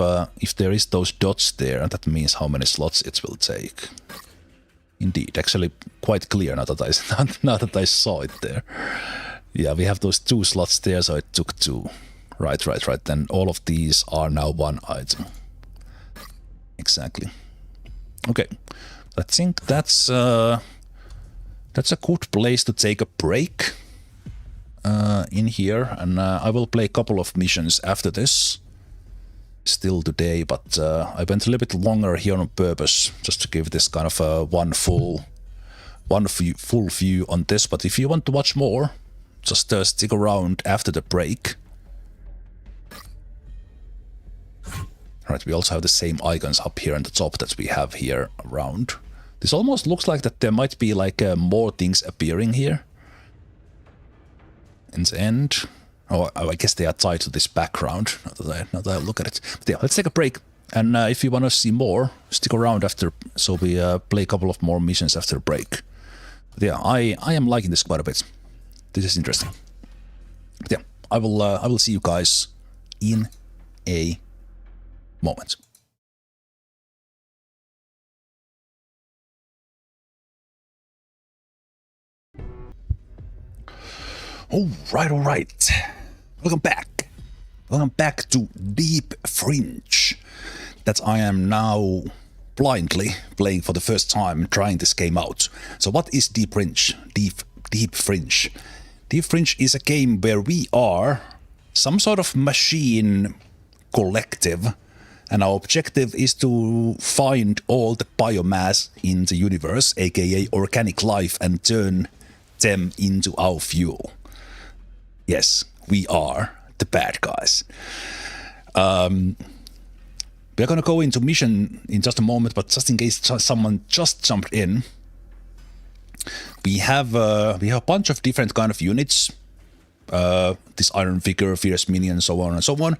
there is those dots there, that means how many slots it will take. Indeed, actually quite clear now that I saw it there. Yeah, we have those 2 slots there, so it took 2. Right. Then all of these are now 1 item. Exactly. Okay. I think that's a good place to take a break in here, and I will play a couple of missions after this still today, but I went a little bit longer here on purpose just to give this kind of one full view on this. But if you want to watch more, just stick around after the break. Right, we also have the same icons up here on the top that we have here around. This almost looks like that there might be like more things appearing here in the end. Oh, I guess they are tied to this background, now that I look at it. But yeah, let's take a break. And if you want to see more, stick around after, so we play a couple of more missions after the break. But yeah, I am liking this quite a bit. This is interesting. But yeah, I will see you guys in a moment. All right. Welcome back. Welcome back to Deep Fringe. That I am now blindly playing for the first time, trying this game out. So what is Deep Fringe? Deep Fringe. Deep Fringe is a game where we are some sort of machine collective, and our objective is to find all the biomass in the universe, aka organic life, and turn them into our fuel. Yes, we are the bad guys. We're gonna go into mission in just a moment, but just in case someone just jumped in, we have a bunch of different kind of units. This Iron Figure, Fierce Minion, so on and so on.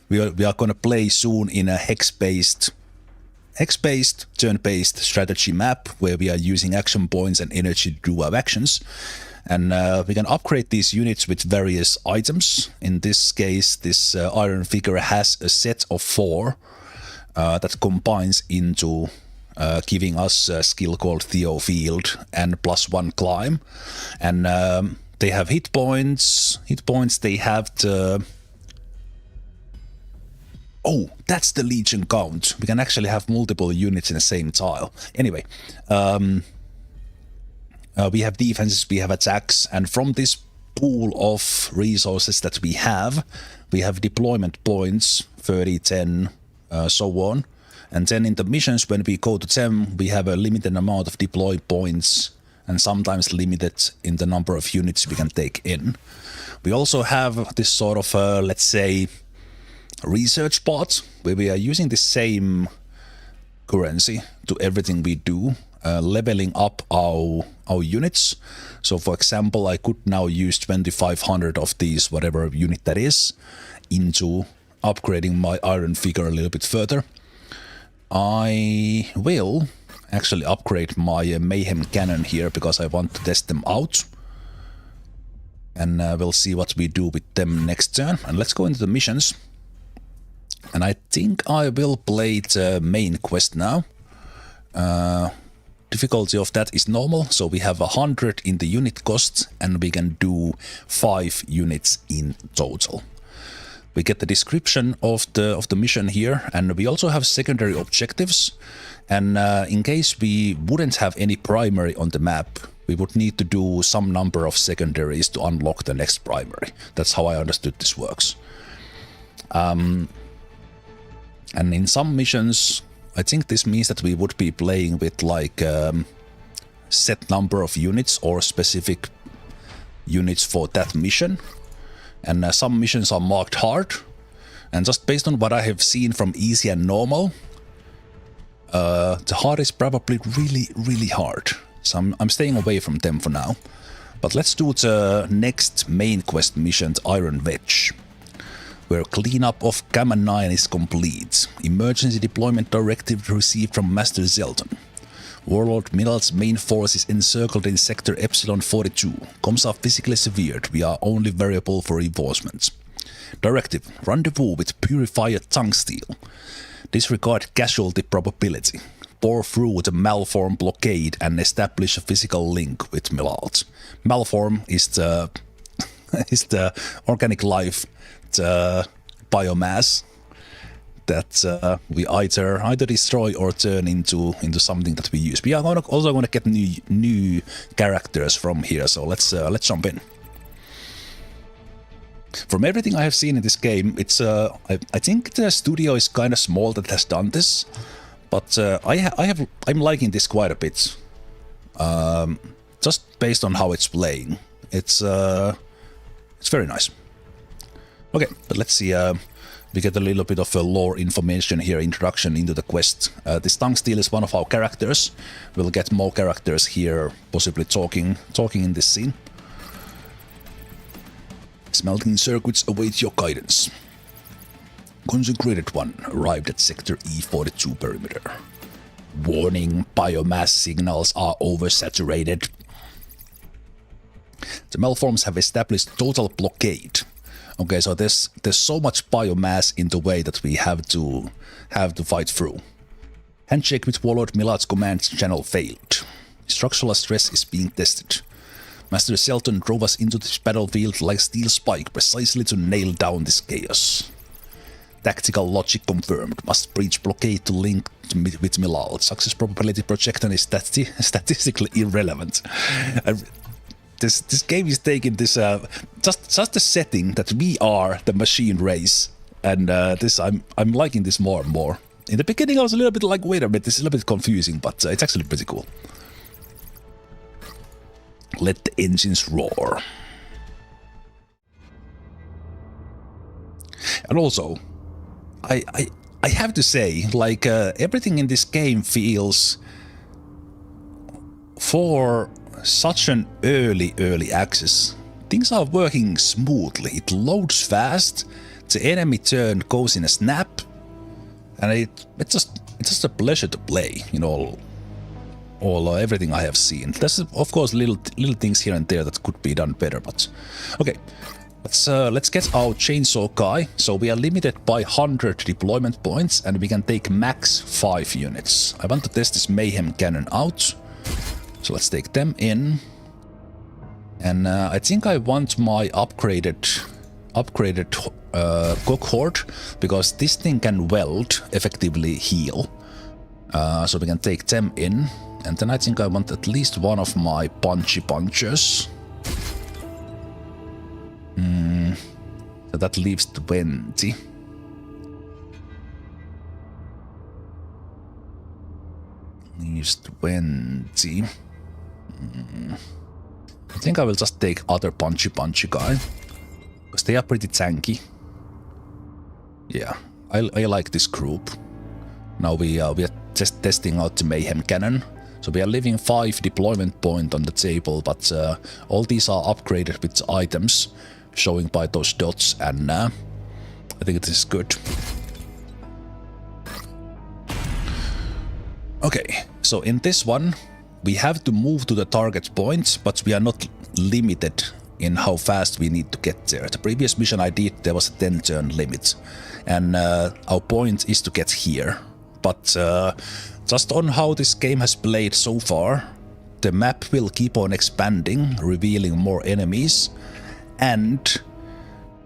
We are gonna play soon in a hex-based turn-based strategy map where we are using action points and energy to do our actions. And we can upgrade these units with various items. In this case, this Iron Figure has a set of 4 that combines into giving us a skill called Theo Field and +1 climb. And they have hit points. They have the... Oh, that's the Legion count. We can actually have multiple units in the same tile. Anyway, we have defenses, we have attacks, and from this pool of resources that we have deployment points, 30, 10, so on. And then in the missions, when we go to them, we have a limited amount of deploy points and sometimes limited in the number of units we can take in. We also have this sort of, let's say, research part where we are using the same currency to everything we do, leveling up our units. So for example, I could now use 2500 of these, whatever unit that is, into upgrading my Iron Figure a little bit further. I will actually upgrade my Mayhem Cannon here because I want to test them out. And we'll see what we do with them next turn. And let's go into the missions. And I think I will play the main quest now. Difficulty of that is normal, so we have 100 in the unit cost and we can do 5 units in total. We get the description of the mission here, and we also have secondary objectives. And in case we wouldn't have any primary on the map, we would need to do some number of secondaries to unlock the next primary. That's how I understood this works. And in some missions, I think this means that we would be playing with like set number of units or specific units for that mission. And some missions are marked hard. And just based on what I have seen from easy and normal, the hard is probably really, really hard. So I'm staying away from them for now. But let's do the next main quest mission, the Iron Wedge, where cleanup of Gamma 9 is complete. Emergency deployment directive received from Master Zelton. Warlord Millard's main force is encircled in Sector Epsilon 42. Comms are physically severed. We are only variable for reinforcements. Directive: rendezvous with Purifier Tungsteel. Disregard casualty probability. Bore through the Malform blockade and establish a physical link with Millard. Malform is the organic life, the biomass that we either destroy or turn into something that we use. We are also going to get new characters from here, so let's jump in. From everything I have seen in this game, it's I think the studio is kind of small that has done this, but I'm liking this quite a bit. Just based on how it's playing, it's very nice. Okay, but let's see. We get a little bit of lore information here, introduction into the quest. This Tungsteel is one of our characters. We'll get more characters here, possibly talking in this scene. Smelting circuits await your guidance. Consecrated One arrived at Sector E42 perimeter. Warning, biomass signals are oversaturated. The Malforms have established total blockade. Okay, so there's so much biomass in the way that we have to fight through. Handshake with Warlord Millard's command channel failed. Structural stress is being tested. Master Zelton drove us into this battlefield like steel spike precisely to nail down this chaos. Tactical logic confirmed. Must breach blockade to link with Millard. Success probability projection is statistically irrelevant. This game is taking this just the setting that we are the machine race, and this I'm liking this more and more. In the beginning, I was a little bit like, wait a minute, this is a little bit confusing, but it's actually pretty cool. Let the engines roar. And also, I have to say, like, everything in this game feels, for such an early access, things are working smoothly. It loads fast, the enemy turn goes in a snap, and it's just a pleasure to play, you know, everything I have seen. There's of course little things here and there that could be done better, but okay. Let's get our chainsaw guy. So we are limited by 100 deployment points, and we can take max 5 units. I want to test this mayhem cannon out. So let's take them in. And I think I want my upgraded cohort, because this thing can weld, effectively heal. So we can take them in. And then I think I want at least one of my punchy punchers. So that leaves 20. Leaves 20. I think I will just take other punchy guy, because they are pretty tanky. Yeah, I like this group. Now we are just testing out the mayhem cannon. So we are leaving 5 deployment point on the table, but all these are upgraded with items showing by those dots, and I think this is good. Okay, so in this one we have to move to the target point, but we are not limited in how fast we need to get there. The previous mission I did, there was a 10-turn limit, and our point is to get here. But just on how this game has played so far, the map will keep on expanding, revealing more enemies, and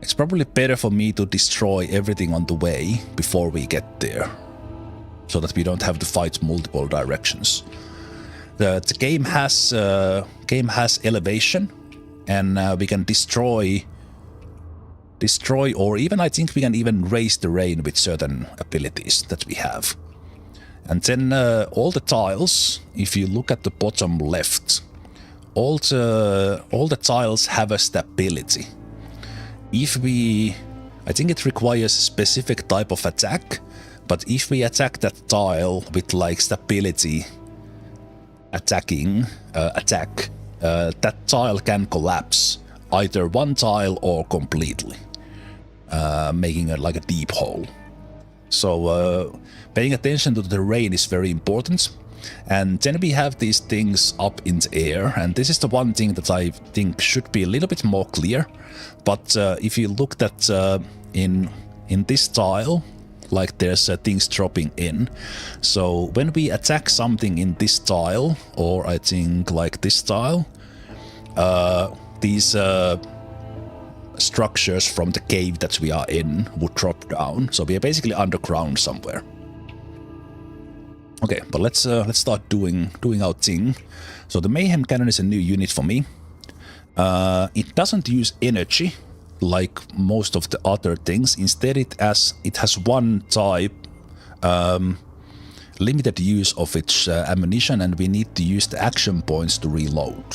it's probably better for me to destroy everything on the way before we get there, so that we don't have to fight multiple directions. The game has elevation, and we can destroy, or even I think we can even raise terrain with certain abilities that we have. And then all the tiles, if you look at the bottom left, all the tiles have a stability. I think it requires a specific type of attack, but if we attack that tile with like stability attack, that tile can collapse, either one tile or completely, making it like a deep hole. So paying attention to the terrain is very important. And then we have these things up in the air, and this is the one thing that I think should be a little bit more clear. But if you looked at in this tile, like there's things dropping in. So when we attack something in this tile, or I think like this tile, these structures from the cave that we are in would drop down. So we are basically underground somewhere. Okay, but let's start doing our thing. So the mayhem cannon is a new unit for me. It doesn't use energy like most of the other things. Instead, it has one type, limited use of its ammunition, and we need to use the action points to reload.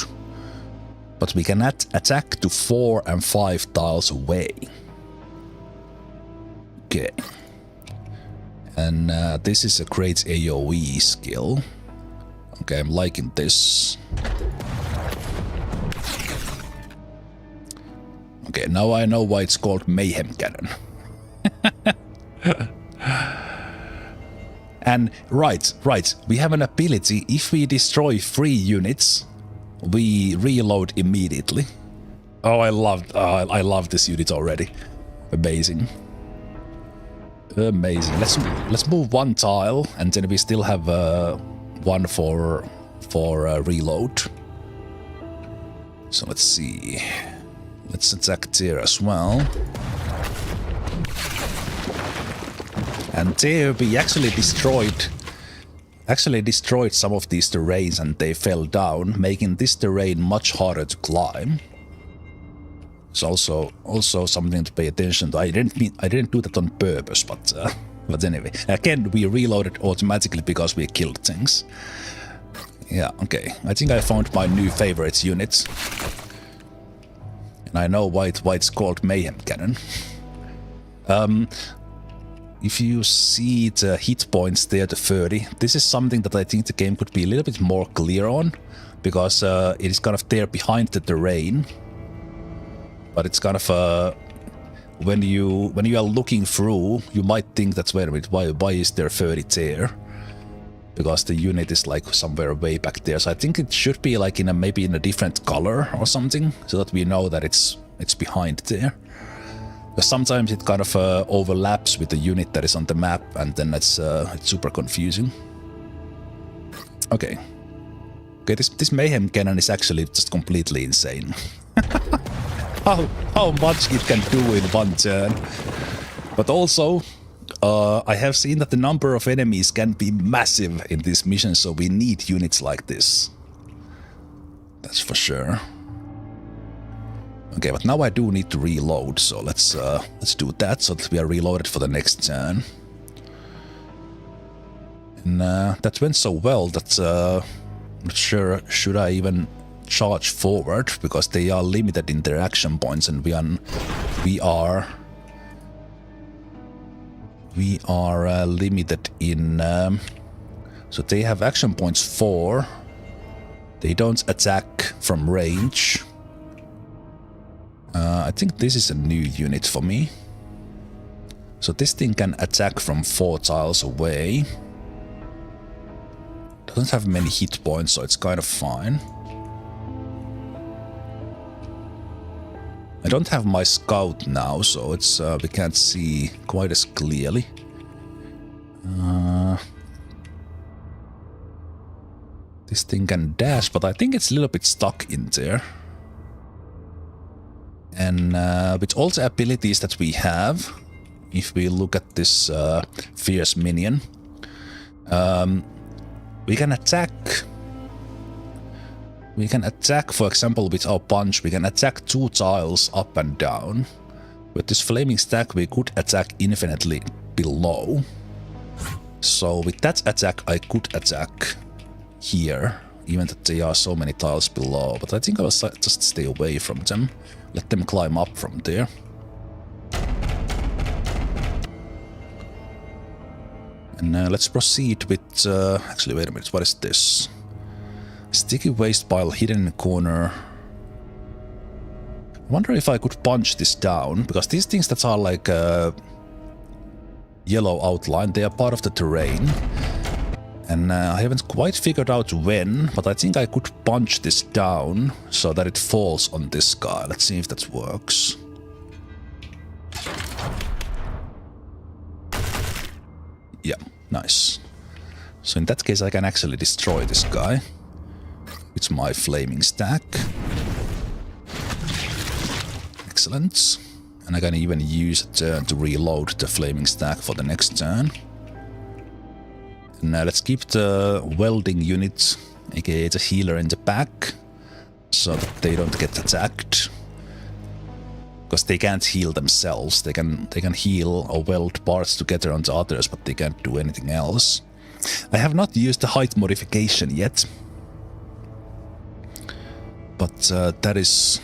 But we can attack to 4 and 5 tiles away. Okay. And this is a great AoE skill. Okay, I'm liking this. Okay, now I know why it's called Mayhem Cannon. And right, we have an ability. If we destroy 3 units, we reload immediately. Oh, I love this unit already. Amazing. Amazing. Let's move 1 tile, and then we still have one for reload. So let's see. Let's attack there as well. And there we actually destroyed some of these terrains, and they fell down, making this terrain much harder to climb. It's also something to pay attention to. I didn't do that on purpose, but anyway. Again, we reloaded automatically because we killed things. Yeah, okay. I think I found my new favorite unit. And I know why it's called Mayhem Cannon. If you see the hit points there to 30, this is something that I think the game could be a little bit more clear on, because it is kind of there behind the terrain. But it's kind of when you are looking through, you might think that's, wait a minute, why is there 30 there? Because the unit is like somewhere way back there. So I think it should be like maybe in a different color or something, so that we know that it's behind there. Because sometimes it kind of overlaps with the unit that is on the map, and then it's super confusing. Okay. Okay, this mayhem cannon is actually just completely insane. how much it can do in one turn. But also, I have seen that the number of enemies can be massive in this mission, so we need units like this. That's for sure. Okay, but now I do need to reload, so let's do that so that we are reloaded for the next turn. And that went so well that I'm not sure should I even charge forward, because they are limited in their action points, and we are limited in. So they have action points 4. They don't attack from range. I think this is a new unit for me. So this thing can attack from 4 tiles away. Doesn't have many hit points, so it's kind of fine. I don't have my scout now, so it's we can't see quite as clearly. This thing can dash, but I think it's a little bit stuck in there. And with all the abilities that we have, if we look at this fierce minion, we can attack. We can attack, for example, with our punch, we can attack 2 tiles up and down. With this flaming stack, we could attack infinitely below. So with that attack, I could attack here, even that there are so many tiles below. But I think I'll just stay away from them. Let them climb up from there. And let's proceed with... actually, wait a minute, what is this? Sticky waste pile hidden in the corner. I wonder if I could punch this down, because these things that are like yellow outline, they are part of the terrain. And I haven't quite figured out when, but I think I could punch this down so that it falls on this guy. Let's see if that works. Yeah, nice. So in that case I can actually destroy this guy. It's my flaming stack. Excellent. And I can even use a turn to reload the flaming stack for the next turn. And let's keep the welding unit, aka the healer, in the back, so that they don't get attacked. Because they can't heal themselves. They can heal or weld parts together onto others, but they can't do anything else. I have not used the height modification yet. But that is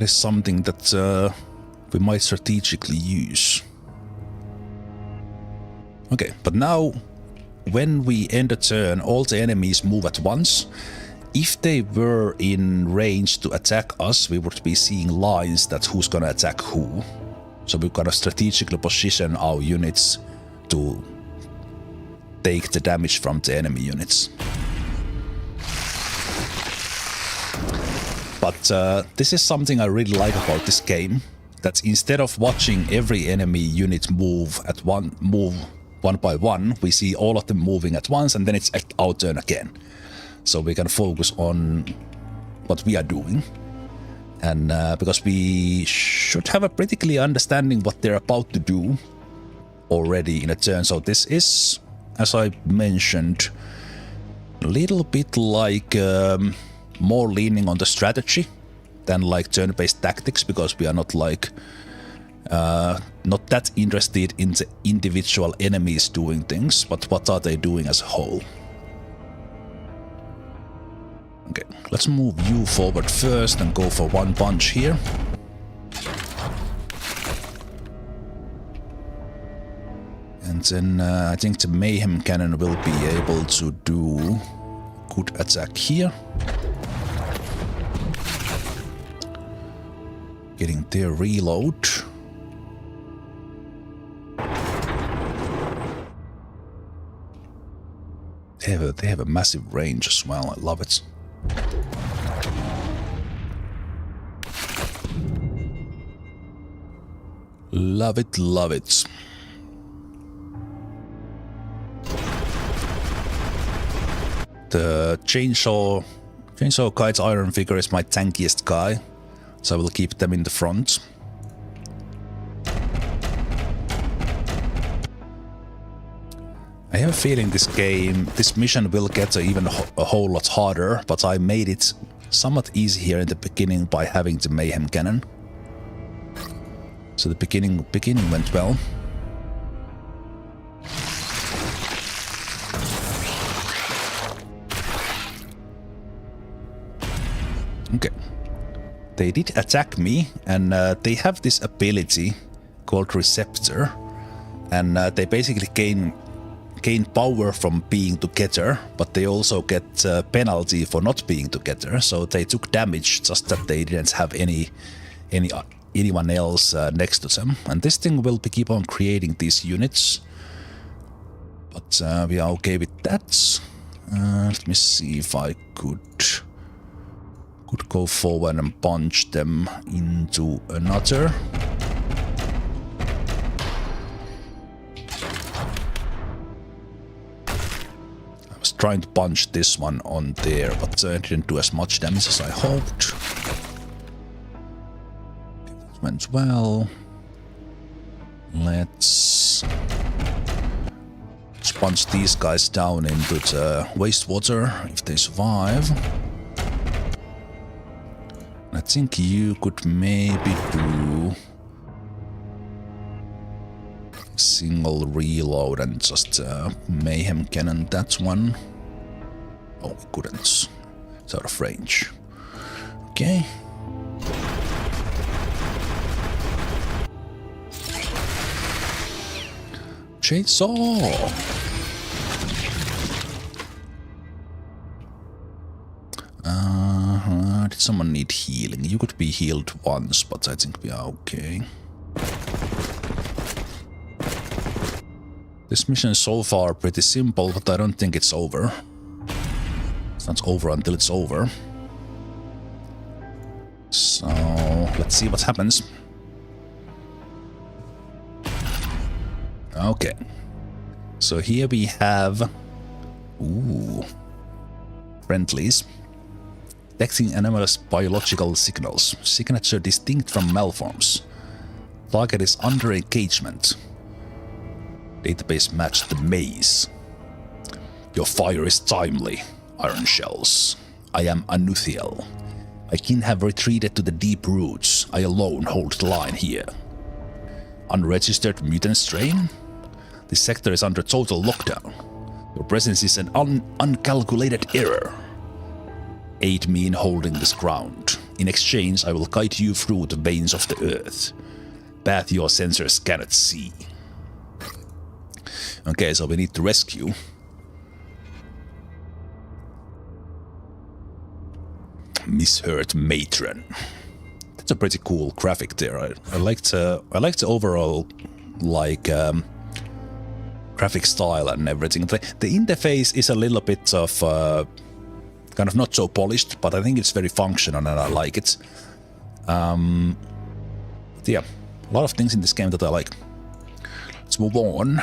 something that we might strategically use. Okay, but now when we end a turn, all the enemies move at once. If they were in range to attack us, we would be seeing lines that who's gonna attack who. So we've got to strategically position our units to take the damage from the enemy units. But this is something I really like about this game, that instead of watching every enemy unit move one by one, we see all of them moving at once, and then it's our turn again. So we can focus on what we are doing. And because we should have a pretty clear understanding what they're about to do already in a turn. So this is, as I mentioned, a little bit like more leaning on the strategy than like turn-based tactics, because we are not like not that interested in the individual enemies doing things, but what are they doing as a whole. Okay, let's move you forward first and go for one punch here. And then I think the mayhem cannon will be able to do good attack here. Getting their reload. They have a massive range as well. I love it. Love it, love it. The chainsaw guide's iron figure is my tankiest guy, so I will keep them in the front. I have a feeling this mission will get even a whole lot harder, but I made it somewhat easy here in the beginning by having the mayhem cannon. So the beginning went well. Okay. They did attack me, and they have this ability called Receptor, and they basically gain power from being together, but they also get penalty for not being together. So they took damage, just that they didn't have anyone else next to them. And this thing will keep on creating these units, but we are okay with that. Let me see if I could go forward and punch them into another. I was trying to punch this one on there, but it didn't do as much damage as I hoped. That went well. Let's punch these guys down into the wastewater if they survive. I think you could maybe do single reload and just mayhem cannon that one. Oh, we couldn't. It's out of range. Okay. Chainsaw! Did someone need healing? You could be healed once, but I think we are okay. This mission is so far pretty simple, but I don't think it's over. It's not over until it's over. So, let's see what happens. Okay. So here we have... Ooh. Friendlies. Detecting anomalous biological signals. Signature distinct from malforms. Target is under engagement. Database matched the maze. Your fire is timely, Iron Shells. I am Anuthiel. My kin have retreated to the deep roots. I alone hold the line here. Unregistered mutant strain? This sector is under total lockdown. Your presence is an uncalculated error. Aid me in holding this ground. In exchange, I will guide you through the veins of the earth. Path your sensors cannot see. Okay, so we need to rescue. Misheard Matron. That's a pretty cool graphic there. I like the overall graphic style and everything. The interface is a little bit of kind of not so polished, but I think it's very functional and I like it. Yeah, a lot of things in this game that I like. Let's move on.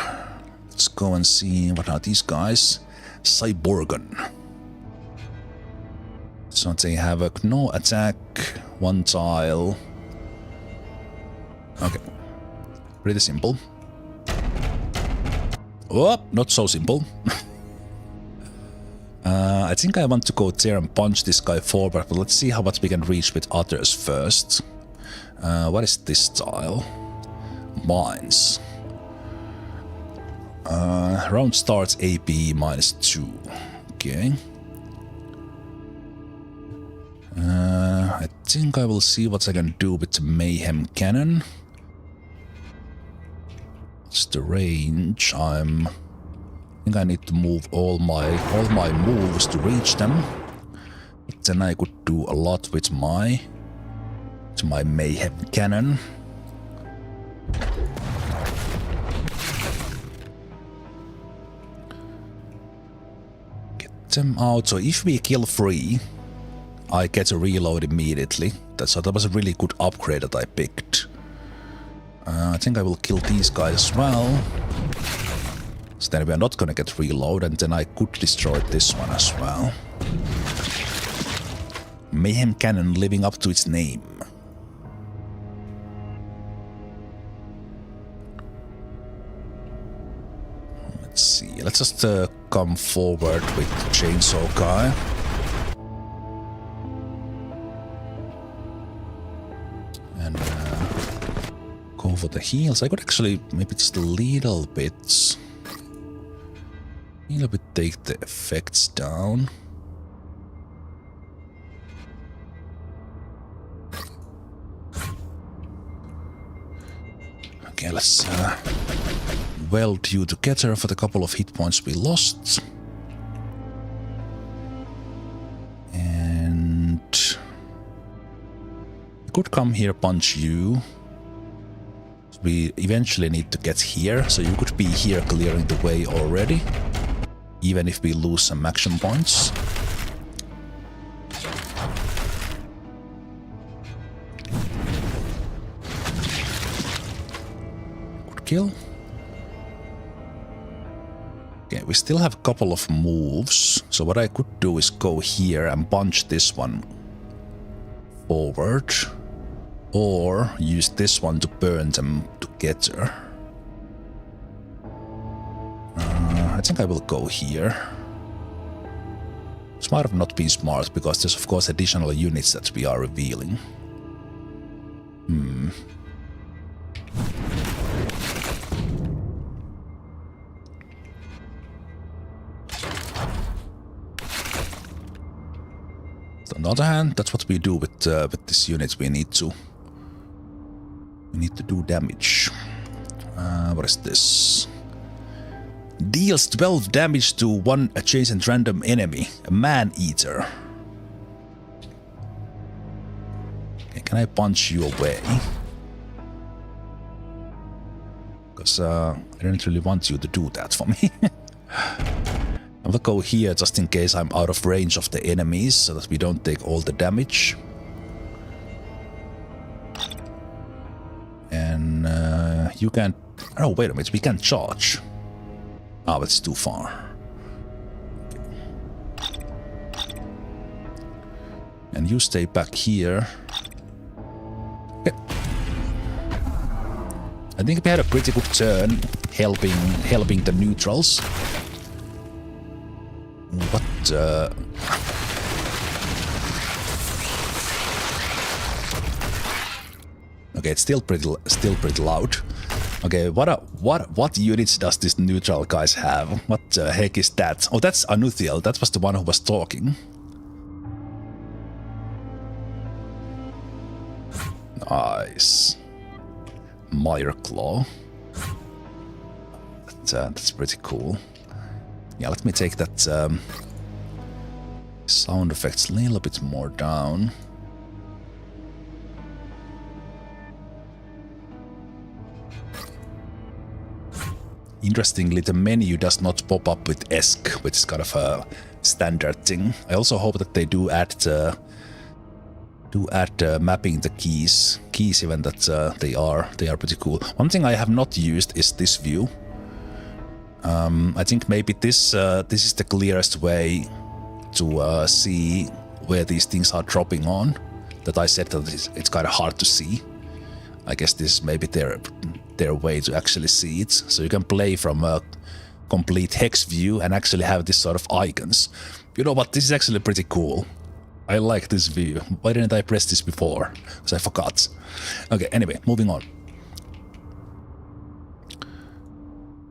Let's go and see what are these guys. Cyborgon. So they have a no attack, one tile. Okay. Pretty simple. Oh, not so simple. I think I want to go there and punch this guy forward, but let's see what we can reach with others first. What is this tile? Mines. Round starts AP -2. Okay. I think I will see what I can do with the Mayhem Cannon. What's the range? I think I need to move all my moves to reach them. But then I could do a lot with my mayhem cannon. Get them out. So if we kill 3, I get a reload immediately. So that was a really good upgrade that I picked. I think I will kill these guys as well. So then we are not gonna get reload, and then I could destroy this one as well. Mayhem Cannon living up to its name. Let's see, let's just come forward with the chainsaw guy. And go for the heals. I could actually maybe just a little bit take the effects down. Okay, let's weld you together for the couple of hit points we lost. And I could come here, punch you. We eventually need to get here, so you could be here clearing the way already, even if we lose some action points. Good kill. Okay, we still have a couple of moves, so what I could do is go here and punch this one forward, or use this one to burn them together. I think I will go here. This might have not been smart, because there's of course additional units that we are revealing. On the other hand, that's what we do with this unit. We need to do damage. What is this? Deals 12 damage to one adjacent random enemy, a man-eater. Okay, can I punch you away? Because I didn't really want you to do that for me. I will go here just in case I'm out of range of the enemies, so that we don't take all the damage. And you can... Oh, wait a minute, we can charge. Ah, that's too far. And you stay back here. Okay. I think we had a pretty good turn helping the neutrals. What? Okay, it's still pretty loud. Okay, what units does this neutral guys have? What the heck is that? Oh, that's Anuthiel. That was the one who was talking. Nice. Mireclaw. That's pretty cool. Yeah, let me take that sound effects a little bit more down. Interestingly, the menu does not pop up with ESC, which is kind of a standard thing. I also hope that they do add mapping the keys, even that they are pretty cool. One thing I have not used is this view. I think maybe this is the clearest way to see where these things are dropping on. That I said that it's kind of hard to see. I guess this is maybe their way to actually see it. So you can play from a complete hex view and actually have this sort of icons. You know what? This is actually pretty cool. I like this view. Why didn't I press this before? Because I forgot. Okay, anyway, moving on.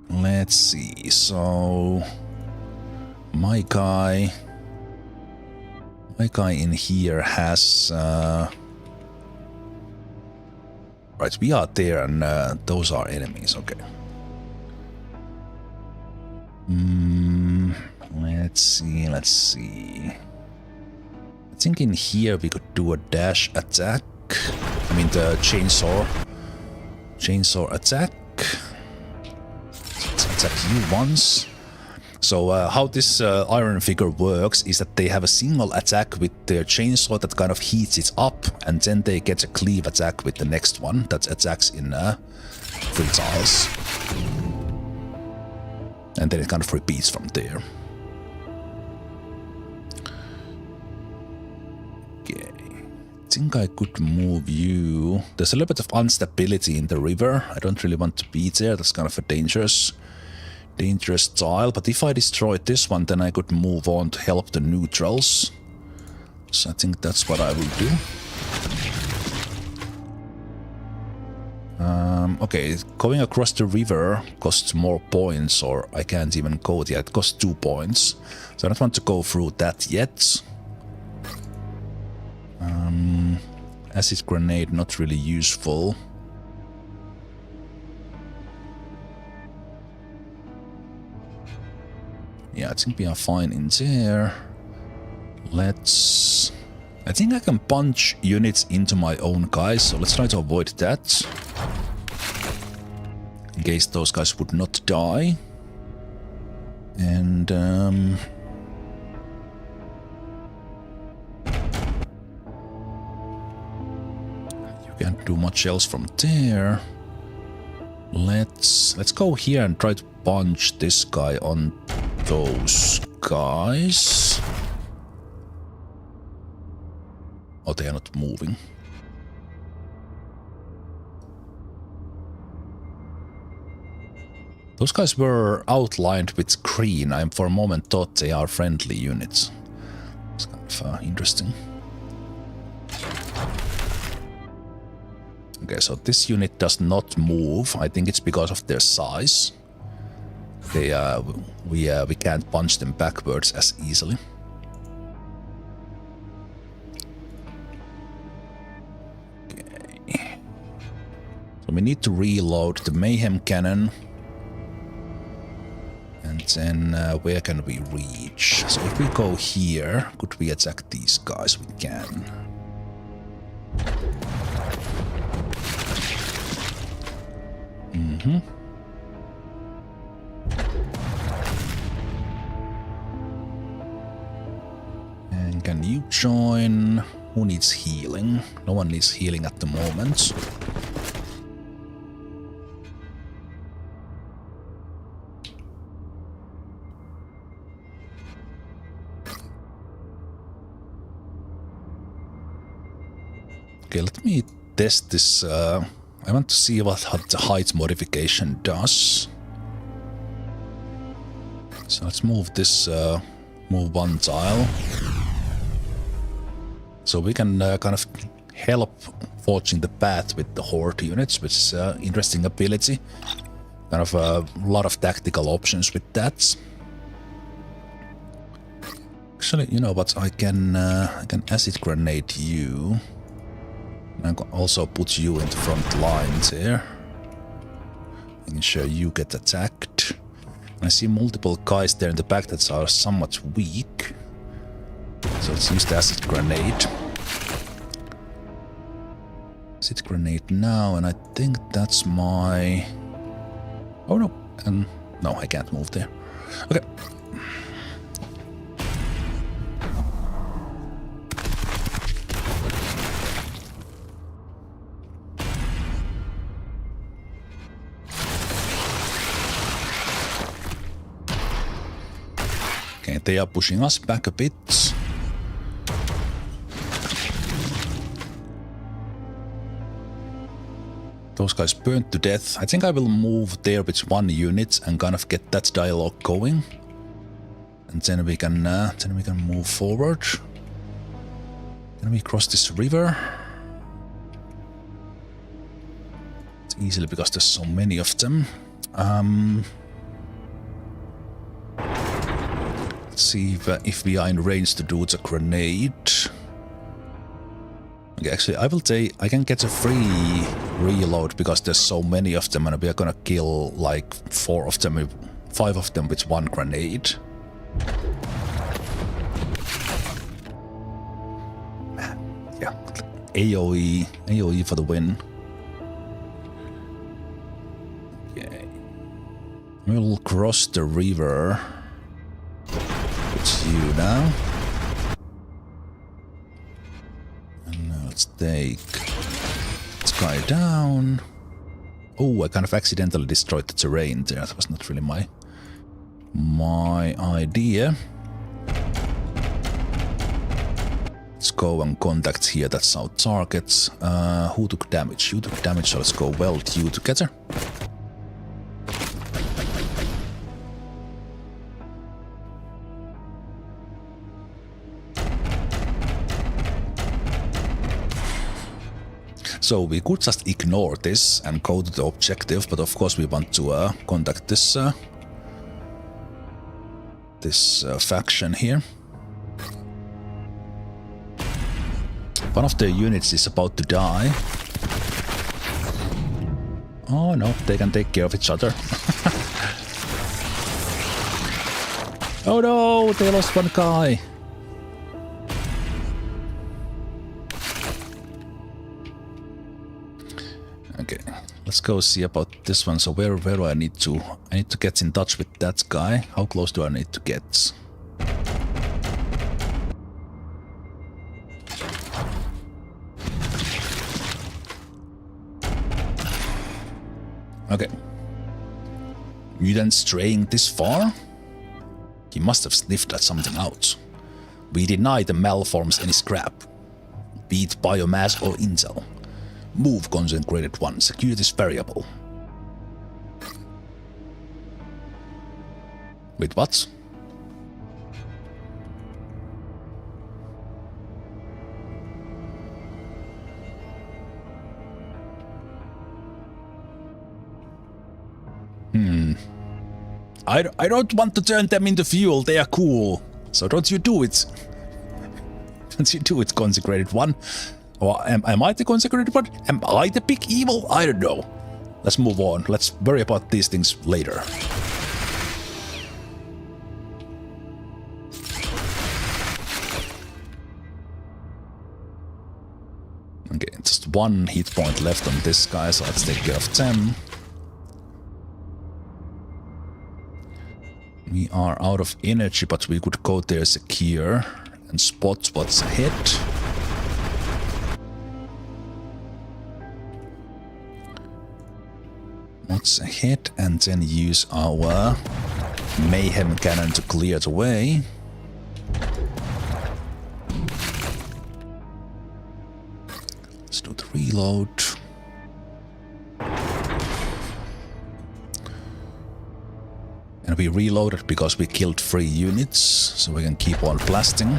Let's see. So my guy in here has right, we are there, and those are enemies. Okay. let's see. I think in here we could do a dash attack. I mean the chainsaw attack. Let's attack you once. So how this iron figure works is that they have a single attack with their chainsaw that kind of heats it up, and then they get a cleave attack with the next one that attacks in 3 tiles. And then it kind of repeats from there. Okay. I think I could move you. There's a little bit of instability in the river. I don't really want to be there. That's kind of a dangerous tile. But if I destroyed this one, then I could move on to help the neutrals. So I think that's what I will do. Okay, going across the river costs more points, or I can't even go there. It costs 2 points. So I don't want to go through that yet. Acid grenade, not really useful. Yeah, I think we are fine in there. I think I can punch units into my own guys, so let's try to avoid that. In case those guys would not die. And you can't do much else from there. Let's go here and try to punch this guy on those guys. Oh, they are not moving. Those guys were outlined with green. I for a moment thought they are friendly units. It's kind of interesting. Okay, so this unit does not move. I think it's because of their size. We can't punch them backwards as easily. Okay. So we need to reload the mayhem cannon. And then where can we reach? So if we go here, could we attack these guys? We can. And can you join? Who needs healing? No one needs healing at the moment. Okay, let me test this. I want to see what the height modification does. So let's move this, move 1 tile. So we can kind of help forging the path with the horde units, which is an interesting ability. Kind of a lot of tactical options with that. Actually, you know what? I can acid grenade you. I can also put you in the front lines here. Making sure you get attacked. I see multiple guys there in the back that are somewhat weak. So let's use the acid grenade. Acid grenade now, and I think that's my... Oh no, no, I can't move there. Okay. Okay, they are pushing us back a bit. Those guys burned to death. I think I will move there with 1 unit and kind of get that dialogue going. And then we can move forward. Can we cross this river? It's easily because there's so many of them. Let's see if we are in range to do the grenade. Okay, actually, I can get a free reload because there's so many of them, and we are gonna kill like 5 of them with 1 grenade. Yeah, AoE for the win. Okay. We'll cross the river. It's you now. And now let's take this guy down. Oh, I kind of accidentally destroyed the terrain there. That was not really my idea. Let's go and contact here. That's our target. Who took damage? You took damage, so let's go weld you together. So we could just ignore this and go to the objective, but of course we want to contact this faction here. One of their units is about to die. Oh no, they can take care of each other. Oh no, they lost one guy. Okay, let's go see about this one. So where do I need to? I need to get in touch with that guy. How close do I need to get? Okay. Mutant straying this far? He must have sniffed at something out. We deny the malforms any scrap. Be it biomass or intel. Move, Concentrated One. Secure this variable. Wait, what? I don't want to turn them into fuel. They are cool. So don't you do it. Don't you do it, Consecrated One. Or am I the Consecrated One? Am I the big evil? I don't know. Let's move on. Let's worry about these things later. Okay, just one hit point left on this guy, so let's take care of them. We are out of energy, but we could go there secure and spot what's ahead. What's ahead, and then use our mayhem cannon to clear the way. Let's do the reload. And we reloaded because we killed 3 units, so we can keep on blasting.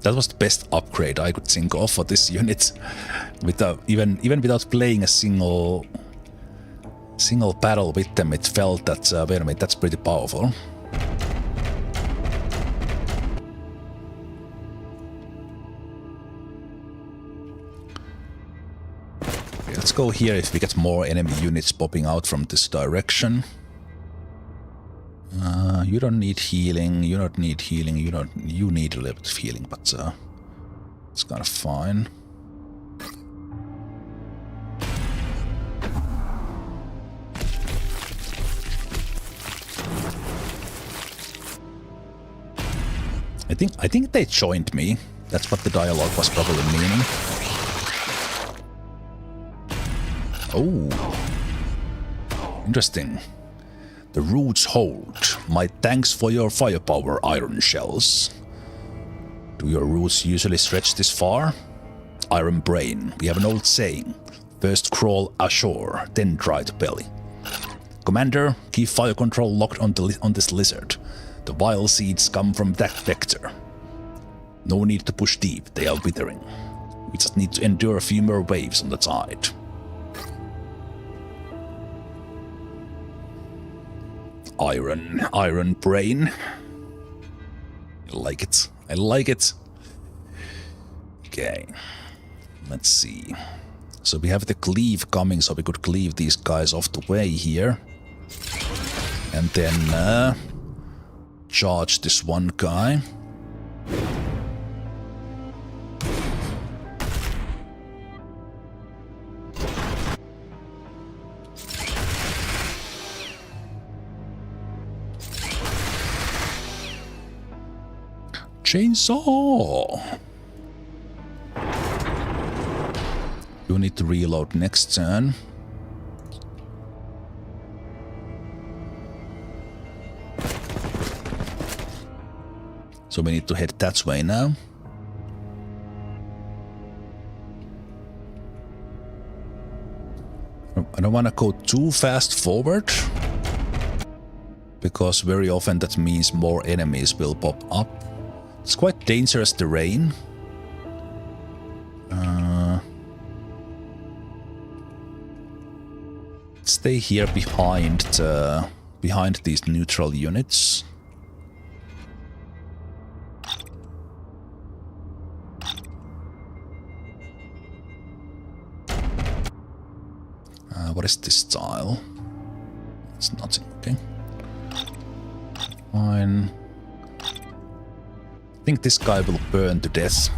That was the best upgrade I could think of for this unit. Without even without playing a single battle with them, it felt that wait a minute, that's pretty powerful. Let's go here if we get more enemy units popping out from this direction. You don't need healing, you don't need healing, you need a little bit of healing, but it's kind of fine. I think they joined me. That's what the dialogue was probably meaning. Oh, interesting. The roots hold. My thanks for your firepower, Iron Shells. Do your roots usually stretch this far? Iron Brain. We have an old saying. First crawl ashore, then dry the belly. Commander, keep fire control locked on this lizard. The vile seeds come from that vector. No need to push deep, they are withering. We just need to endure a few more waves on the tide. Iron Brain. I like it. I like it. Okay. Let's see. So we have the cleave coming, so we could cleave these guys off the way here. And then charge this one guy. Chainsaw! You need to reload next turn. So we need to head that way now. I don't want to go too fast forward, because very often that means more enemies will pop up. It's quite dangerous terrain. Stay here behind these neutral units. What is this style? It's nothing, okay. Fine. I think this guy will burn to death.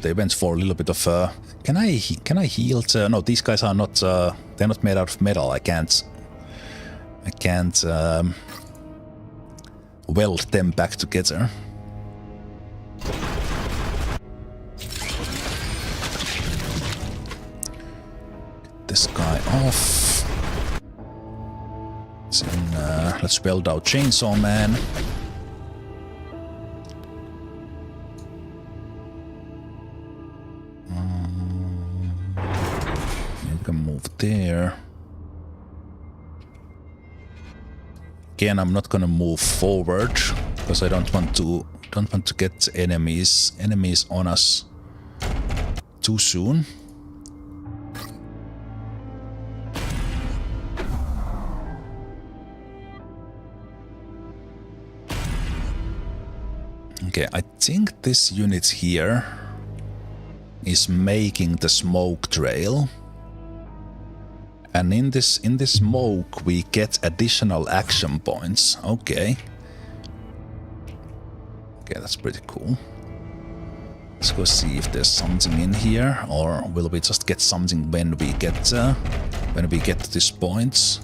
They went for a little bit of can I heal? No, these guys are not. They're not made out of metal. I can't weld them back together. Get this guy off. Then let's weld out Chainsaw Man. There. Again, I'm not gonna move forward because I don't want to get enemies on us too soon. Okay, I think this unit here is making the smoke trail. And in this smoke we get additional action points. Okay. Okay, that's pretty cool. Let's go see if there's something in here, or will we just get something when we get to this point?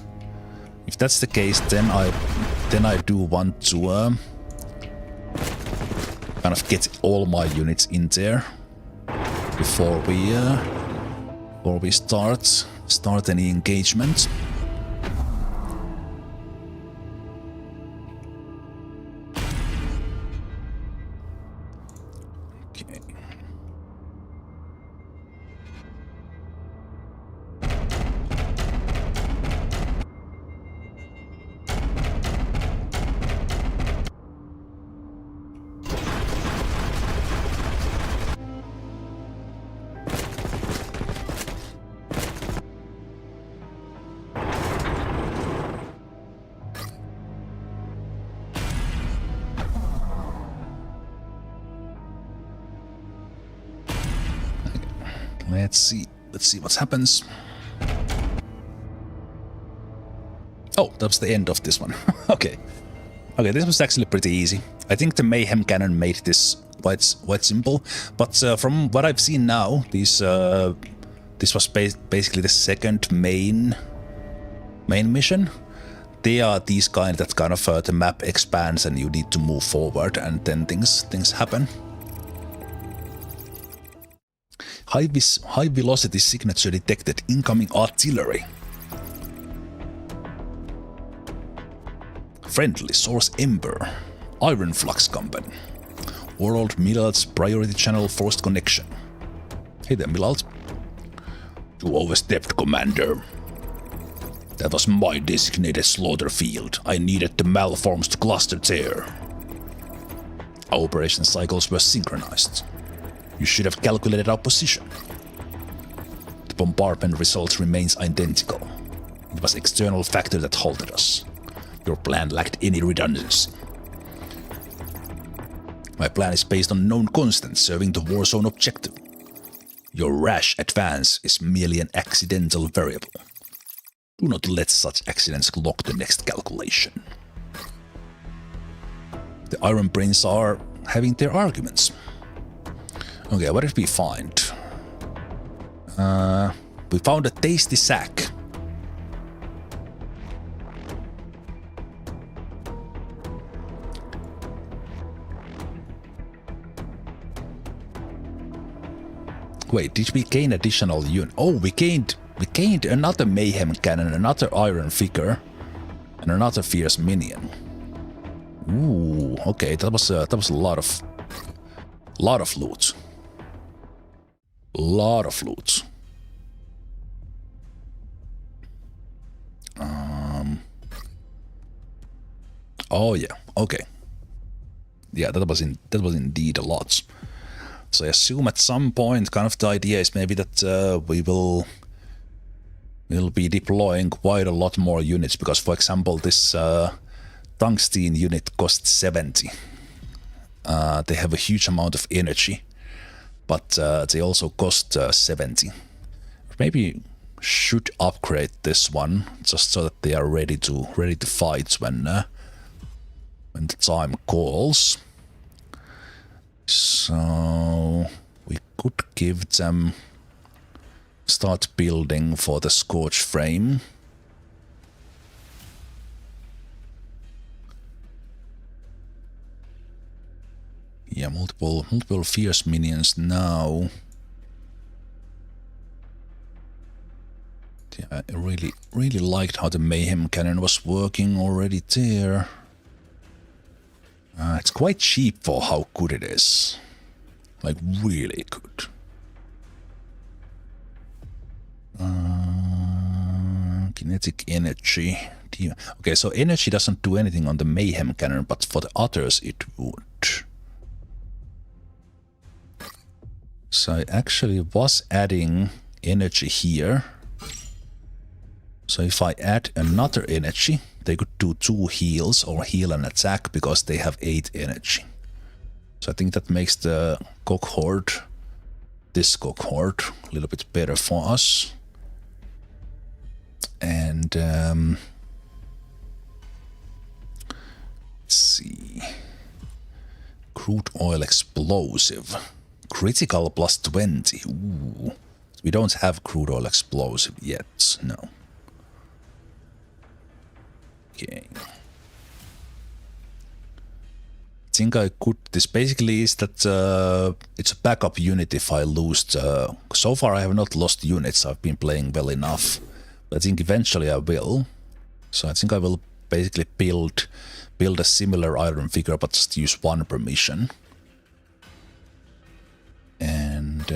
If that's the case, then I do want to kind of get all my units in there before we start any engagement. Okay. Let's see what happens. Oh, that was the end of this one. Okay. Okay, this was actually pretty easy. I think the Mayhem Cannon made this quite simple, but from what I've seen now, this was basically the second main mission. They are these kind that kind of the map expands and you need to move forward, and then things happen. High velocity signature detected. Incoming artillery. Friendly source Ember. Iron Flux Company. World Millard's priority channel forced connection. Hey there, Millard. You overstepped, Commander. That was my designated slaughter field. I needed the malforms to cluster there. Our operation cycles were synchronized. You should have calculated our position. The bombardment results remains identical. It was external factor that halted us. Your plan lacked any redundancy. My plan is based on known constants serving the warzone objective. Your rash advance is merely an accidental variable. Do not let such accidents clog the next calculation. The Iron Brains are having their arguments. Okay, what did we find? We found a tasty sack. Wait, did we gain additional unit? Oh, we gained another mayhem cannon, another iron figure, and another fierce minion. Ooh, okay, that was a lot of loot. Lot of loot. Oh yeah, okay. Yeah, that was indeed a lot. So I assume at some point, kind of the idea is maybe that we'll be deploying quite a lot more units, because for example this tungsten unit costs 70. They have a huge amount of energy, but they also cost 70. Maybe should upgrade this one just so that they are ready to fight when the time calls. So we could give them start building for the Scorch frame. Yeah, multiple fierce minions now. Yeah, I really liked how the mayhem cannon was working already there. It's quite cheap for how good it is. Like, really good. Kinetic energy. Okay, so energy doesn't do anything on the mayhem cannon, but for the others it would. So I actually was adding energy here. So if I add another energy, they could do 2 heals or heal and attack because they have 8 energy. So I think that makes the cohort, this cohort, a little bit better for us. And let's see. Crude oil explosive. Critical plus 20. Ooh. We don't have crude oil explosive yet, no. Okay. I think I could. This basically is that it's a backup unit if I lose. So far I have not lost units. I've been playing well enough. But I think eventually I will. So I think I will basically build a similar iron figure, but just use 1 per mission. And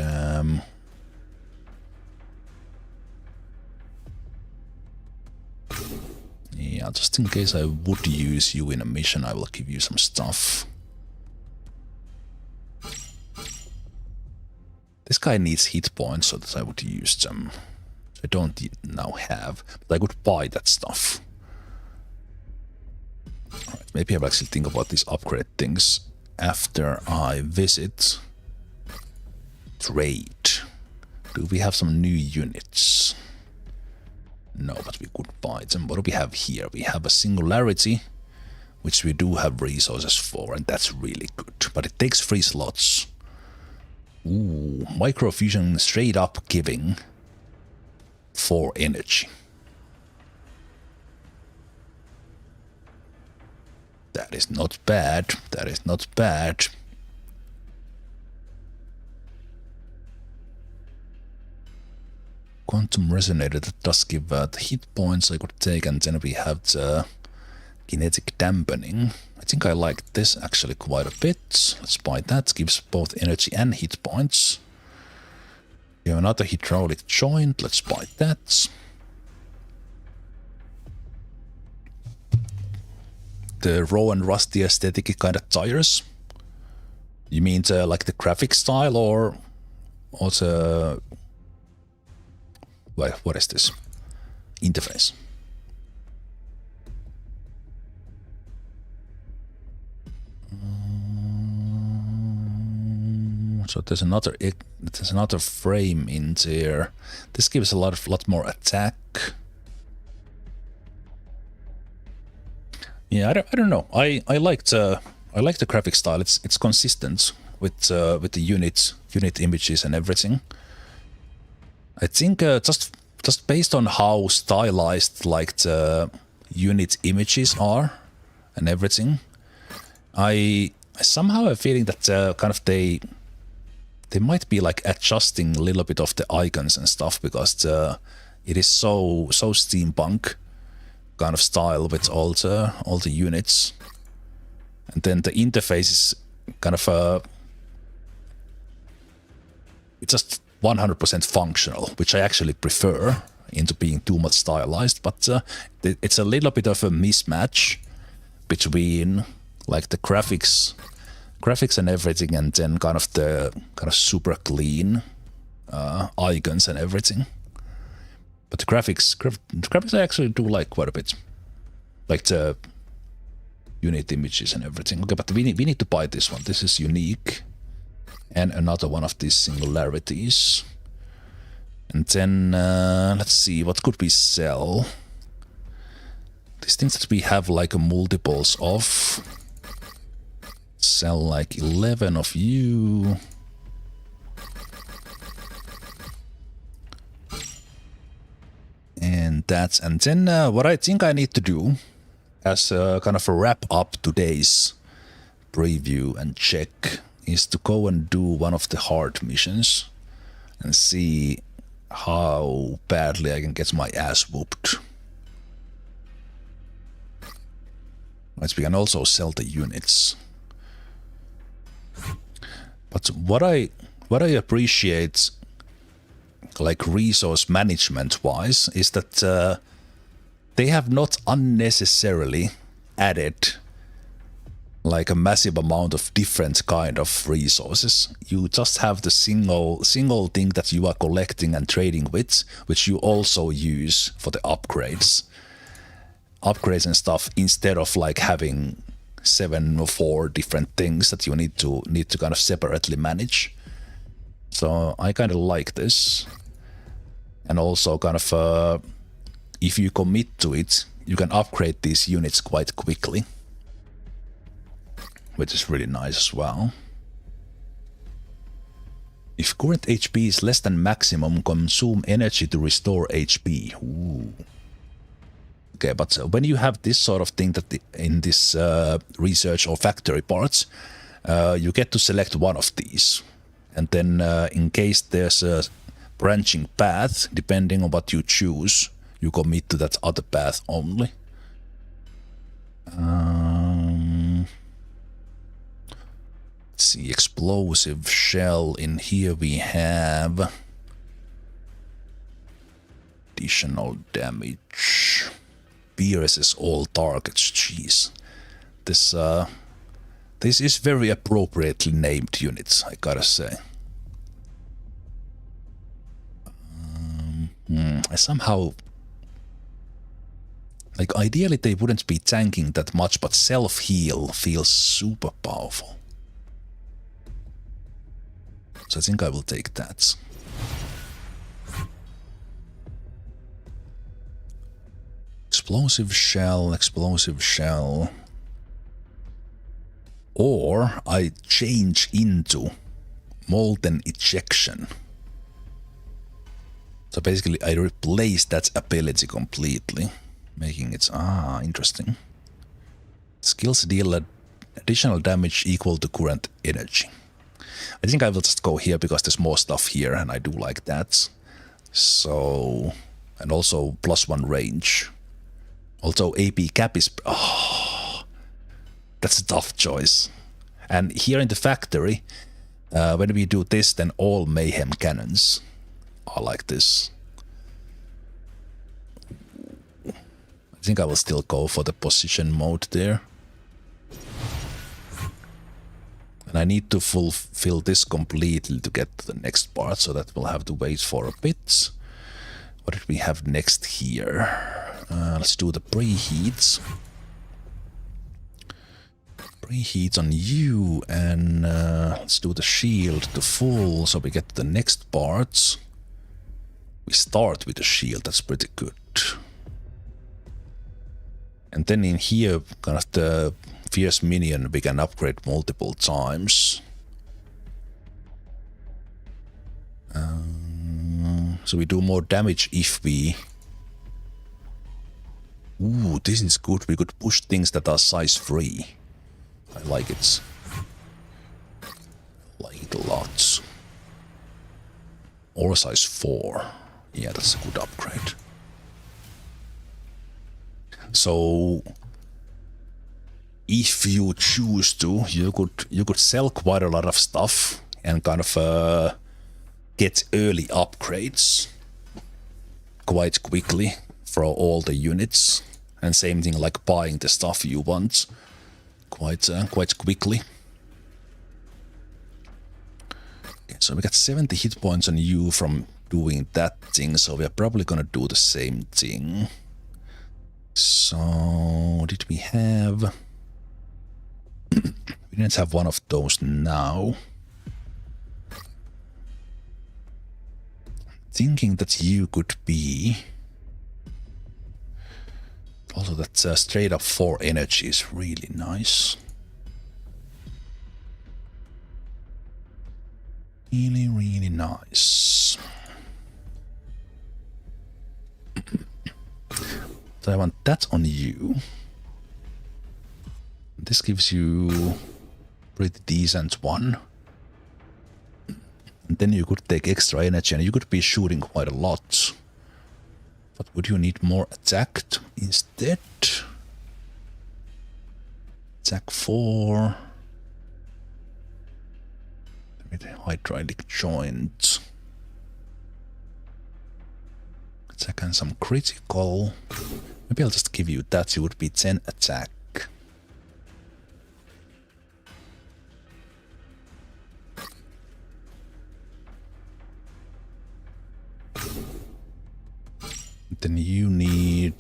yeah, just in case I would use you in a mission, I will give you some stuff. This guy needs hit points, so that I would use them. I don't now have, but I could buy that stuff. Alright, maybe I will actually think about these upgrade things after I visit. Trade. Do we have some new units? No, but we could buy them. What do we have here? We have a singularity, which we do have resources for, and that's really good. But it takes 3 slots. Ooh, microfusion straight up giving 4 energy. That is not bad. That is not bad. Quantum resonator, that does give the hit points I could take, and then we have the kinetic dampening. I think I like this actually quite a bit. Let's buy that. Gives both energy and hit points. We have another hydraulic joint. Let's buy that. The raw and rusty aesthetic kind of tires. You mean like the graphic style or the... Wait, what is this? Interface. So there's another frame in there. This gives a lot more attack. Yeah, I don't know. I like the graphic style. It's consistent with the unit images and everything. I think just based on how stylized like the unit images are and everything, I somehow have a feeling that kind of they might be like adjusting a little bit of the icons and stuff, because it is so steampunk kind of style with all the units, and then the interface is kind of it's just 100% functional, which I actually prefer into being too much stylized. But it's a little bit of a mismatch between like the graphics and everything, and then kind of the super clean icons and everything. But the graphics I actually do like quite a bit, like the unit images and everything. Okay, but we need to buy this one. This is unique, and another one of these singularities. And then let's see, what could we sell? These things that we have like multiples of. Sell like 11 of you. And then what I think I need to do as a kind of a wrap up today's preview and check is to go and do one of the hard missions and see how badly I can get my ass whooped. Right, we can also sell the units. But what I appreciate, like resource management wise, is that they have not unnecessarily added like a massive amount of different kind of resources. You just have the single thing that you are collecting and trading with, which you also use for the upgrades and stuff, instead of like having 7 or 4 different things that you need to kind of separately manage. So I kind of like this. And also kind of if you commit to it, you can upgrade these units quite quickly, which is really nice as well. If current HP is less than maximum, consume energy to restore HP. Ooh. Okay, but when you have this sort of thing that in this research or factory parts, you get to select one of these. And then in case there's a branching path, depending on what you choose, you commit to that other path only. Let's see, explosive shell. In here we have additional damage. Pierces all targets. Jeez. This is very appropriately named units, I gotta say. I somehow... like, ideally they wouldn't be tanking that much, but self-heal feels super powerful. So I think I will take that. Explosive shell. Or I change into molten ejection. So basically I replace that ability completely, making it interesting. Skills deal additional damage equal to current energy. I think I will just go here because there's more stuff here and I do like that. So, and also +1 range. Also AP cap is... that's a tough choice. And here in the factory, when we do this, then all mayhem cannons are like this. I think I will still go for the position mode there. And I need to fulfill this completely to get to the next part, so that we'll have to wait for a bit. What did we have next here? Let's do the preheats. Preheat on you, and let's do the shield to full so we get to the next parts. We start with the shield, that's pretty good. And then in here, kind of the fierce minion we can upgrade multiple times. So we do more damage if we... Ooh, this is good. We could push things that are size 3. I like it. Like it a lot. Or size 4. Yeah, that's a good upgrade. So if you choose to, you could sell quite a lot of stuff and kind of get early upgrades quite quickly for all the units, and same thing like buying the stuff you want quite quickly. Okay, so we got 70 hit points on you from doing that thing, so we are probably gonna do the same thing. So did we have... we didn't have one of those now. Thinking that you could be... Also that straight up 4 energy is really nice. Really, really nice. So I want that on you. This gives you pretty decent one. And then you could take extra energy and you could be shooting quite a lot. But would you need more attack instead? Attack 4. With hydraulic joint. Attack and some critical. Maybe I'll just give you that. You would be 10 attack. Then you need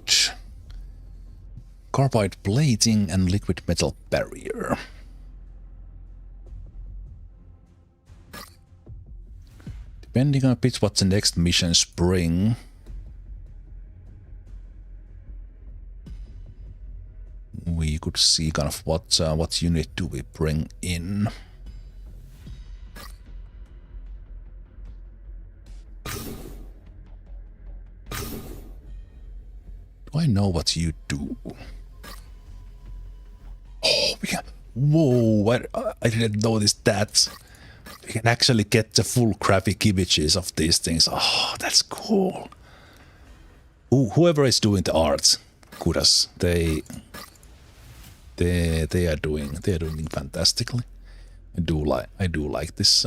carbide plating and liquid metal barrier. Depending on a bit what the next missions bring. We could see kind of what unit do we bring in. Do I know what you do? Oh, we can... Whoa, I didn't notice that. We can actually get the full graphic images of these things. Oh, that's cool. Whoever is doing the art, kudos. They are doing fantastically. I do like this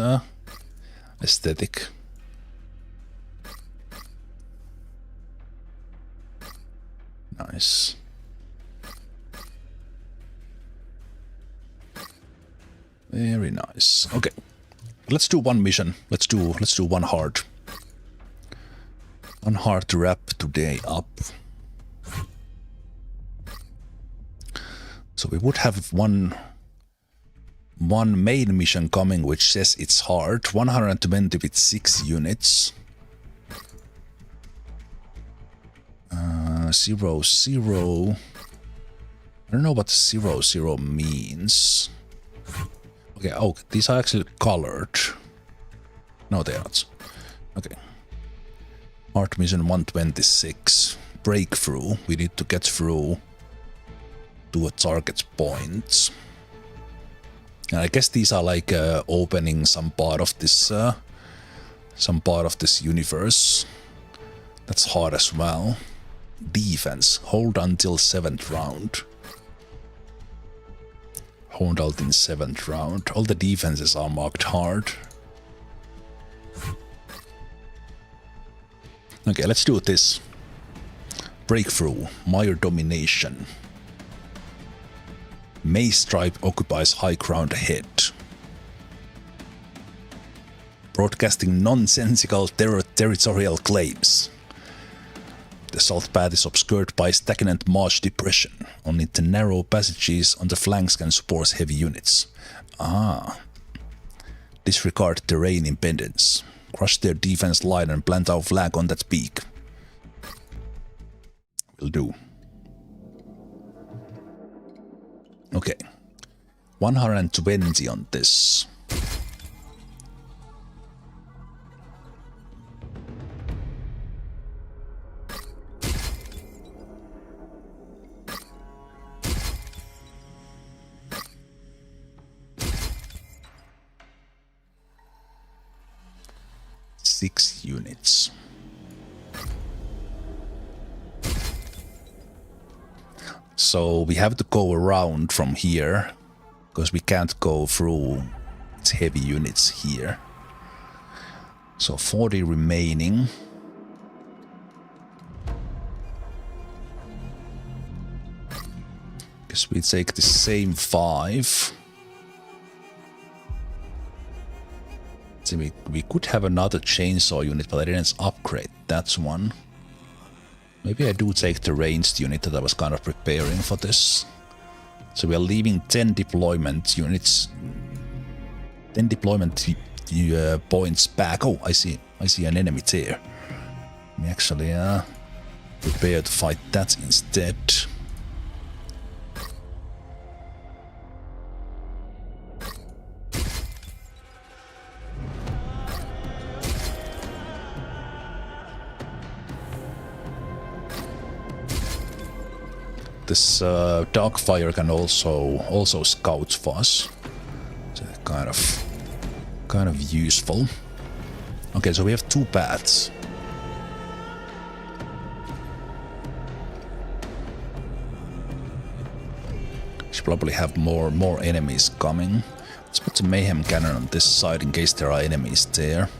aesthetic. Nice. Very nice. Okay. Let's do one mission. Let's do one hard. One hard to wrap today up. So we would have one main mission coming which says it's hard. 120 with 6 units. 0, 0. I don't know what 0, 0 means. Okay, oh, these are actually colored. No, they aren't. Okay. Art mission 126. Breakthrough. We need to get through to a target point. And I guess these are like opening some part of this universe. That's hard as well. Defense. Hold until 7th round. Hold out in 7th round. All the defenses are marked hard. Okay, let's do this. Breakthrough. Mire domination. Maze tribe occupies high ground ahead. Broadcasting nonsensical territorial claims. The salt path is obscured by stagnant marsh depression. Only the narrow passages on the flanks can support heavy units. Ah. Disregard terrain impedance. Crush their defense line and plant our flag on that peak. Will do. Okay. 120 on this. Six units. So we have to go around from here, because we can't go through its heavy units here. So 40 remaining. Because we take the same 5. See, we could have another chainsaw unit, but I didn't upgrade that one. Maybe I do take the ranged unit that I was kind of preparing for this. So we are leaving 10 deployment units. 10 deployment points back. Oh, I see an enemy there. Let me actually prepare to fight that instead. This Darkfire can also scout for us. So kind of useful. Okay, so we have 2 paths. Should probably have more enemies coming. Let's put the Mayhem Cannon on this side in case there are enemies there.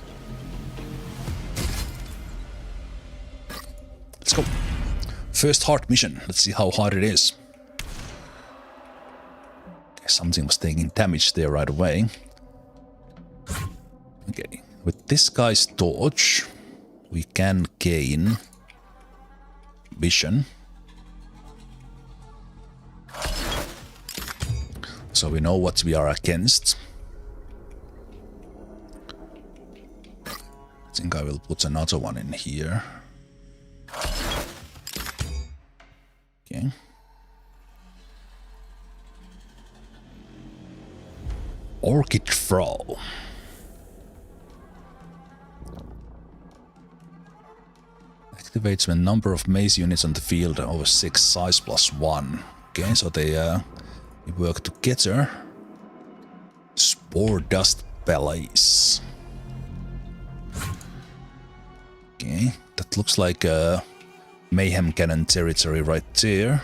Let's go. First hard mission. Let's see how hard it is. Okay, something was taking damage there right away. Okay, with this guy's torch, we can gain vision. So we know what we are against. I think I will put another one in here. Okay. Orchid Throw. Activates when number of maze units on the field are over 6, size +1. Okay, so they work together. Spore Dust Blaze. Okay, that looks like Mayhem Cannon territory right there.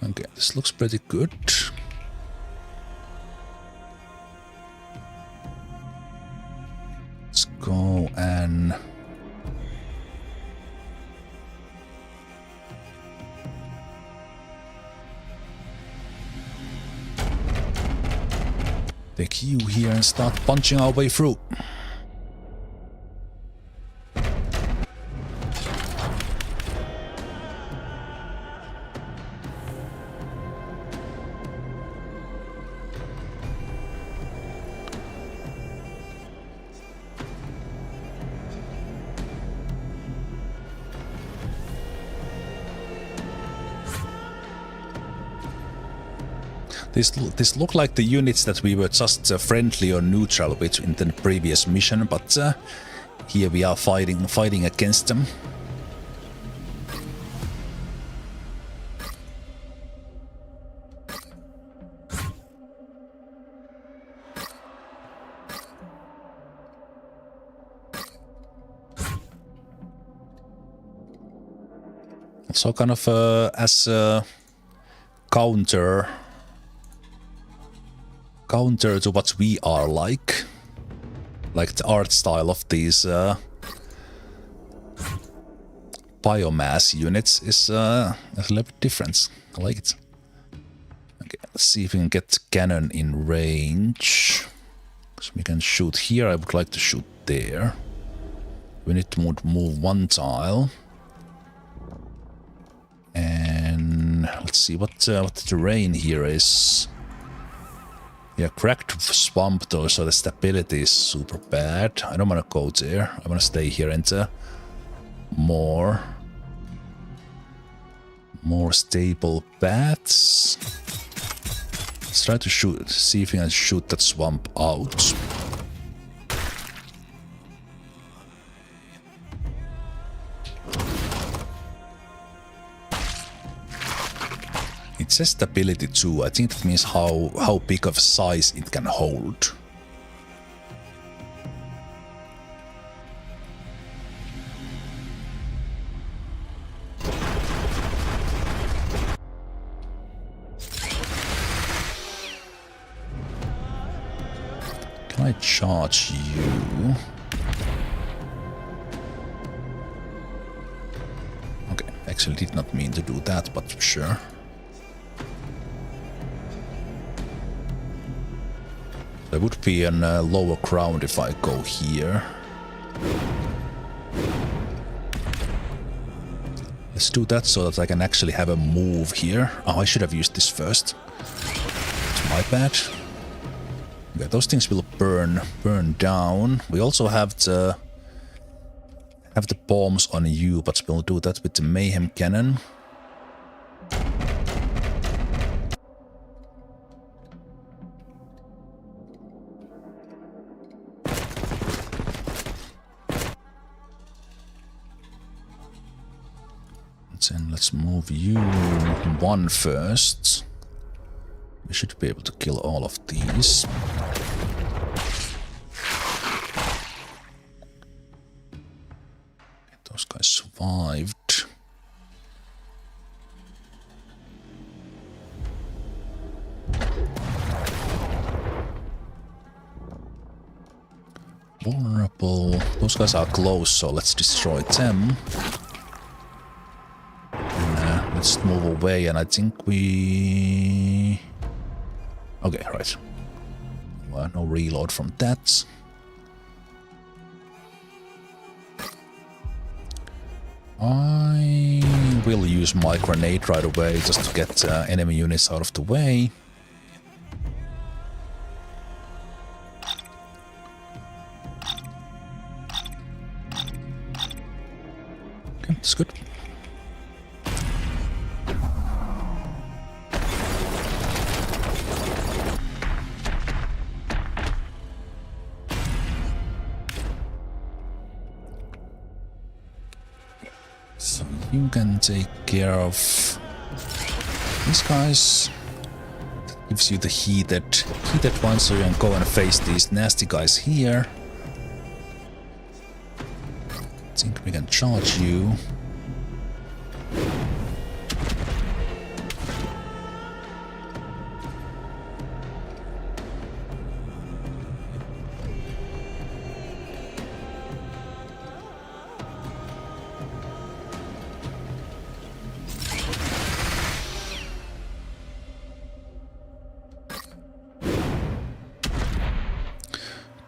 Okay, this looks pretty good. Let's go and... take you here and start punching our way through. This look like the units that we were just friendly or neutral with in the previous mission, but here we are fighting against them. So kind of as a counter to what we are like the art style of these biomass units is a little bit different. I like it. Okay, let's see if we can get cannon in range. So we can shoot here. I would like to shoot there. We need to move one tile. And let's see what the terrain here is. Yeah, cracked swamp though, so the stability is super bad. I don't want to go there. I want to stay here into more stable paths. Let's try to see if we can shoot that swamp out. It says stability too. I think that means how big of a size it can hold. Can I charge you? Okay, actually did not mean to do that, but sure. There would be a lower ground if I go here. Let's do that so that I can actually have a move here. Oh, I should have used this first. It's my bad. Okay, those things will burn down. We also have the bombs on you, but we'll do that with the mayhem cannon. And let's move you one first. We should be able to kill all of these. Those guys survived. Vulnerable. Those guys are close, so let's destroy them. Let's move away, and I think we... Okay, right. Well, no reload from that. I will use my grenade right away just to get enemy units out of the way. Okay, that's good. So you can take care of these guys. That gives you the heated one, so you can go and face these nasty guys here. I think we can charge you.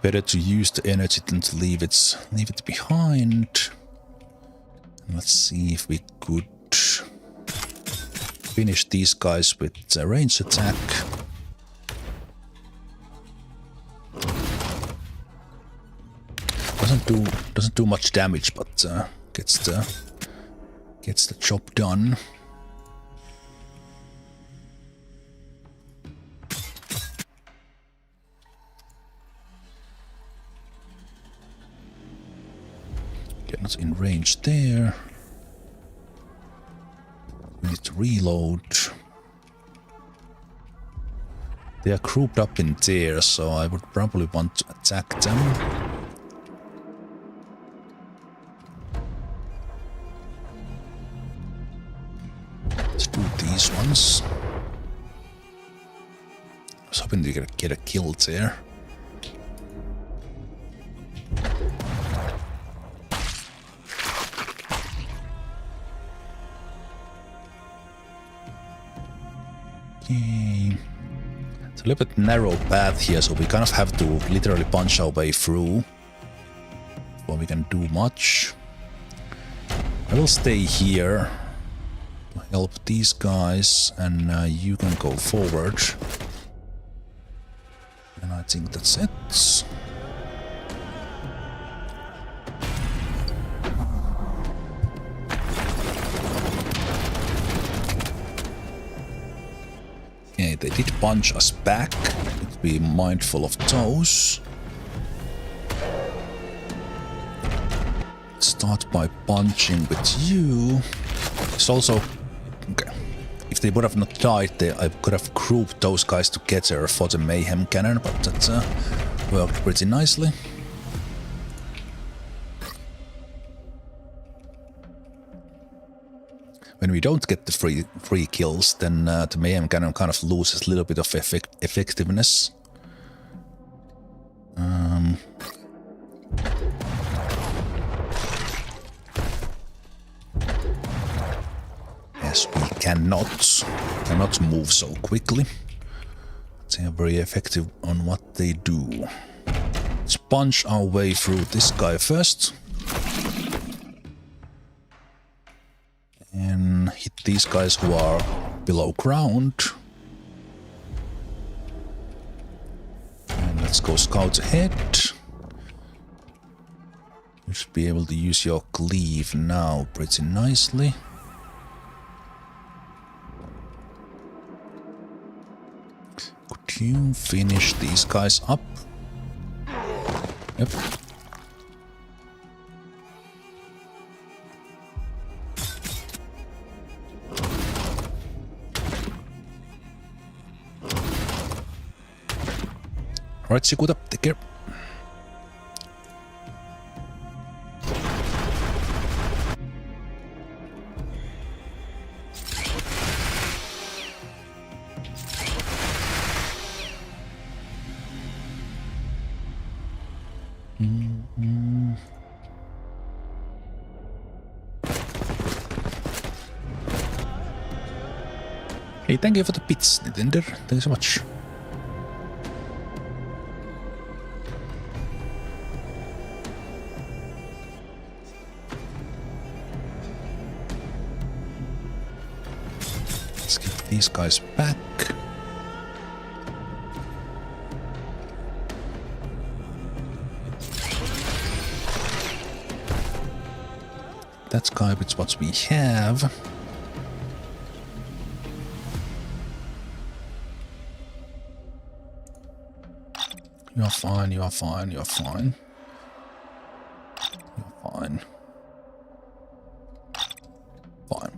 Better to use the energy than to leave it behind. Let's see if we could finish these guys with a range attack. Doesn't do much damage, but gets the job done. Get us in range there. We need to reload. They are grouped up in there, so I would probably want to attack them. Let's do these ones. I was hoping to get a kill there. Okay. So little bit narrow path here, so we kind of have to literally punch our way through before we can do much. I will stay here to help these guys, and you can go forward. And I think that's it. Okay, they did punch us back. Let's be mindful of those. Start by punching with you. It's also... Okay. If they would have not died, I could have grouped those guys together for the mayhem cannon, but that worked pretty nicely. When we don't get the free kills, then the mayhem cannon kind of loses a little bit of effectiveness. Yes, we cannot move so quickly. They are very effective on what they do. Let's punch our way through this guy first. And hit these guys who are below ground. And let's go scout ahead. You should be able to use your cleave now pretty nicely. Could you finish these guys up? Yep. Alright, Sikuta, take care. Hey, thank you for the bits, Nintendo. Thank you so much. Let's get these guys back. That's garbage what we have. You're fine, you're fine, you're fine. You're fine. Fine.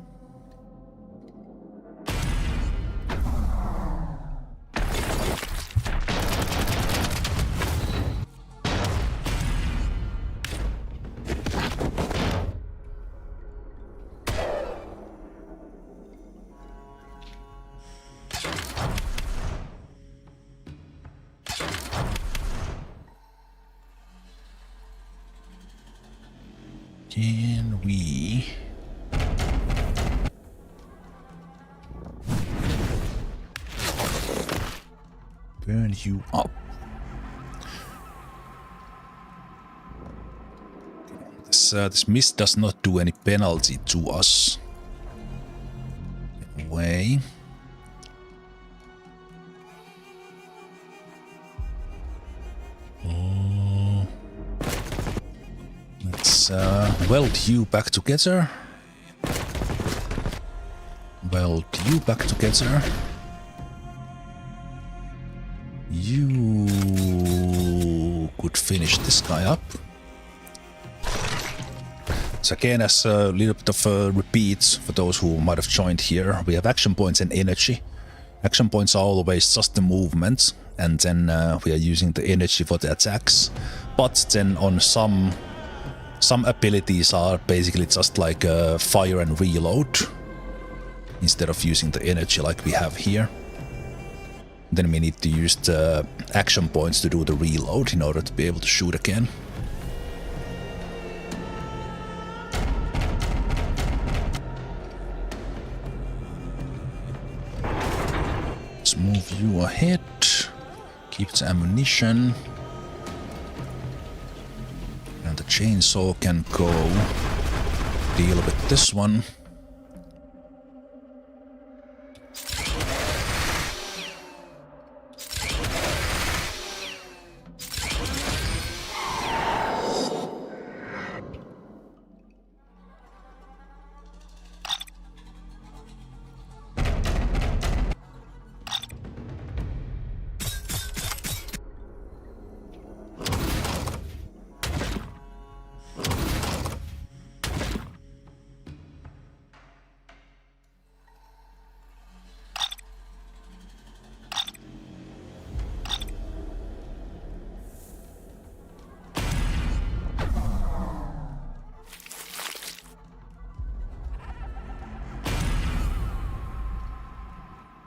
Can we burn you up? This mist does not do any penalty to us. Get away. Let's weld you back together. Weld you back together. You could finish this guy up. So again, as a little bit of a repeat for those who might have joined here, we have action points and energy. Action points are always just the movement, and then we are using the energy for the attacks. But then on some abilities are basically just like fire and reload, instead of using the energy like we have here. Then we need to use the action points to do the reload in order to be able to shoot again. Let's move you ahead. Keep the ammunition. And the chainsaw can go deal with this one.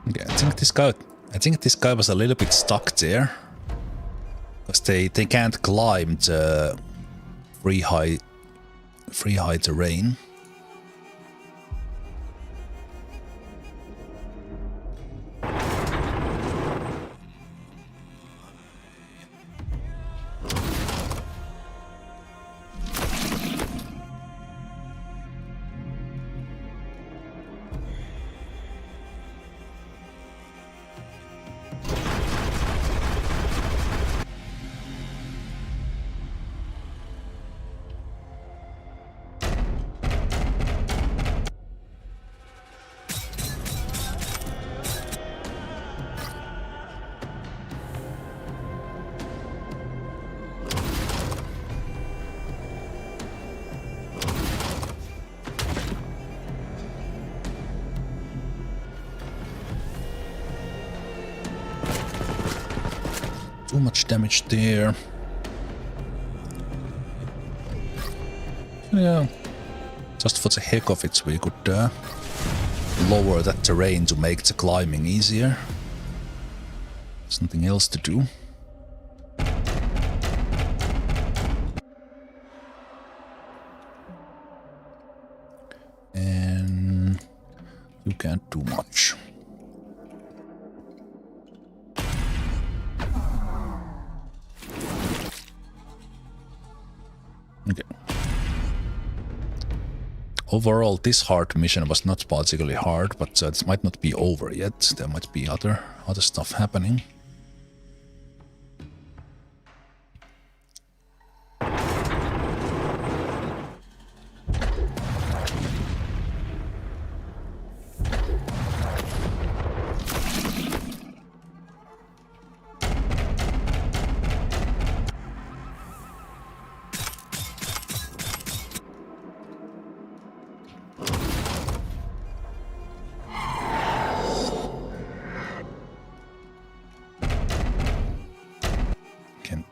Okay, I think this guy was a little bit stuck there. Because they can't climb the free high terrain. Too much damage there. Yeah, just for the heck of it, we could lower that terrain to make the climbing easier. Something else to do. And you can't do much. Okay. Overall, this hard mission was not particularly hard, but it might not be over yet. There might be other stuff happening.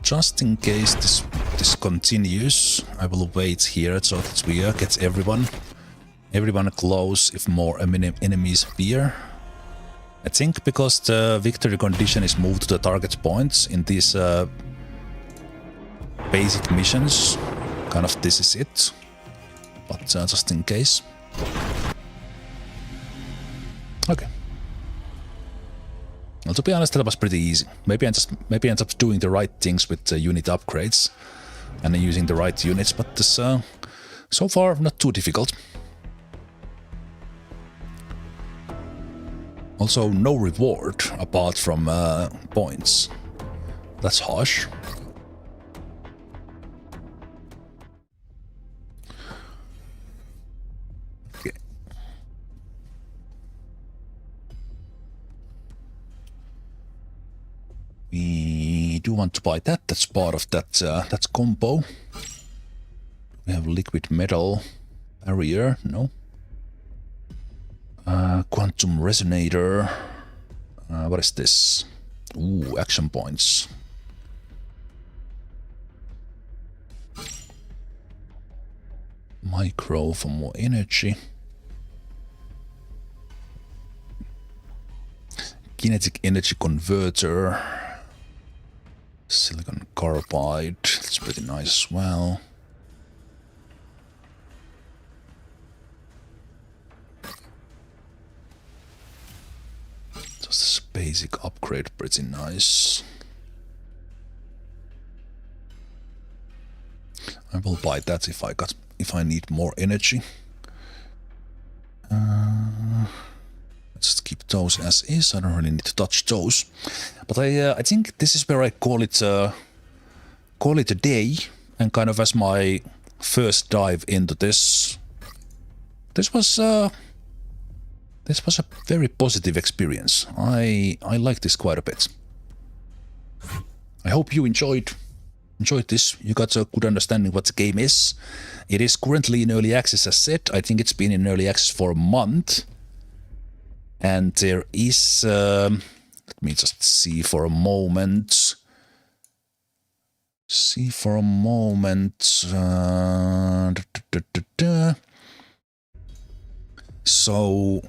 Just in case this continues, I will wait here so that we get everyone close if more enemies appear. I think because the victory condition is moved to the target points in these basic missions, kind of this is it. But just in case. Okay. Well, to be honest, that was pretty easy. Maybe I ended up doing the right things with the unit upgrades and using the right units, but this, so far not too difficult. Also, no reward apart from points. That's harsh. We do want to buy that. That's part of that combo. We have liquid metal barrier. No. Quantum resonator. What is this? Ooh, action points. Micro for more energy. Kinetic energy converter. Silicon carbide, that's pretty nice as well. Just this basic upgrade, pretty nice. I will buy that if I need more energy. Let's keep those as is. I don't really need to touch those. But I think this is where I call it a day, and kind of as my first dive into this. This was a very positive experience. I like this quite a bit. I hope you enjoyed this. You got a good understanding what the game is. It is currently in early access as said. I think it's been in early access for a month. And there is let me just see for a moment. So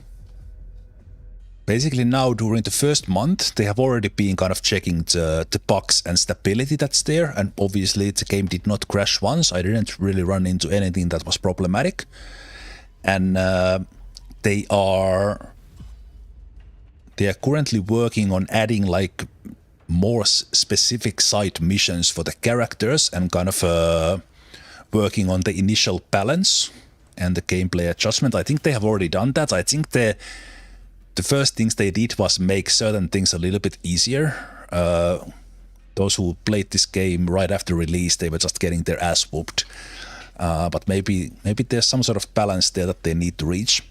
basically now during the first month they have already been kind of checking the bugs and stability that's there, and obviously the game did not crash once. I didn't really run into anything that was problematic, and they are currently working on adding like more specific side missions for the characters, and kind of working on the initial balance and the gameplay adjustment. I think they have already done that. I think the first things they did was make certain things a little bit easier. Those who played this game right after release, they were just getting their ass whooped. But maybe there's some sort of balance there that they need to reach.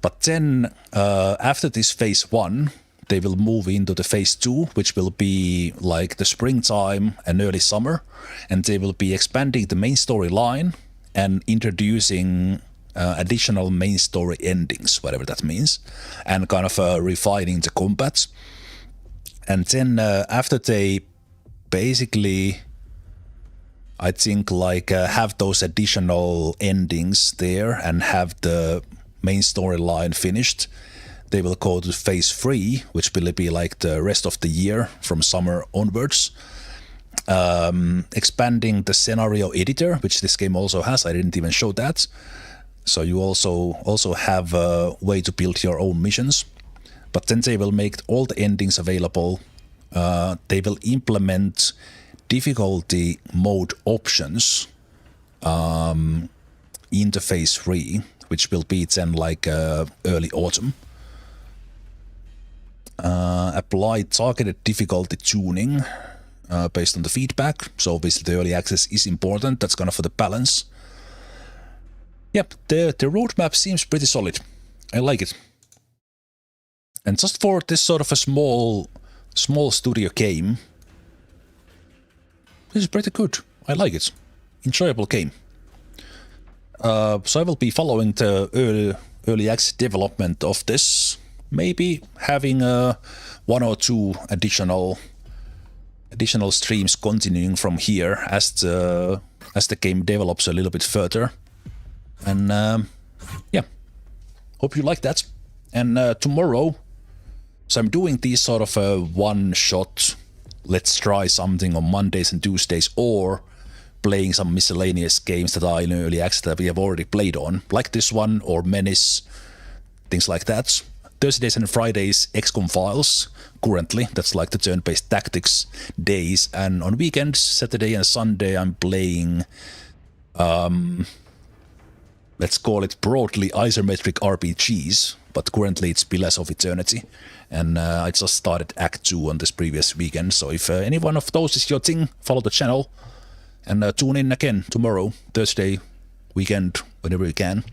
But then after this phase 1, they will move into the phase 2, which will be like the springtime and early summer, and they will be expanding the main storyline and introducing additional main story endings, whatever that means, and kind of refining the combat. And then after they basically, I think, like have those additional endings there and have the main storyline finished, they will go to phase 3, which will be like the rest of the year from summer onwards. Expanding the scenario editor, which this game also has. I didn't even show that. So you also have a way to build your own missions. But then they will make all the endings available. They will implement difficulty mode options into phase 3, which will be then like early autumn. Apply targeted difficulty tuning based on the feedback. So obviously the early access is important. That's kind of for the balance. Yep, the roadmap seems pretty solid. I like it. And just for this sort of a small studio game, this is pretty good. I like it. Enjoyable game. So I will be following the early access development of this. Maybe having 1 or 2 additional streams continuing from here as the game develops a little bit further. And yeah, hope you like that. And tomorrow, so I'm doing these sort of one-shot, let's try something on Mondays and Tuesdays, or playing some miscellaneous games that are in early access that we have already played on, like this one or Menace, things like that. Thursdays and Fridays, XCOM Files, currently. That's like the turn-based tactics days. And on weekends, Saturday and Sunday, I'm playing, let's call it broadly isometric RPGs, but currently it's Pillars of Eternity. And I just started Act 2 on this previous weekend. So if any one of those is your thing, follow the channel. And tune in again tomorrow, Thursday, weekend, whenever you can.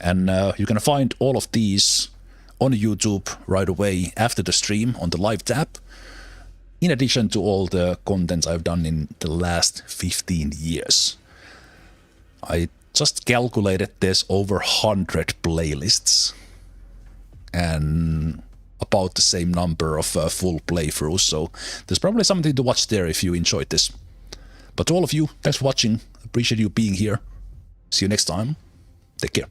And you can find all of these on YouTube right away after the stream on the live tab, in addition to all the content I've done in the last 15 years. I just calculated there's over 100 playlists and about the same number of full playthroughs, so there's probably something to watch there if you enjoyed this. But to all of you, thanks for watching. Appreciate you being here. See you next time. Take care.